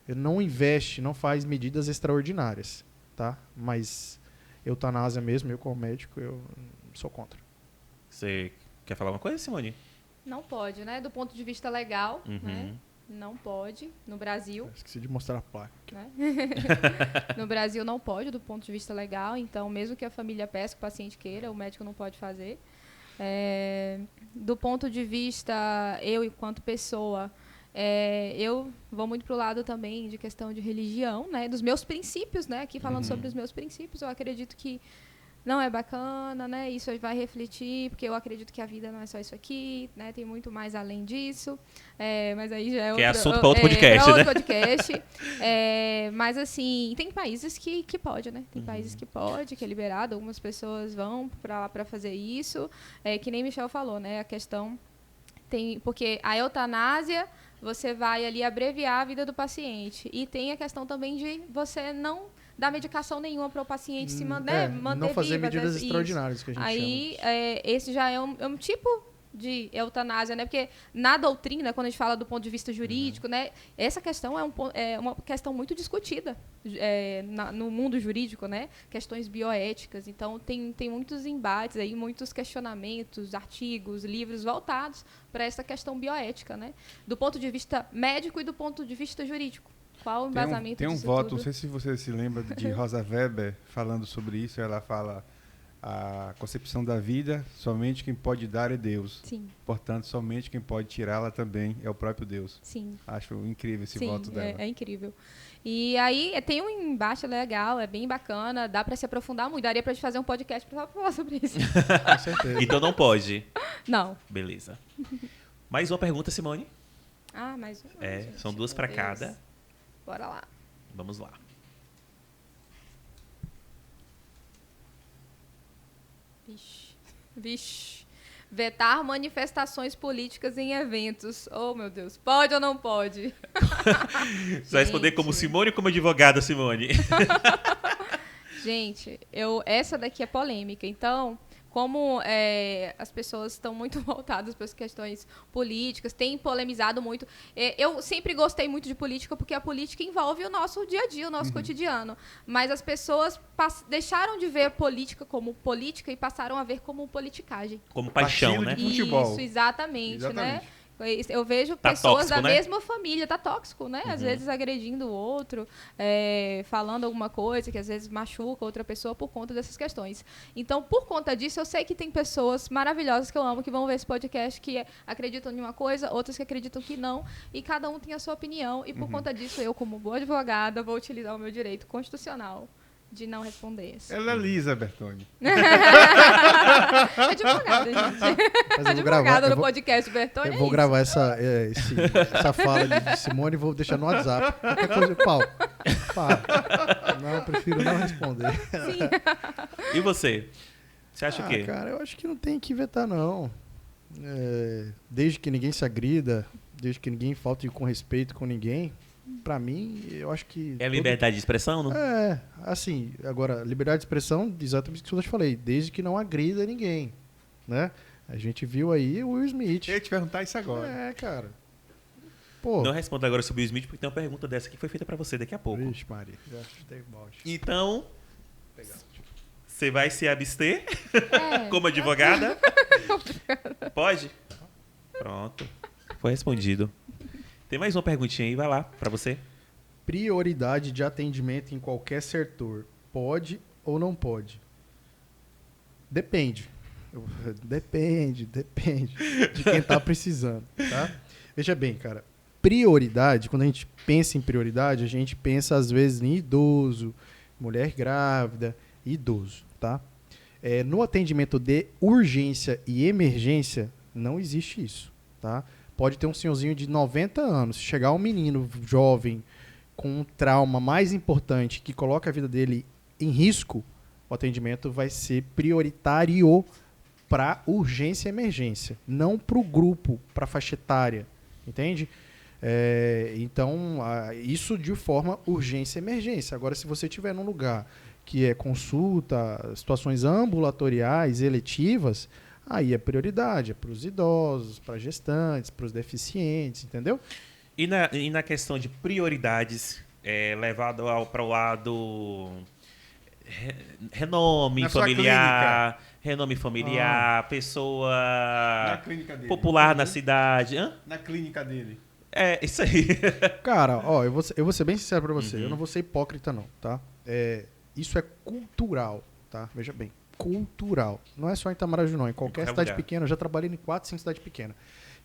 não investe, não faz medidas extraordinárias, tá? Mas eutanásia mesmo, eu como médico, eu sou contra. Você quer falar uma coisa, Simone? Não pode, né? Do ponto de vista legal, né? Não pode, no Brasil. Esqueci de mostrar a placa. Né? No Brasil não pode, do ponto de vista legal. Então, mesmo que a família peça, que o paciente queira, o médico não pode fazer. Do ponto de vista, eu enquanto pessoa, eu vou muito para o lado também de questão de religião, né? Dos meus princípios, né? Aqui falando sobre os meus princípios, eu acredito que não é bacana, né? Isso vai refletir, porque eu acredito que a vida não é só isso aqui, né? Tem muito mais além disso. Mas aí já é assunto para outro podcast, né? Podcast. Mas, assim, tem países que pode, né? Tem países que pode, que é liberado. Algumas pessoas vão para lá para fazer isso. Que nem Michel falou, né? A questão porque a eutanásia, você vai ali abreviar a vida do paciente. E tem a questão também de você não dar medicação nenhuma para o paciente se manter não fazer viva, medidas extraordinárias, que a gente chama. Esse já é um tipo de eutanásia, né? Porque na doutrina, quando a gente fala do ponto de vista jurídico, né? Essa questão é uma questão muito discutida no mundo jurídico, né? Questões bioéticas. Então, tem muitos embates aí, muitos questionamentos, artigos, livros voltados para essa questão bioética, né? Do ponto de vista médico e do ponto de vista jurídico. Qual o embasamento Tem um disso voto, tudo? não sei se você se lembra de Rosa Weber falando sobre isso. Ela fala: a concepção da vida, somente quem pode dar é Deus. Sim. Portanto, somente quem pode tirá-la também é o próprio Deus. Sim. Acho incrível esse voto dela. É incrível. E aí tem um embate legal, é bem bacana, dá para se aprofundar muito. Daria para gente fazer um podcast para falar sobre isso. Com certeza. Então não pode. Não. Beleza. Mais uma pergunta, Simone? Mais uma. Gente, são duas para cada. Bora lá. Vamos lá. Vixe. Vetar manifestações políticas em eventos. Oh, meu Deus. Pode ou não pode? Você vai responder como Simone ou como advogada, Simone? Gente, essa daqui é polêmica. Então, como as pessoas estão muito voltadas para as questões políticas, têm polemizado muito. Eu sempre gostei muito de política, porque a política envolve o nosso dia a dia, o nosso cotidiano. Mas as pessoas deixaram de ver a política como política e passaram a ver como politicagem. Como paixão, Partido né? de futebol. Isso, exatamente. Né? Eu vejo Tá pessoas tóxico, da né? mesma família, tá tóxico, né? Às vezes agredindo o outro, falando alguma coisa que às vezes machuca outra pessoa por conta dessas questões. Então, por conta disso, eu sei que tem pessoas maravilhosas que eu amo, que vão ver esse podcast, que acreditam em uma coisa, outras que acreditam que não, e cada um tem a sua opinião. E por conta disso, eu, como boa advogada, vou utilizar o meu direito constitucional de não responder. Assim. Ela é lisa, Bertone. Advogada, gente. Mas eu vou Advogada gravar, no podcast Bertone. eu vou gravar essa fala de Simone e vou deixar no WhatsApp. Qualquer coisa, pau. Para. Não, eu prefiro não responder. E você? Você acha o quê? Cara, eu acho que não tem que vetar, não. Desde que ninguém se agrida, desde que ninguém falte com respeito com ninguém, pra mim, eu acho que... É liberdade de expressão, não? Assim, agora, liberdade de expressão, exatamente o que eu te falei, desde que não agrida ninguém, né? A gente viu aí o Will Smith. Eu ia te perguntar isso agora. Cara. Pô. Não responda agora sobre o Will Smith, porque tem uma pergunta dessa que foi feita pra você daqui a pouco. Vixe, Maria. Já tem balde. Então, você vai se abster como advogada? Pode? Pronto. Foi respondido. Tem mais uma perguntinha aí, vai lá, pra você. Prioridade de atendimento em qualquer setor. Pode ou não pode? Depende. Depende de quem tá precisando, tá? Veja bem, cara. Prioridade, quando a gente pensa em prioridade, a gente pensa às vezes em idoso, mulher grávida, idoso, tá? No atendimento de urgência e emergência, não existe isso, tá? Pode ter um senhorzinho de 90 anos, chegar um menino jovem com um trauma mais importante que coloca a vida dele em risco, o atendimento vai ser prioritário para urgência e emergência, não para o grupo, para a faixa etária, entende? Então, isso de forma urgência e emergência. Agora, se você estiver num lugar que é consulta, situações ambulatoriais, eletivas, aí é prioridade, é para os idosos, para gestantes, para os deficientes, entendeu? E na questão de prioridades, levado para o lado renome familiar, pessoa Na clínica dele. popular na cidade. Hã? Na clínica dele. É, isso aí. Cara, eu vou ser bem sincero para você, eu não vou ser hipócrita não, tá? Isso é cultural, tá? Veja bem, cultural. Não é só em Itamaraju não, em qualquer cidade pequena, eu já trabalhei em 4, 5 cidades pequenas.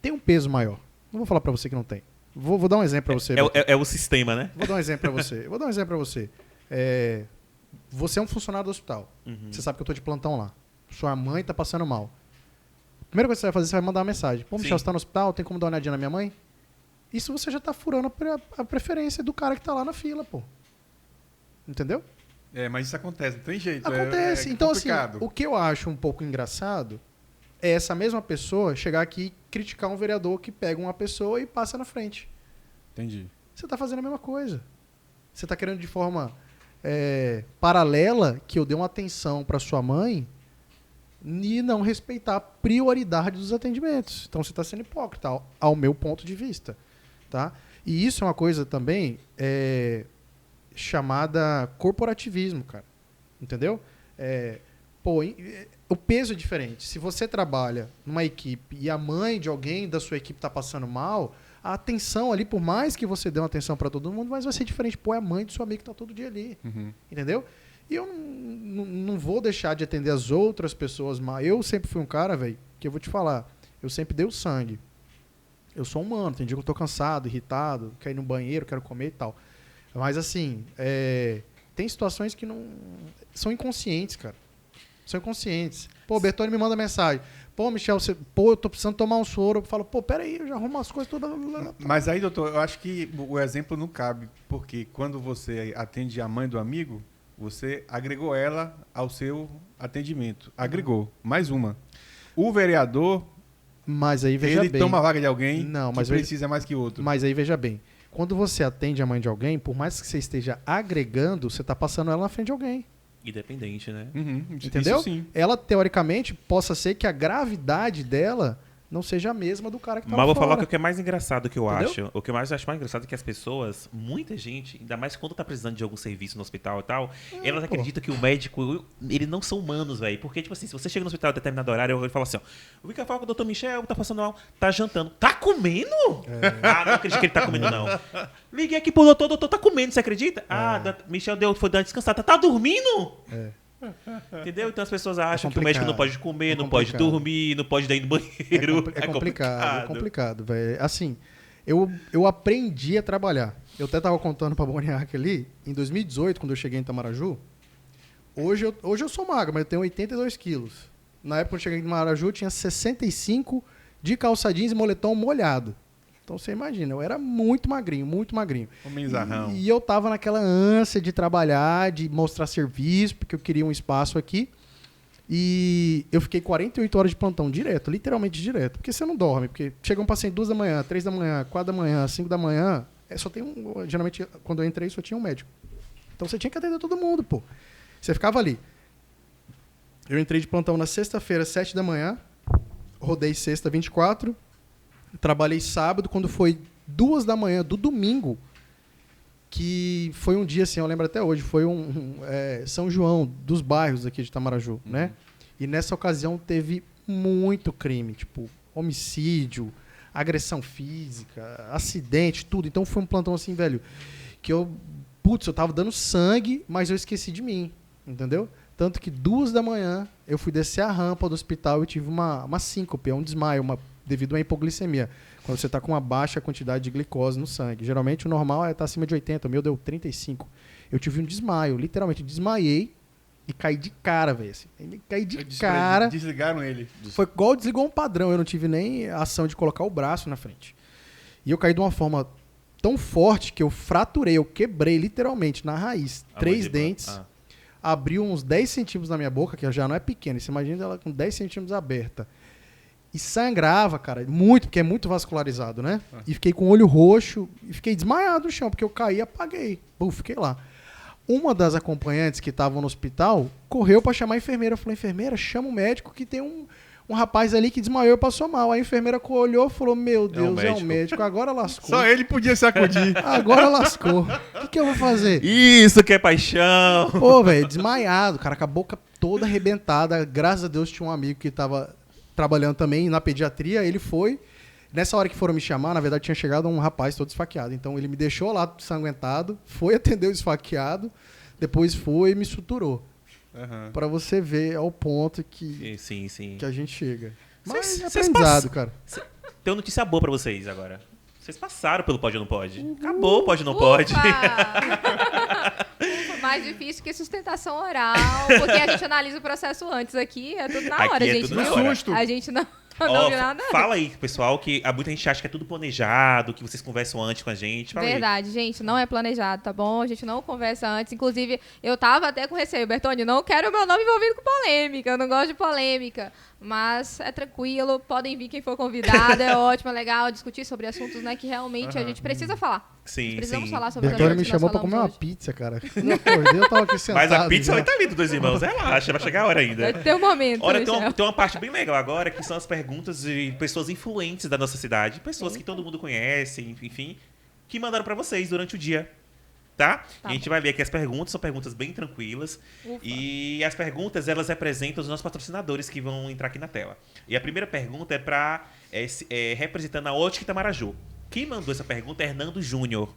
Tem um peso maior. Não vou falar para você que não tem. Vou dar um exemplo para você. É o sistema, né? Vou dar um exemplo para você. Você é um funcionário do hospital. Você sabe que eu tô de plantão lá. Sua mãe tá passando mal. A primeira coisa que você vai fazer, você vai mandar uma mensagem. Pô, Michel, você tá no hospital? Tem como dar uma olhadinha na minha mãe? Isso você já tá furando a preferência do cara que tá lá na fila, pô. Entendeu? Mas isso acontece, não tem jeito. Acontece. Então, complicado. assim, o que eu acho um pouco engraçado é essa mesma pessoa chegar aqui e criticar um vereador que pega uma pessoa e passa na frente. Entendi. Você tá fazendo a mesma coisa. Você tá querendo de forma paralela que eu dê uma atenção para sua mãe e não respeitar a prioridade dos atendimentos. Então você está sendo hipócrita, ao meu ponto de vista. Tá? E isso é uma coisa também chamada corporativismo, cara. Entendeu? O peso é diferente. Se você trabalha numa equipe e a mãe de alguém da sua equipe está passando mal, a atenção ali, por mais que você dê uma atenção para todo mundo, mas vai ser diferente. Pô, é a mãe do seu amigo que está todo dia ali. Entendeu? E eu não vou deixar de atender as outras pessoas mal. Eu sempre fui um cara, velho, que eu vou te falar, eu sempre dei o sangue. Eu sou humano, tem dia que eu tô cansado, irritado, quero ir no banheiro, quero comer e tal. Mas assim, tem situações que não... São inconscientes, cara. São inconscientes. Pô, o Bertone me manda mensagem. Pô, Michel, eu tô precisando tomar um soro. Eu falo, pô, peraí, eu já arrumo as coisas todas. Mas aí, doutor, eu acho que o exemplo não cabe, porque quando você atende a mãe do amigo, você agregou ela ao seu atendimento. Agregou. Mais uma. O vereador, mas aí, veja ele bem, toma a vaga de alguém mas que precisa mais que outro. Mas aí, veja bem, quando você atende a mãe de alguém, por mais que você esteja agregando, você está passando ela na frente de alguém. Independente, né? Entendeu? Isso sim. Ela, teoricamente, possa ser que a gravidade dela não seja a mesma do cara que tá Mas vou fora. falar que o que é mais engraçado que eu Entendeu? acho, o que eu acho mais engraçado é que as pessoas, muita gente, ainda mais quando tá precisando de algum serviço no hospital e tal, elas acreditam que o médico, eles não são humanos, velho. Porque, tipo assim, se você chega no hospital a determinado horário, ele fala assim, ó, eu vim cá falar com o doutor Michel, tá passando mal, tá jantando. Tá comendo? Ah, não acredito que ele tá comendo, não. Liguei aqui pro doutor, o doutor tá comendo, você acredita? Michel foi dar uma descansada, tá dormindo? Entendeu? Então as pessoas acham que o médico não pode comer, não pode dormir, não pode ir no banheiro. É complicado, velho. Assim, eu aprendi a trabalhar. Eu até tava contando pra Boniac ali, em 2018, quando eu cheguei em Itamaraju, Hoje eu sou magro, mas eu tenho 82 quilos. Na época, quando eu cheguei em Maraju, eu tinha 65 de calça jeans e moletom molhado. Então, você imagina, eu era muito magrinho, muito magrinho. Homenzarrão. E eu tava naquela ânsia de trabalhar, de mostrar serviço, porque eu queria um espaço aqui. E eu fiquei 48 horas de plantão direto, literalmente direto. Porque você não dorme, porque chega um paciente 2 da manhã, 3 da manhã, 4 da manhã, 5 da manhã, só tem um... Geralmente, quando eu entrei, só tinha um médico. Então, você tinha que atender todo mundo, pô. Você ficava ali. Eu entrei de plantão na sexta-feira, 7 da manhã, rodei sexta, 24, trabalhei sábado, quando foi 2 da manhã do domingo, que foi um dia, assim, eu lembro até hoje, foi São João, dos bairros aqui de Itamaraju, né? E nessa ocasião teve muito crime, tipo, homicídio, agressão física, acidente, tudo. Então foi um plantão assim, velho, que eu tava dando sangue, mas eu esqueci de mim, entendeu? Tanto que 2 da manhã eu fui descer a rampa do hospital e tive uma síncope, um desmaio, devido à hipoglicemia. Quando você está com uma baixa quantidade de glicose no sangue. Geralmente o normal é estar acima de 80, o meu deu 35. Eu tive um desmaio, literalmente desmaiei e caí de cara, velho. Assim. Caí de cara. Desligaram ele. Foi igual desligou um padrão, eu não tive nem ação de colocar o braço na frente. E eu caí de uma forma tão forte que eu fraturei, eu quebrei literalmente na raiz 3 dentes. Abriu uns 10 centímetros na minha boca, que já não é pequena. Você imagina ela com 10 centímetros aberta. E sangrava, cara, muito, porque é muito vascularizado, né? E fiquei com o olho roxo e fiquei desmaiado no chão, porque eu caí e apaguei. Fiquei lá. Uma das acompanhantes que estavam no hospital correu para chamar a enfermeira. Falou, enfermeira, chama o médico que tem um rapaz ali que desmaiou e passou mal. A enfermeira olhou e falou, meu Deus, é um médico, agora lascou. Só ele podia sacudir. Agora lascou. O que eu vou fazer? Isso que é paixão! Pô, velho, desmaiado, cara, com a boca toda arrebentada. Graças a Deus tinha um amigo que tava trabalhando também na pediatria, ele foi. Nessa hora que foram me chamar, na verdade tinha chegado um rapaz todo esfaqueado. Então ele me deixou lá sanguentado, foi atender o esfaqueado, depois foi e me suturou. Pra você ver ao ponto que a gente chega. Mas é aprendizado, cara. Tem uma notícia boa pra vocês agora. Vocês passaram pelo Pode ou Não Pode. Acabou o Pode ou Não Pode. Mais difícil que sustentação oral, porque a gente analisa o processo antes. Aqui é tudo na hora, Aqui é gente. tudo na hora. A gente não viu nada. Fala aí, pessoal, que muita gente acha que é tudo planejado, que vocês conversam antes com a gente. Fala Verdade, aí. gente, não é planejado, tá bom? A gente não conversa antes. Inclusive, eu tava até com receio, Bertone, não quero o meu nome envolvido com polêmica, eu não gosto de polêmica. Mas é tranquilo, podem vir quem for convidado, é ótimo, é legal discutir sobre assuntos, né, que realmente a gente precisa falar. Sim, Precisamos sim. falar sobre os Bertone assuntos me que nós chamou pra falamos comer uma hoje. pizza, cara. Eu acordei, eu tava aqui sentado. Mas a pizza já. vai estar vindo, dois irmãos. Relaxa, vai chegar a hora ainda. Vai ter um momento, Olha, Michel. tem uma parte bem legal agora, que são as perguntas de pessoas influentes da nossa cidade. Pessoas que todo mundo conhece, enfim, que mandaram pra vocês durante o dia. Tá? E a gente vai ler aqui as perguntas, são perguntas bem tranquilas. Ufa. E as perguntas, elas representam os nossos patrocinadores que vão entrar aqui na tela. E a primeira pergunta é para representando a Ótica Itamaraju. Quem mandou essa pergunta é Hernando Júnior.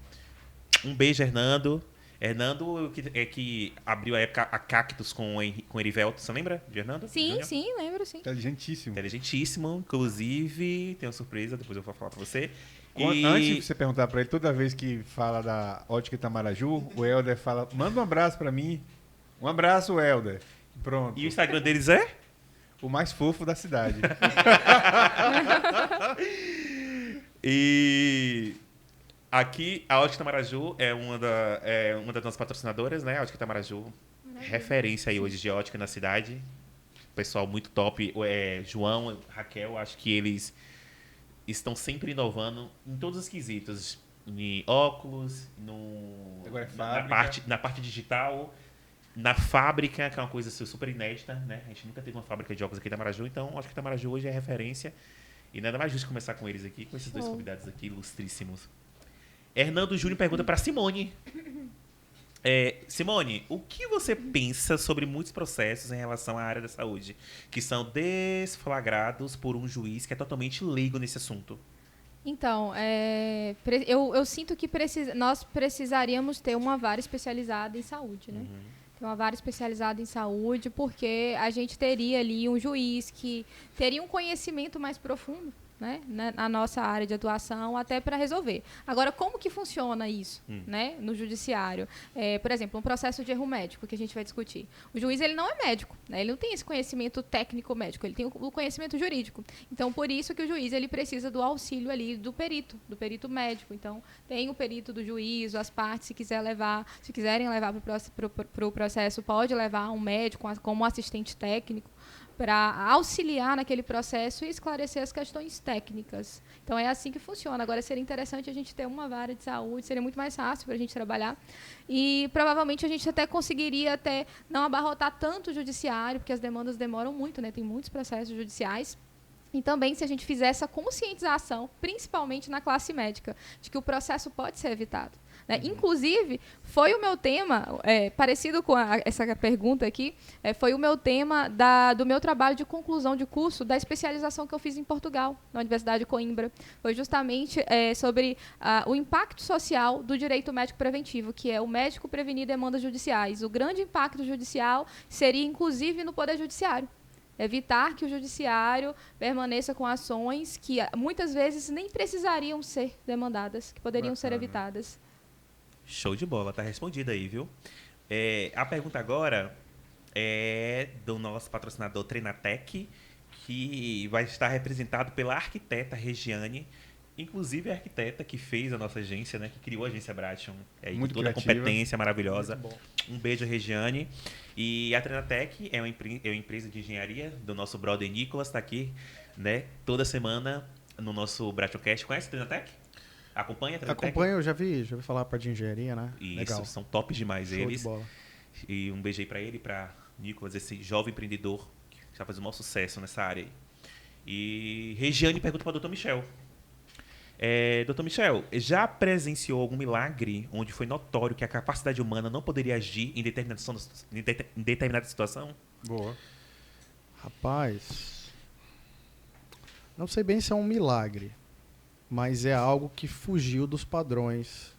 Um beijo, Hernando. Hernando, que abriu a época a Cactus com o Erivelto. Você lembra de Hernando? Sim, Júnior? sim, lembro, sim. Inteligentíssimo. Inteligentíssimo. Inclusive, tem uma surpresa, depois eu vou falar pra você. Antes de você perguntar pra ele, toda vez que fala da Ótica Itamaraju, o Helder fala, manda um abraço pra mim. Um abraço, Helder. Pronto. E o Instagram deles é? O mais fofo da cidade. E aqui, a Ótica Itamaraju é uma das nossas patrocinadoras, né? A Ótica Itamaraju, referência aí hoje de ótica na cidade. Pessoal muito top. João, Raquel, acho que eles estão sempre inovando em todos os quesitos. Em óculos, Agora é na parte digital, na fábrica, que é uma coisa super inédita, né? A gente nunca teve uma fábrica de óculos aqui em Itamaraju, então acho que Itamaraju hoje é referência. E nada mais justo começar com eles aqui, com esses dois convidados aqui, ilustríssimos. Hernando Júnior pergunta para Simone. Simone, o que você pensa sobre muitos processos em relação à área da saúde que são desflagrados por um juiz que é totalmente leigo nesse assunto? Então, eu sinto que nós precisaríamos ter uma vara especializada em saúde, né? Ter uma vara especializada em saúde, porque a gente teria ali um juiz que teria um conhecimento mais profundo né, na nossa área de atuação até para resolver. Agora, como que funciona isso, né, no judiciário? Por exemplo, um processo de erro médico que a gente vai discutir. O juiz ele não é médico, né, ele não tem esse conhecimento técnico médico, ele tem o conhecimento jurídico. Então, por isso que o juiz ele precisa do auxílio ali do perito médico. Então, tem o perito do juízo, as partes, se quiserem levar para o processo, pode levar um médico como assistente técnico para auxiliar naquele processo e esclarecer as questões técnicas. Então, é assim que funciona. Agora, seria interessante a gente ter uma vara de saúde, seria muito mais fácil para a gente trabalhar. E, provavelmente, a gente até conseguiria não abarrotar tanto o judiciário, porque as demandas demoram muito, né? Tem muitos processos judiciais. E também, se a gente fizer essa conscientização, principalmente na classe médica, de que o processo pode ser evitado. Né? Inclusive, foi o meu tema, parecido com essa pergunta aqui, foi o meu tema do meu trabalho de conclusão de curso da especialização que eu fiz em Portugal, na Universidade de Coimbra. Foi justamente sobre o impacto social do direito médico preventivo, que é o médico prevenir demandas judiciais. O grande impacto judicial seria, inclusive, no Poder Judiciário. Evitar que o judiciário permaneça com ações que muitas vezes nem precisariam ser demandadas, que poderiam ser evitadas. Show de bola, tá respondida aí, viu? A pergunta agora é do nosso patrocinador Treinatec, que vai estar representado pela arquiteta Regiane, inclusive a arquiteta que fez a nossa agência, né, que criou a agência Bration, com toda a competência maravilhosa. Um beijo, Regiane. E a Treinatec é uma empresa de engenharia do nosso brother Nicolas, está aqui, né, toda semana no nosso Bratiocast. Conhece a Treinatec? Acompanha a Treinatec? Acompanho, eu já vi falar a parte de engenharia, né? Isso, legal. São tops demais Show eles. de bola. E um beijo aí para ele, para Nicolas, esse jovem empreendedor que está fazendo um maior sucesso nessa área aí. E Regiane pergunta para o Dr. Michel. Dr. Michel, já presenciou algum milagre onde foi notório que a capacidade humana não poderia agir em determinada situação? Boa. Rapaz, não sei bem se é um milagre, mas é algo que fugiu dos padrões.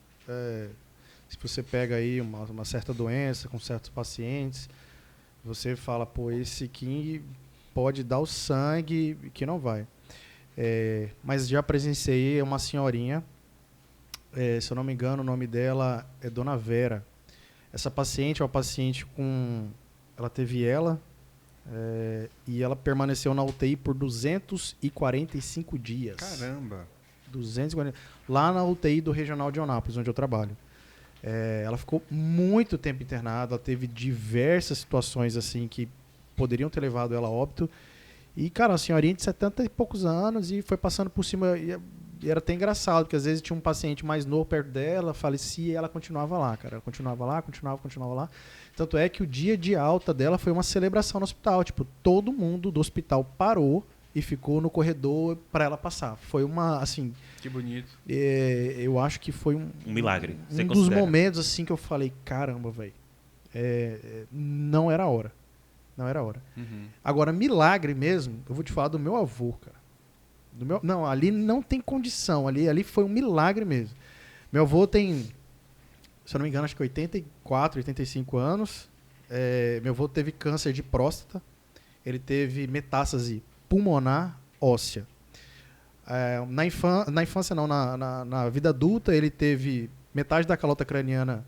Se você pega aí uma certa doença com certos pacientes, você fala, pô, esse aqui pode dar o sangue que não vai. Mas já presenciei uma senhorinha, se eu não me engano, o nome dela é Dona Vera. Essa paciente é uma paciente ela teve e ela permaneceu na UTI por 245 dias. Caramba! 240, lá na UTI do Regional de Onápolis, onde eu trabalho. Ela ficou muito tempo internada, ela teve diversas situações assim que poderiam ter levado ela a óbito. E, cara, uma senhorinha de 70 e poucos anos e foi passando por cima. E era até engraçado, porque às vezes tinha um paciente mais novo perto dela, falecia e ela continuava lá, cara. Ela continuava lá. Tanto é que o dia de alta dela foi uma celebração no hospital. Tipo, todo mundo do hospital parou e ficou no corredor para ela passar. Foi uma, assim... Que bonito. Eu acho que foi um milagre. Um dos momentos, assim, que eu falei, caramba, velho. Não era a hora. Não era a hora. Uhum. Agora, milagre mesmo, eu vou te falar do meu avô, cara. Não, ali não tem condição. Ali foi um milagre mesmo. Meu avô tem, se eu não me engano, acho que 84, 85 anos. Meu avô teve câncer de próstata. Ele teve metástase pulmonar óssea. Na infância, não, na vida adulta, ele teve metade da calota craniana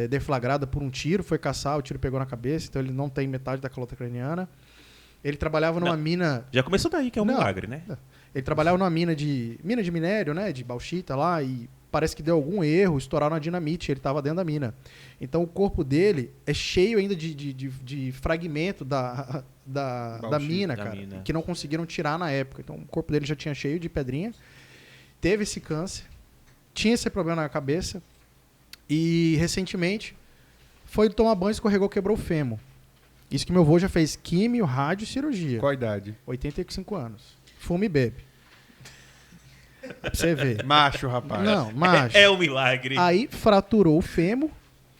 deflagrada por um tiro, foi caçar, o tiro pegou na cabeça, então ele não tem metade da calota craniana. Ele trabalhava numa mina... Já começou daí, que é um milagre, né? Ele trabalhava numa mina de minério, né, de bauxita lá, e parece que deu algum erro, estouraram a dinamite, ele estava dentro da mina. Então o corpo dele é cheio ainda de fragmento da mina, cara, que não conseguiram tirar na época. Então o corpo dele já tinha cheio de pedrinha, teve esse câncer, tinha esse problema na cabeça, e recentemente foi tomar banho, escorregou, quebrou o fêmur. Isso que meu avô já fez químio, rádio e cirurgia. Qual a idade? 85 anos. Fuma e bebe. Pra você ver. Macho, rapaz. Não, macho. É um milagre. Aí fraturou o fêmur,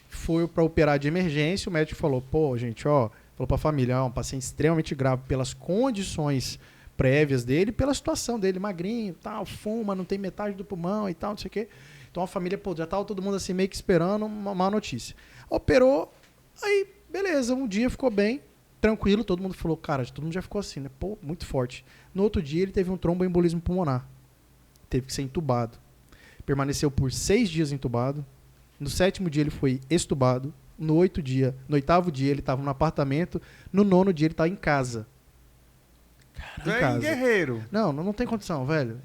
foi pra operar de emergência, o médico falou, pô, gente, falou pra família, um paciente extremamente grave pelas condições prévias dele, pela situação dele, magrinho, tal, fuma, não tem metade do pulmão e tal, não sei o quê. Então a família, pô, já tava todo mundo assim meio que esperando uma má notícia. Operou, aí beleza, um dia ficou bem, tranquilo, todo mundo falou, cara, todo mundo já ficou assim, né? Pô, muito forte. No outro dia ele teve um tromboembolismo pulmonar. Teve que ser entubado. Permaneceu por 6 dias entubado. No 7º dia ele foi extubado. No 8º dia ele estava no apartamento. No 9º dia ele estava em casa. Velho guerreiro. Não tem condição, velho.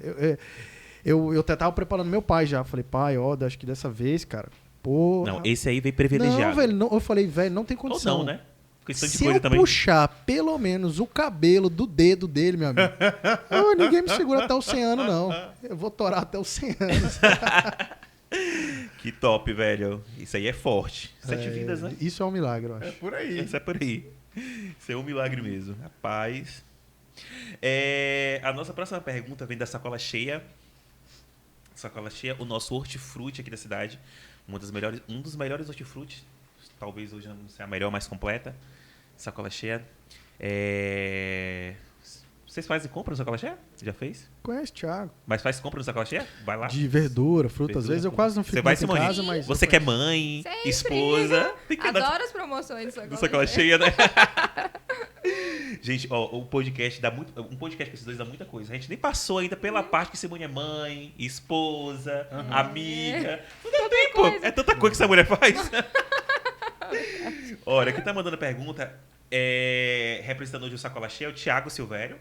Eu até tava preparando meu pai já. Falei, pai, ó, acho que dessa vez, cara, porra. Não, esse aí veio privilegiado. Não, velho, eu falei, velho, não tem condição. Ou não, né? Questão de Se coisa eu também. puxar pelo menos o cabelo do dedo dele, meu amigo, ninguém me segura até os 100 anos, não. Eu vou torar até os 100 anos. Que top, velho. Isso aí é forte. 7 vidas, né? Isso é um milagre, eu É acho. por aí. Isso é por aí. Isso é um milagre mesmo. Rapaz. A nossa próxima pergunta vem da Sacola Cheia. Sacola Cheia, o nosso hortifruti aqui da cidade. Um dos melhores hortifrutis. Talvez hoje não seja a melhor, mais completa. Sacola Cheia. Vocês fazem compra no Sacola Cheia? Já fez? Conhece, Thiago? Mas faz compra no Sacola Cheia? Vai lá. De verdura, fruta. Às Verdura, vezes eu fruta. quase não fico Você vai, muito em Simone? casa, mas... Você que é mãe, Sempre. esposa. Tem que andar Adoro as promoções do do Sacola Cheia, né? Gente, ó, o podcast dá muito. Um podcast com esses dois dá muita coisa. A gente nem passou ainda pela parte que Simone é mãe, esposa, amiga. Não dá tempo. coisa. É tanta coisa que essa mulher faz. Olha, quem tá mandando pergunta representando hoje o Sacola Cheia é o Thiago Silvério.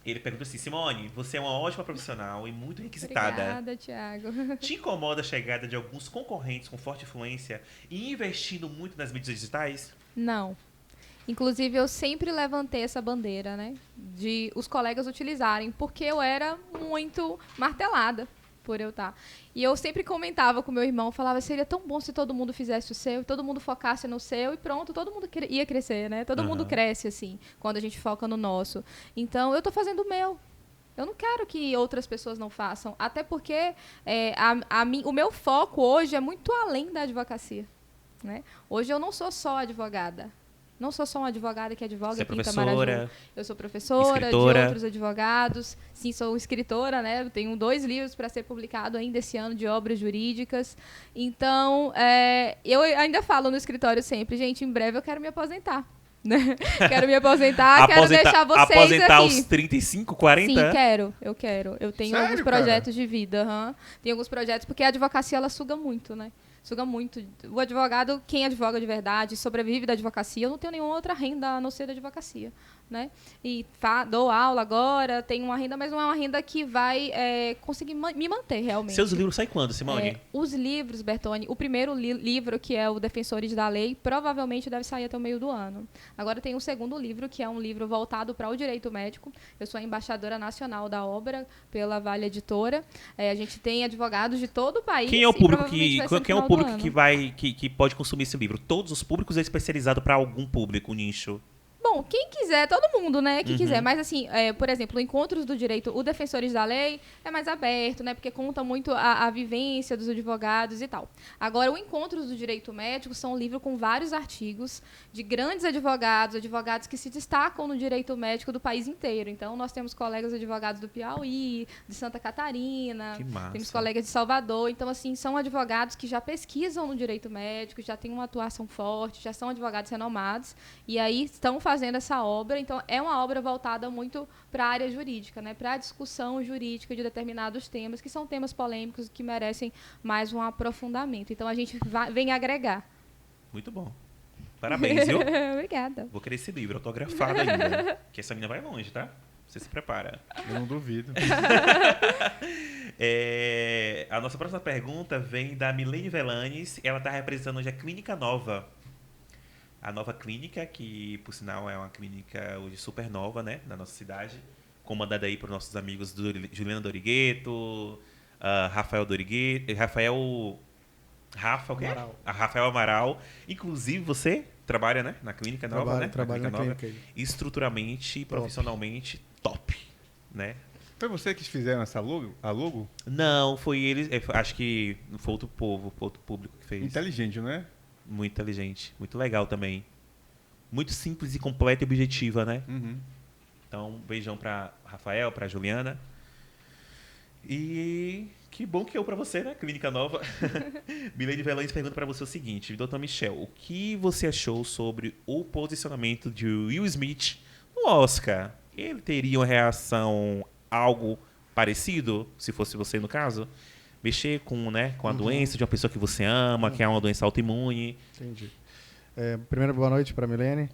Ele pergunta assim: Simone, você é uma ótima profissional e muito requisitada. Obrigada, Thiago. Te incomoda a chegada de alguns concorrentes com forte influência e investindo muito nas mídias digitais? Não. Inclusive, eu sempre levantei essa bandeira, né? De os colegas utilizarem, porque eu era muito martelada por eu estar. E eu sempre comentava com meu irmão, falava, seria tão bom se todo mundo fizesse o seu, todo mundo focasse no seu e pronto, todo mundo ia crescer, né? Todo mundo cresce, assim, quando a gente foca no nosso. Então, eu tô fazendo o meu. Eu não quero que outras pessoas não façam, até porque o meu foco hoje é muito além da advocacia, né? Hoje eu não sou só advogada. Não sou só uma advogada que advoga Você é aqui em professora, Itamaraju. Eu sou professora escritora. de outros advogados. Sim, sou escritora, né? Eu tenho 2 livros para ser publicado ainda esse ano de obras jurídicas. Então, eu ainda falo no escritório sempre, gente, em breve eu quero me aposentar. Né? Quero me aposentar, quero deixar vocês aposentar aqui. aos 35, 40? Sim, eu quero. Eu tenho Sério, alguns projetos de vida. Tem alguns projetos, porque a advocacia, ela suga muito, né? Suga muito. O advogado, quem advoga de verdade, sobrevive da advocacia. Eu não tenho nenhuma outra renda a não ser da advocacia, né? E dou aula agora, tenho uma renda, mas não é uma renda que vai conseguir me manter realmente. Seus livros saem quando, Simone? Os livros, Bertone, o primeiro livro, que é o Defensores da Lei, provavelmente deve sair até o meio do ano. Agora tem um segundo livro, que é um livro voltado para o direito médico. Eu sou a embaixadora nacional da obra pela Vale Editora. A gente tem advogados de todo o país. Quem é o e público provavelmente vai ser no quem é o final do público ano. que pode consumir esse livro? Todos os públicos é especializado para algum público, um nicho? Bom, quem quiser, todo mundo, né, que quiser. Mas, assim, por exemplo, o Encontros do Direito, o Defensores da Lei é mais aberto, né, porque conta muito a vivência dos advogados e tal. Agora, o Encontros do Direito Médico são um livro com vários artigos de grandes advogados que se destacam no direito médico do país inteiro. Então, nós temos colegas advogados do Piauí, de Santa Catarina, Que massa. temos colegas de Salvador. Então, assim, são advogados que já pesquisam no direito médico, já têm uma atuação forte, já são advogados renomados, e aí estão fazendo essa obra. Então, é uma obra voltada muito para a área jurídica, né? Para a discussão jurídica de determinados temas, que são temas polêmicos que merecem mais um aprofundamento. Então, a gente vem agregar. Muito bom. Parabéns, viu? Obrigada. Vou querer esse livro autografado ainda. Que essa menina vai longe, tá? Você se prepara. Eu não duvido. A nossa próxima pergunta vem da Milene Velanes. Ela está representando hoje a Clínica Nova. A nova clínica, que por sinal é uma clínica hoje super nova, né, na nossa cidade, comandada aí por nossos amigos Juliana Dorigueto, Rafael Dorigueto, Rafael Amaral. Inclusive você trabalha, né, na clínica nova, né? Trabalho na clínica aí. Estruturalmente e profissionalmente top, né? Foi você que fizeram essa logo? Não, foi eles, acho que foi outro público que fez. Inteligente, não é? Muito inteligente, muito legal também. Muito simples e completa e objetiva, né? Uhum. Então, beijão pra Rafael, pra Juliana. E Que bom que eu pra você, né? Clínica Nova. Milene Velães pergunta pra você o seguinte, Dr. Michel, o que você achou sobre o posicionamento de Will Smith no Oscar? Ele teria uma reação algo parecido, se fosse você no caso? Mexer com, né, com a doença de uma pessoa que você ama, que é uma doença autoimune. Entendi. Primeiro, boa noite para a Milene.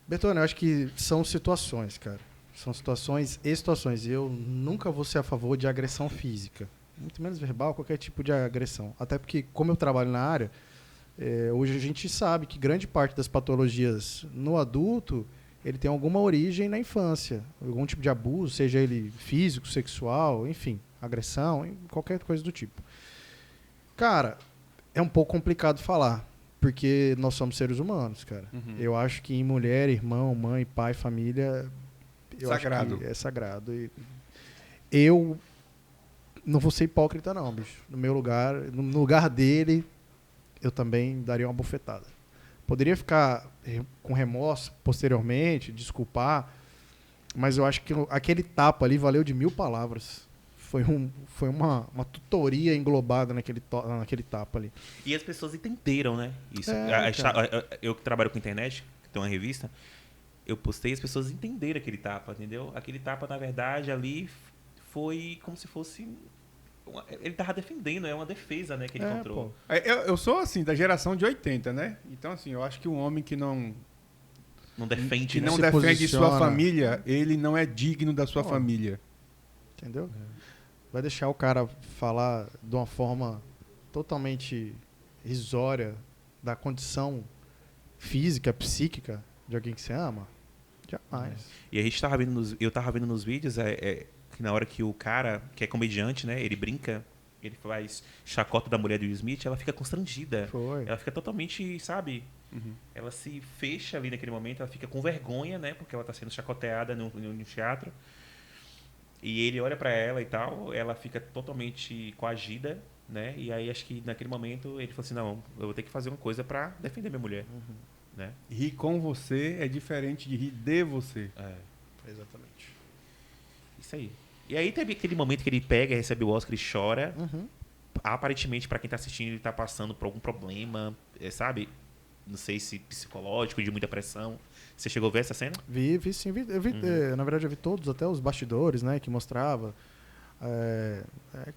Bertone, eu acho que são situações, cara. São situações e situações. E eu nunca vou ser a favor de agressão física. Muito menos verbal, qualquer tipo de agressão. Até porque, como eu trabalho na área, hoje a gente sabe que grande parte das patologias no adulto, ele tem alguma origem na infância. Algum tipo de abuso, seja ele físico, sexual, enfim, agressão, qualquer coisa do tipo. Cara, é um pouco complicado falar, porque nós somos seres humanos, cara. Eu acho que em mulher, irmão, mãe, pai, família, Sagrado. acho que é sagrado. E eu não vou ser hipócrita, não, bicho. No meu lugar, no lugar dele, eu também daria uma bufetada. Poderia ficar com remorso posteriormente, desculpar, mas eu acho que aquele tapa ali valeu de 1000 palavras. Foi uma tutoria englobada naquele tapa ali. E as pessoas entenderam, né? Isso. Eu que trabalho com internet, que tem uma revista, eu postei, as pessoas entenderam aquele tapa, entendeu? Aquele tapa, na verdade, ali foi como se fosse... Ele tava defendendo, é uma defesa, né, que ele encontrou. Eu sou, assim, da geração de 80, né? Então, assim, eu acho que um homem que não defende, que né? não Se defende posiciona. sua família, ele não é digno da sua família. Entendeu? Vai deixar o cara falar de uma forma totalmente risória da condição física, psíquica de alguém que você ama? Jamais. E a gente tava vendo eu tava vendo nos vídeos que na hora que o cara, que é comediante, né, ele brinca, ele faz chacota da mulher do Will Smith, ela fica constrangida. Foi. Ela fica totalmente, sabe? Ela se fecha ali naquele momento, ela fica com vergonha, né, porque ela tá sendo chacoteada no teatro. E ele olha pra ela e tal, ela fica totalmente coagida, né? E aí acho que naquele momento ele falou assim, não, eu vou ter que fazer uma coisa pra defender minha mulher, né? Rir com você é diferente de rir de você. Exatamente. Isso aí. E aí teve aquele momento que ele pega, recebe o Oscar e chora. Aparentemente, pra quem tá assistindo, ele tá passando por algum problema, sabe? Não sei se psicológico, de muita pressão. Você chegou a ver essa cena? Vi sim. Na verdade, eu vi todos, até os bastidores, né, que mostrava.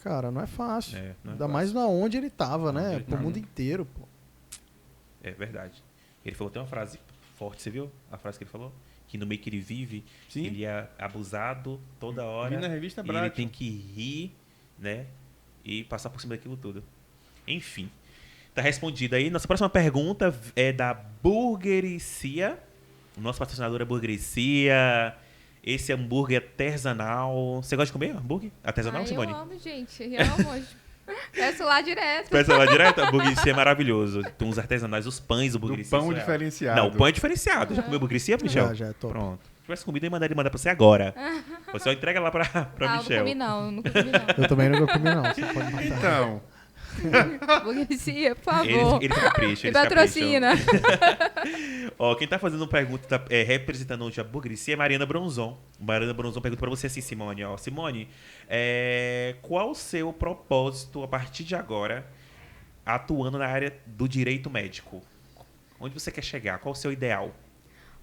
Cara, não é fácil. Ainda mais na onde ele tava, né? Pro mundo inteiro, pô. É verdade. Ele falou, tem uma frase forte, você viu? A frase que ele falou? Que no meio que ele vive, Sim. ele é abusado toda hora. Vi na revista e ele Brat. tem que rir, né? E passar por cima daquilo tudo. Enfim. Tá respondido aí. Nossa próxima pergunta é da Burgericia. Nosso patrocinador é Burgericia. Esse hambúrguer artesanal. Você gosta de comer hambúrguer artesanal, Simone? Eu amo, gente. Eu amo. Peço lá direto. Peça lá direto? A Burgericia é maravilhoso. Tem uns artesanais, os pães do Do Burgericia. pão surreal. diferenciado. Não, o pão é diferenciado. Já comeu Burgericia, Michel? Já, top. Pronto. Se tivesse comido, eu ia mandar pra você agora. Você só entrega lá pra Michel. Não comi não, nunca comi não. Eu também nunca comi, não. Você pode matar. Então, Burguesia, por favor. Eles capricham, Me eles patrocina. Ó, quem tá fazendo pergunta, representando hoje a Burgericia é Mariana Bronzon. Mariana Bronzon pergunta pra você assim, Simone. Ó, Simone, qual o seu propósito a partir de agora atuando na área do direito médico? Onde você quer chegar? Qual o seu ideal?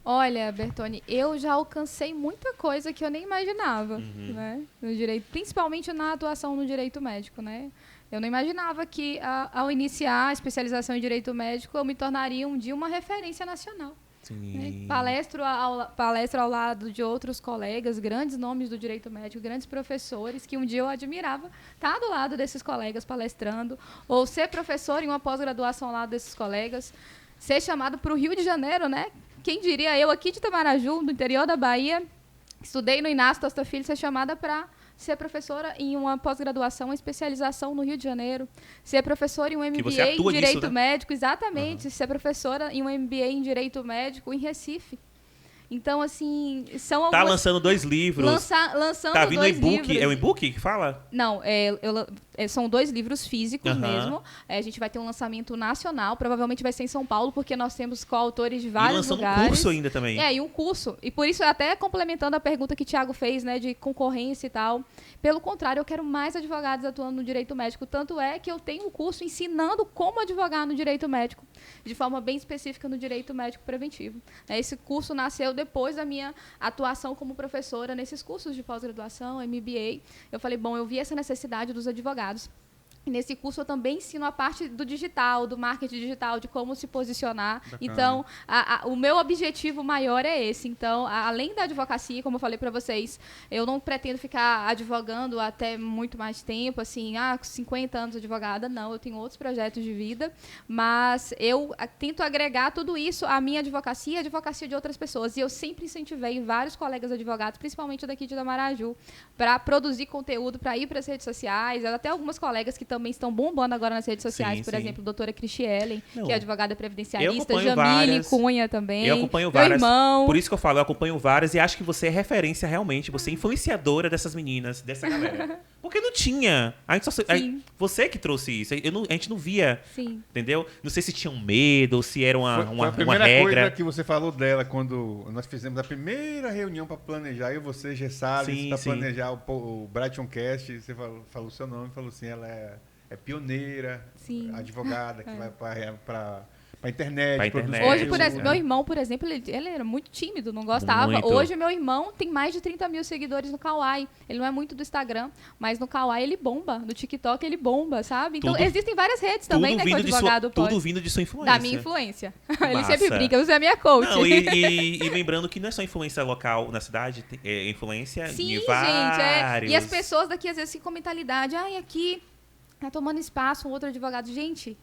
Olha, Bertone, eu já alcancei muita coisa que eu nem imaginava, né? No direito, principalmente na atuação no direito médico, né? Eu não imaginava que, ao iniciar a especialização em direito médico, eu me tornaria um dia uma referência nacional. Né? Palestro ao lado de outros colegas, grandes nomes do direito médico, grandes professores, que um dia eu admirava estar do lado desses colegas palestrando, ou ser professor em uma pós-graduação ao lado desses colegas, ser chamado para o Rio de Janeiro, né? Quem diria eu aqui de Itamaraju, no interior da Bahia, estudei no Inácio Tosta Filho, ser chamada para ser professora em uma pós-graduação, uma especialização no Rio de Janeiro, ser professora em um MBA você atua em Direito nisso, né? Médico, exatamente, ser professora em um MBA em Direito Médico em Recife. Então, assim, são Tá algumas... lançando 2 livros. Lançando Tá vindo 2 e-book. livros. É o e-book que fala? Não, São 2 livros físicos Aham. mesmo. A gente vai ter um lançamento nacional, provavelmente vai ser em São Paulo, porque nós temos coautores de E vários lançando lugares. um curso ainda também. E um curso. E por isso, até complementando a pergunta que o Thiago fez, né, de concorrência e tal. Pelo contrário, eu quero mais advogados atuando no direito médico. Tanto é que eu tenho um curso ensinando como advogar no direito médico, de forma bem específica no direito médico preventivo. Esse curso nasceu depois da minha atuação como professora nesses cursos de pós-graduação, MBA. Eu falei, bom, eu vi essa necessidade dos advogados. E nesse curso eu também ensino a parte do digital, do marketing digital, de como se posicionar. Bacana. Então, o meu objetivo maior é esse. Então, além da advocacia, como eu falei para vocês, eu não pretendo ficar advogando até muito mais tempo, assim, 50 anos advogada, não. Eu tenho outros projetos de vida, mas eu tento agregar tudo isso à minha advocacia e à advocacia de outras pessoas. E eu sempre incentivei vários colegas advogados, principalmente daqui de Itamaraju, para produzir conteúdo, para ir para as redes sociais. Até algumas colegas que também estão bombando agora nas redes sociais, Sim, por sim. exemplo, a doutora Cristielen, Não. que é advogada Eu previdenciarista, acompanho Jamile várias. Cunha também, Eu acompanho meu várias. irmão. Por isso que eu falo, eu acompanho várias e acho que você é referência realmente, você é influenciadora dessas meninas, dessa galera. Porque não tinha. A gente só, Sim. você que trouxe isso. A gente não via, Sim. entendeu? Não sei se tinham medo ou se era Foi a uma primeira regra. coisa que você falou dela quando nós fizemos a primeira reunião para planejar, eu e você, G. Salles, Sim, para sim. planejar o Brighton Cast. Você falou o seu nome, falou assim, ela é pioneira, Sim. advogada, que vai para a internet. Pra produz internet. Hoje, por conteúdo. exemplo, meu irmão, por exemplo, ele era muito tímido, não gostava. Muito. Hoje, meu irmão tem mais de 30 mil seguidores no Kawaii. Ele não é muito do Instagram, mas no Kawaii ele bomba. No TikTok ele bomba, sabe? Então, Tudo- existem várias redes também, né, que o advogado pode. tudo vindo de sua influência. Da minha influência. Ele Massa. sempre brinca, você é minha coach. Não, e lembrando que não é só influência local na cidade, é influência Sim, em gente. vários. E as pessoas daqui, às vezes, com mentalidade, aqui tá tomando espaço um outro advogado. Gente,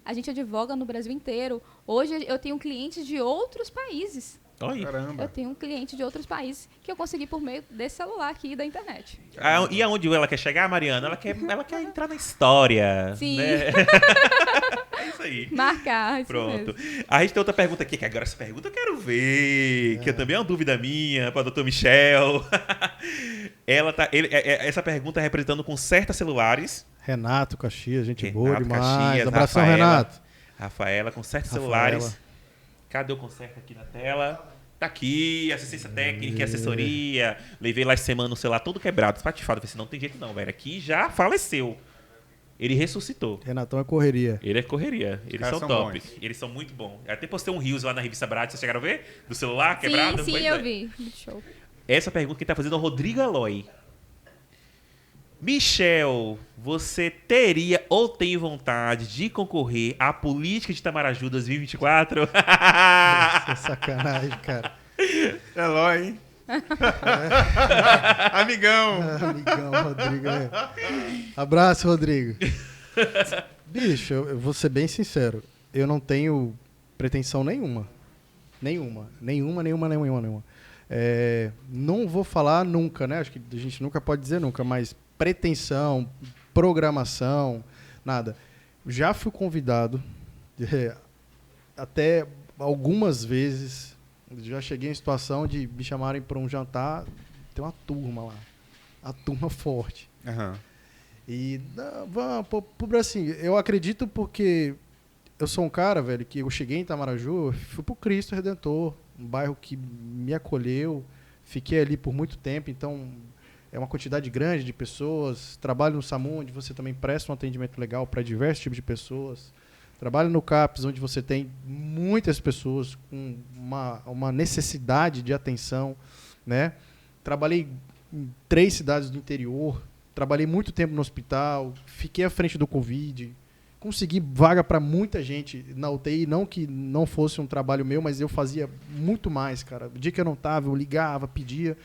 a gente advoga no Brasil inteiro. Hoje eu tenho clientes de outros países. Olha aí. Caramba. Eu tenho um cliente de outros países que eu consegui por meio desse celular aqui e da internet. E aonde ela quer chegar, Mariana? Ela quer entrar na história. Sim. Né? É isso aí. Marcar, isso Pronto. mesmo. A gente tem outra pergunta aqui, que agora essa pergunta eu quero ver, que também é uma dúvida minha, para o Dr. Michel. Essa pergunta é representando com certos celulares. Renato Caxias, gente Renato boa demais. Caxias, Abração, Rafaela. Renato. Rafaela, com certos Rafaela. celulares. Cadê o conserto aqui na tela? Tá aqui, assistência técnica, assessoria. Levei lá essa semana o celular todo quebrado, espatifado. Falei assim, não tem jeito não, velho. Aqui já faleceu. Ele ressuscitou. Renatão é correria. Ele é correria. Eles caras são são top. bons. Eles são muito bons. Eu até postei um Reels lá na revista Brat, vocês chegaram a ver? Do celular quebrado? Sim, sim, Pois eu é. vi. Muito show. Essa pergunta que tá fazendo é o Rodrigo Aloy. Michel, você teria ou tem vontade de concorrer à política de Itamaraju 2024? Isso é sacanagem, cara. Eloy, hein? Amigão. Amigão, Rodrigo. Abraço, Rodrigo. Bicho, eu vou ser bem sincero. Eu não tenho pretensão nenhuma. Nenhuma. Não vou falar nunca, né? Acho que a gente nunca pode dizer nunca, mas pretensão, programação, nada. Já fui convidado até algumas vezes. Já cheguei em situação de me chamarem para um jantar. Tem uma turma lá. A turma forte. Aham. E vamos, assim, eu acredito porque eu sou um cara, velho, que eu cheguei em Itamaraju, fui pro Cristo Redentor, um bairro que me acolheu, fiquei ali por muito tempo, então é uma quantidade grande de pessoas. Trabalho no SAMU, onde você também presta um atendimento legal para diversos tipos de pessoas. Trabalho no CAPS, onde você tem muitas pessoas com uma necessidade de atenção, né? Trabalhei em 3 cidades do interior, trabalhei muito tempo no hospital, fiquei à frente do Covid, consegui vaga para muita gente na UTI, não que não fosse um trabalho meu, mas eu fazia muito mais, cara. O dia que eu não estava, eu ligava, pedia,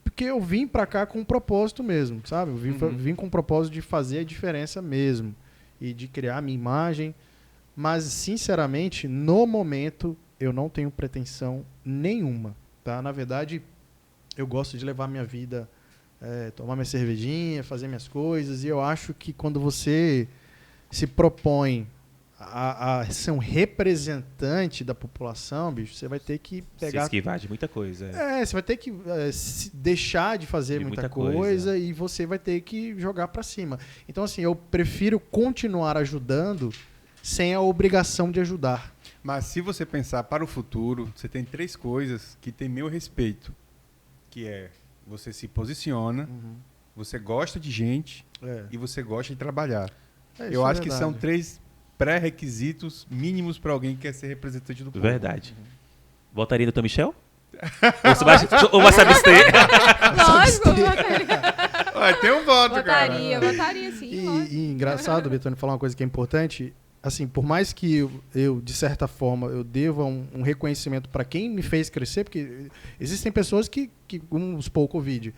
porque eu vim para cá com um propósito mesmo, sabe? Eu vim com o propósito de fazer a diferença mesmo e de criar a minha imagem, mas, sinceramente, no momento, eu não tenho pretensão nenhuma, tá? Na verdade, eu gosto de levar minha vida, tomar minha cervejinha, fazer minhas coisas, e eu acho que quando você se propõe a ser um representante da população, bicho, você vai ter que Se pegar... esquivar de muita coisa. Você vai ter que deixar de fazer De muita muita coisa, coisa. e você vai ter que jogar pra cima. Então, assim, eu prefiro continuar ajudando sem a obrigação de ajudar. Mas se você pensar para o futuro, você tem 3 coisas que tem meu respeito. Que é, você se posiciona, você gosta de gente e você gosta de trabalhar. Isso Eu é acho que são verdade. 3 pré-requisitos mínimos para alguém que quer ser representante do povo. Verdade. Votaria no Tom Michel? ou vai se abster? Lógico, votaria. Olha, tem um voto, Votaria, cara. votaria sim. lógico. E engraçado, Betônio, falar uma coisa que é importante. Assim, por mais que eu de certa forma, eu deva um reconhecimento para quem me fez crescer, porque existem pessoas que vamos supor, o Covid,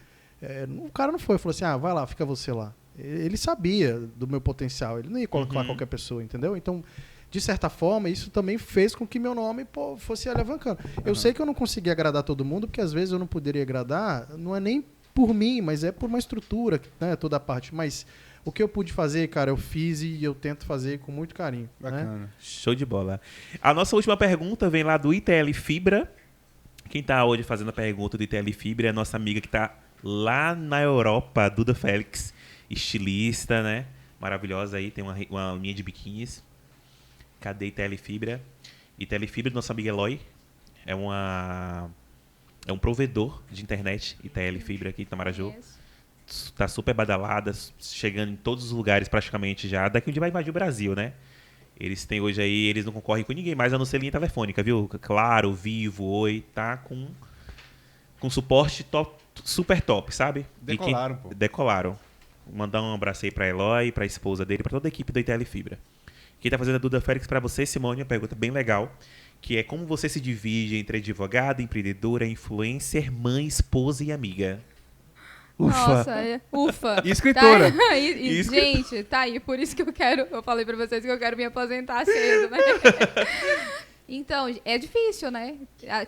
o cara não falou assim, vai lá, fica você lá. Ele sabia do meu potencial, ele não ia colocar qualquer pessoa, entendeu? Então, de certa forma, isso também fez com que meu nome fosse alavancando. Eu sei que eu não consegui agradar todo mundo, porque às vezes eu não poderia agradar, não é nem por mim, mas é por uma estrutura, né, toda a parte. Mas o que eu pude fazer, cara, eu fiz e eu tento fazer com muito carinho. Né? Bacana. Show de bola. A nossa última pergunta vem lá do ITL Fibra. Quem tá hoje fazendo a pergunta do ITL Fibra é a nossa amiga que tá lá na Europa, Duda Félix, estilista, né? Maravilhosa aí, tem uma linha de biquínis. Cadê ITL Fibra? ITL Fibra, nossa amiga Eloy. É um provedor de internet, ITL Fibra aqui em Itamaraju. Tá super badalada, chegando em todos os lugares praticamente já. Daqui onde vai invadir o Brasil, né? Eles têm hoje aí, eles não concorrem com ninguém mais a não ser linha telefônica, viu? Claro, Vivo, Oi, tá com suporte super top, sabe? Decolaram, pô. Decolaram. Vou mandar um abraço aí pra Eloy, pra esposa dele, pra toda a equipe do ITL Fibra. Quem tá fazendo a Duda Félix pra você, Simone, uma pergunta bem legal, que é como você se divide entre advogada, empreendedora, influencer, mãe, esposa e amiga? Ufa! Nossa, ufa. E escritora. Tá, gente, tá aí. Por isso que eu falei pra vocês que eu quero me aposentar cedo, né? Então, é difícil, né?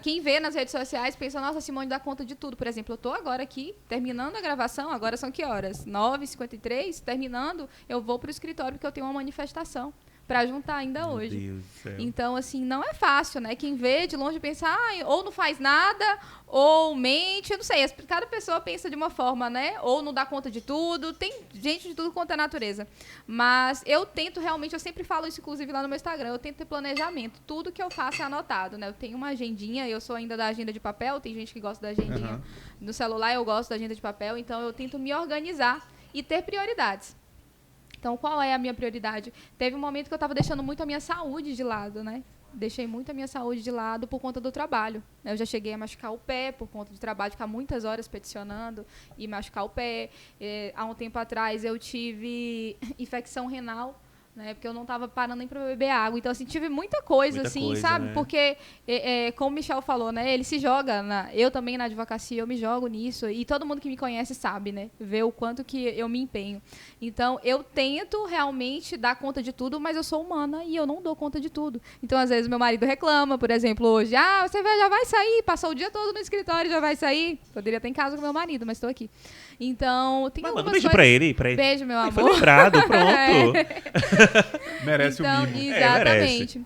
Quem vê nas redes sociais pensa, nossa, a Simone dá conta de tudo. Por exemplo, eu tô agora aqui, terminando a gravação, agora são que horas? 9h53, terminando, eu vou pro escritório porque eu tenho uma manifestação pra juntar ainda hoje. Meu Deus do céu. Então, assim, não é fácil, né? Quem vê de longe pensa, ou não faz nada, ou mente, eu não sei. Cada pessoa pensa de uma forma, né? Ou não dá conta de tudo. Tem gente de tudo quanto é natureza. Mas eu tento realmente, eu sempre falo isso, inclusive, lá no meu Instagram, eu tento ter planejamento. Tudo que eu faço é anotado, né? Eu tenho uma agendinha, eu sou ainda da agenda de papel, tem gente que gosta da agendinha no celular, eu gosto da agenda de papel, então eu tento me organizar e ter prioridades. Então, qual é a minha prioridade? Teve um momento que eu estava deixando muito a minha saúde de lado, né? Deixei muito a minha saúde de lado por conta do trabalho. Eu já cheguei a machucar o pé por conta do trabalho, ficar muitas horas peticionando e machucar o pé. Há um tempo atrás, eu tive infecção renal, né? Porque eu não estava parando nem para beber água. Então, assim, tive muita coisa, sabe? Né? Porque, como o Michel falou, né? Ele se joga, eu também na advocacia, eu me jogo nisso. E todo mundo que me conhece sabe, né? Vê o quanto que eu me empenho. Então, eu tento realmente dar conta de tudo, mas eu sou humana e eu não dou conta de tudo. Então, às vezes, meu marido reclama, por exemplo, hoje, você já vai sair, passou o dia todo no escritório, já vai sair. Poderia estar em casa com meu marido, mas estou aqui. Então, tem Manda um algumas beijo coisas... pra ele. Beijo, meu amor. Foi lembrado, pronto. Merece então, o mimo. Exatamente.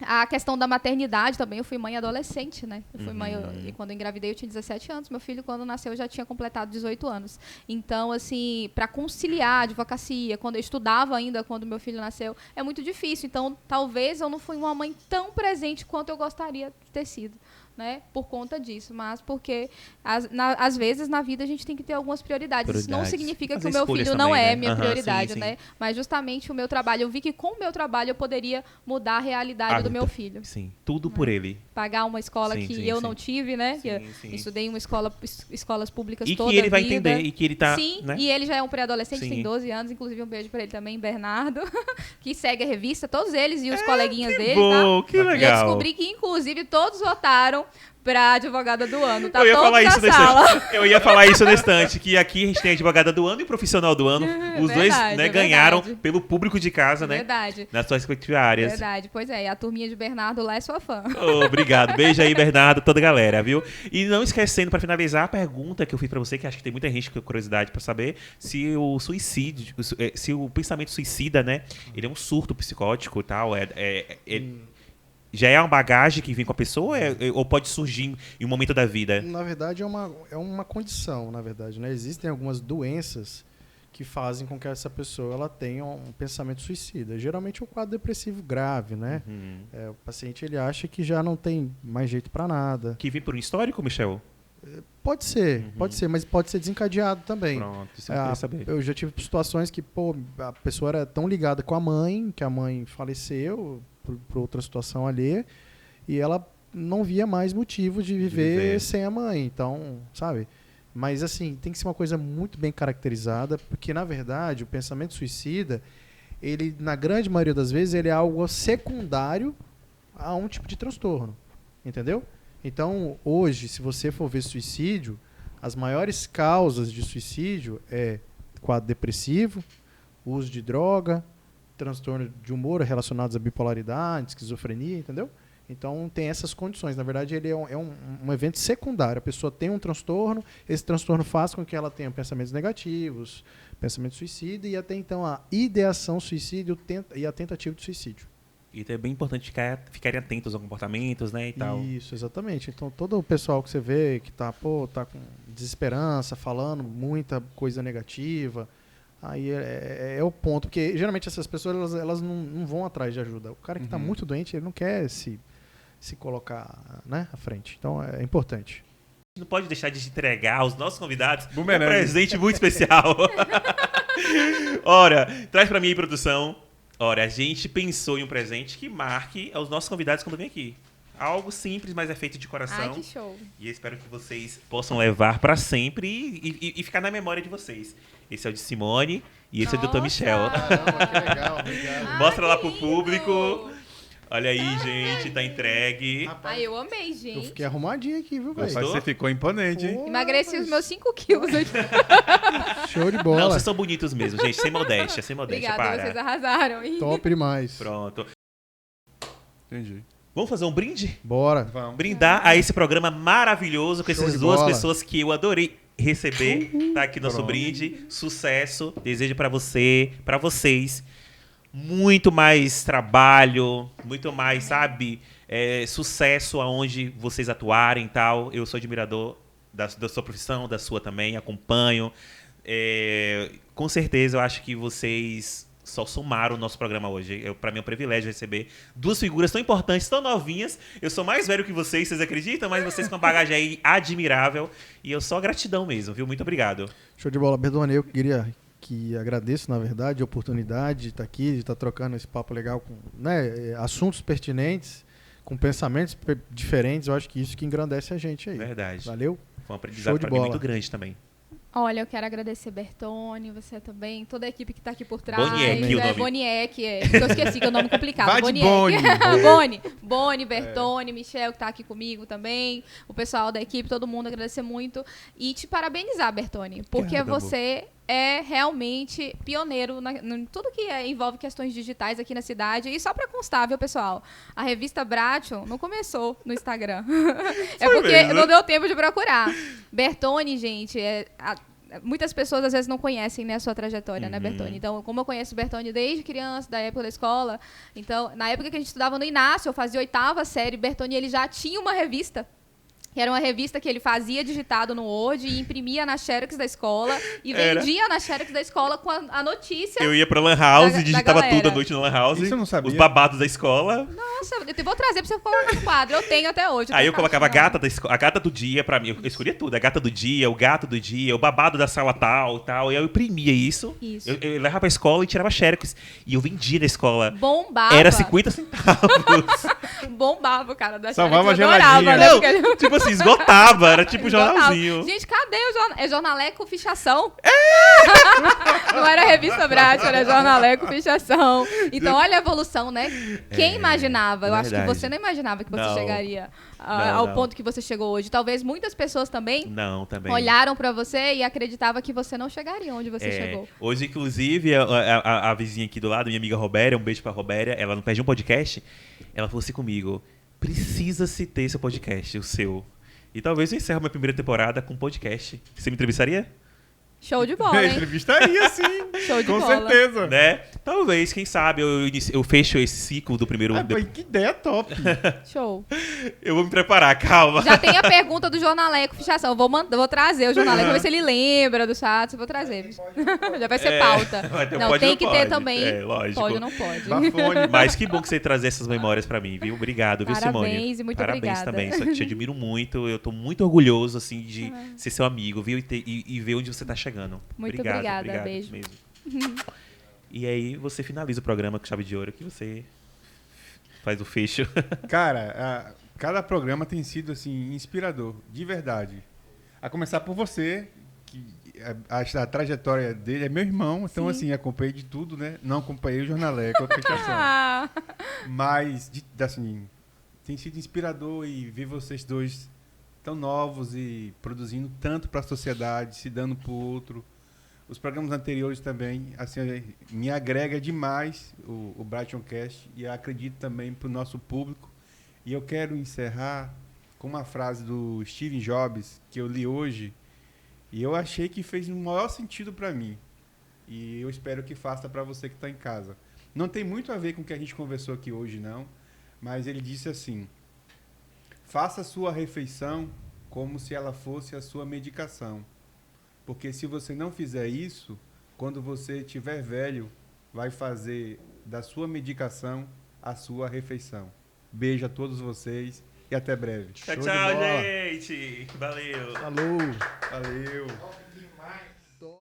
A questão da maternidade também, eu fui mãe adolescente, né? Eu fui mãe, e quando eu engravidei eu tinha 17 anos, meu filho quando nasceu já tinha completado 18 anos. Então, assim, para conciliar a advocacia, quando eu estudava ainda, quando meu filho nasceu, é muito difícil. Então, talvez eu não fui uma mãe tão presente quanto eu gostaria de ter sido, né? Por conta disso, mas porque às vezes na vida a gente tem que ter algumas prioridades. Isso não significa que o meu filho não é minha prioridade, sim, né? Mas justamente o meu trabalho, eu vi que com o meu trabalho eu poderia mudar a realidade do meu filho. Sim, tudo por ele. Pagar uma escola que eu não tive, né? Sim, que eu estudei em uma escolas públicas e toda a que ele vai vida. entender, e que ele tá... Sim, né? e ele já é um pré-adolescente, Sim. tem 12 anos, inclusive um beijo pra ele também, Bernardo, que segue a revista, todos eles e os coleguinhas dele, bom, tá? que legal. E eu descobri que, inclusive, todos votaram pra advogada do ano. Tá Eu ia todos falar na isso nesse sala. instante. Eu ia falar isso nesse instante, que aqui a gente tem a advogada do ano e profissional do ano. Os dois, Verdade, né, é ganharam verdade. pelo público de casa, né? Verdade. Nas suas respectivas áreas. Verdade, pois é. E a turminha de Bernardo lá é sua fã. Oh, obrigado. Beijo aí, Bernardo, toda a galera, viu? E não esquecendo, pra finalizar, a pergunta que eu fiz pra você, que acho que tem muita gente com curiosidade pra saber, se o suicídio, se o pensamento suicida, né, ele é um surto psicótico e tal, já é uma bagagem que vem com a pessoa ou pode surgir em um momento da vida? Na verdade, é uma condição, na verdade, né? Existem algumas doenças que fazem com que essa pessoa ela tenha um pensamento suicida. Geralmente é um quadro depressivo grave, né? O paciente ele acha que já não tem mais jeito para nada. Que vem por um histórico, Michel? Pode ser, mas pode ser desencadeado também. Pronto, isso eu queria saber. Eu já tive situações que, a pessoa era tão ligada com a mãe, que a mãe faleceu por outra situação alheia, e ela não via mais motivo de viver sem a mãe. Então, sabe? Mas, assim, tem que ser uma coisa muito bem caracterizada, porque, na verdade, o pensamento suicida, ele, na grande maioria das vezes, ele é algo secundário a um tipo de transtorno. Entendeu? Então, hoje, se você for ver suicídio, as maiores causas de suicídio é quadro depressivo, uso de droga, transtorno de humor relacionados à bipolaridade, esquizofrenia, entendeu? Então, tem essas condições. Na verdade, ele é um evento secundário. A pessoa tem um transtorno, esse transtorno faz com que ela tenha pensamentos negativos, pensamento suicida e até então a ideação suicídio e a tentativa de suicídio. E é bem importante ficarem atentos aos comportamentos, né, e tal. Isso, exatamente. Então, todo o pessoal que você vê que tá com desesperança, falando muita coisa negativa, aí é o ponto. Porque, geralmente, essas pessoas elas não vão atrás de ajuda. O cara que está muito doente, ele não quer se colocar, né, à frente. Então, é importante. Não pode deixar de entregar aos nossos convidados um Bumerangue. presente muito especial. Ora, traz pra mim aí, produção. Ora, a gente pensou em um presente que marque aos nossos convidados quando vem aqui. Algo simples, mas é feito de coração. Ai, que show. E eu espero que vocês possam levar pra sempre e ficar na memória de vocês. Esse é o de Simone e esse é o do Dr. Michel. Caramba, que legal, obrigado. Mostra lá que pro lindo. público. Olha aí, gente, tá entregue. Ai, eu amei, Eu gente. fiquei arrumadinho aqui, viu, velho? Gostou? Mas você ficou imponente, hein? Pô, Emagreci mas os meus 5 quilos hoje. Show de Não, bola. vocês são bonitos mesmo, gente. Sem modéstia, sem modéstia. Obrigada, Para. vocês arrasaram. hein? Top demais. Pronto. Entendi. Vamos fazer um brinde? Bora. Vamos. Brindar a esse programa maravilhoso com Show essas de duas bola. pessoas que eu adorei receber. Tá aqui nosso Pronto. brinde. Sucesso. Desejo pra você, pra vocês, muito mais trabalho, muito mais, sabe, sucesso aonde vocês atuarem e tal. Eu sou admirador da sua profissão, da sua também, acompanho. Com certeza eu acho que vocês só somaram o nosso programa hoje. Pra mim é um privilégio receber duas figuras tão importantes, tão novinhas. Eu sou mais velho que vocês acreditam? Mas vocês com uma bagagem aí admirável. E eu só gratidão mesmo, viu? Muito obrigado. Show de bola. Berdone, eu queria que agradeço, na verdade, a oportunidade de estar aqui, de estar trocando esse papo legal com, né, assuntos pertinentes, com pensamentos diferentes. Eu acho que isso que engrandece a gente aí. Verdade. Valeu? Foi um aprendizado Show de pra mim bola. muito grande também. Olha, eu quero agradecer Bertone, você também, toda a equipe que tá aqui por trás. Boniek, o nome. Boniek, Eu esqueci que é o nome complicado. Vai de Boniek. Boni, Bertone, Michel, que tá aqui comigo também, o pessoal da equipe, todo mundo, agradecer muito. E te parabenizar, Bertone, porque Obrigado, você é realmente pioneiro em tudo que envolve questões digitais aqui na cidade. E só pra constar, viu, pessoal? A revista Bration não começou no Instagram. É porque mesmo? não deu tempo de procurar. Bertone, gente, muitas pessoas às vezes não conhecem, né, a sua trajetória, né, Bertone? Então, como eu conheço o Bertone desde criança, da época da escola, então, na época que a gente estudava no Inácio, eu fazia 8ª série, Bertone, ele já tinha uma revista. Que era uma revista que ele fazia digitado no Word e imprimia na Xerox da escola e Era. vendia na Xerox da escola com a notícia. Eu ia pra Lan House Da e digitava galera. tudo à noite na Lan House. Isso eu não sabia. Os babados da escola. Nossa, eu vou trazer pra você colocar no quadro. Eu tenho até hoje. Aí eu tô colocava a caixinha. gata do dia pra mim. Eu escolhia tudo. A gata do dia, o gato do dia, o babado da sala tal e tal. E eu imprimia isso. Isso. Eu levava pra escola e tirava xerox. E eu vendia na escola. Bombava. Era 50 centavos. Bombava, cara, da Salvava Xerox. Eu adorava, geladinha. né? Não, Porque- tipo assim, esgotava. Era tipo Esgotava. jornalzinho. Gente, cadê o jornal? É jornaleco fichação? Não era Revista Bratcher, né? Jornaleco, Fichação. Então, olha a evolução, né? Quem imaginava? Eu acho que verdade. você não imaginava que você Não. chegaria Não, ao não. ponto que você chegou hoje. Talvez muitas pessoas também Não, também. olharam pra você e acreditavam que você não chegaria onde você chegou. Hoje, inclusive, a vizinha aqui do lado, minha amiga Robéria, um beijo pra Robéria, ela não perde um podcast, ela falou assim comigo, precisa-se ter esse podcast, o seu. E talvez eu encerre minha primeira temporada com um podcast. Você me entrevistaria? Show de bola, hein? Entrevistaria, sim. Show de Com bola. certeza. Né? Talvez, quem sabe, eu fecho esse ciclo do primeiro... Ah, pô, que ideia top. Show. Eu vou me preparar, calma. Já tem a pergunta do Jornaleco Fichação. Vou trazer o Jornaleco, vou ver se ele lembra do chat. Vou trazer. Já vai ser pauta. Vai ter um Não, pode, tem não que pode. ter também. É, lógico. Pode ou não pode. Bafone. Mas que bom que você trazer essas memórias pra mim, viu? Obrigado, viu, Simone? Parabéns e muito Parabéns obrigada. também. Só que te admiro muito. Eu tô muito orgulhoso, assim, de ser seu amigo, viu? E ver onde você tá chegando. Muito obrigada, beijo. Mesmo. E aí você finaliza o programa com chave de ouro, que você faz o fecho. Cara, cada programa tem sido assim inspirador, de verdade. A começar por você, que a trajetória dele é meu irmão, então assim, acompanhei de tudo, né? Não acompanhei o Jornaleco, a Fichação. Ah, Mas, assim, tem sido inspirador e ver vocês dois tão novos e produzindo tanto para a sociedade, se dando pro outro. Os programas anteriores também, assim, me agrega demais o Brightoncast e eu acredito também para o nosso público. E eu quero encerrar com uma frase do Steve Jobs que eu li hoje e eu achei que fez o maior sentido para mim. E eu espero que faça para você que está em casa. Não tem muito a ver com o que a gente conversou aqui hoje, não, mas ele disse assim: faça a sua refeição como se ela fosse a sua medicação. Porque se você não fizer isso, quando você estiver velho, vai fazer da sua medicação a sua refeição. Beijo a todos vocês e até breve. Tchau, Show de tchau, bola. gente. Valeu. Falou! Valeu.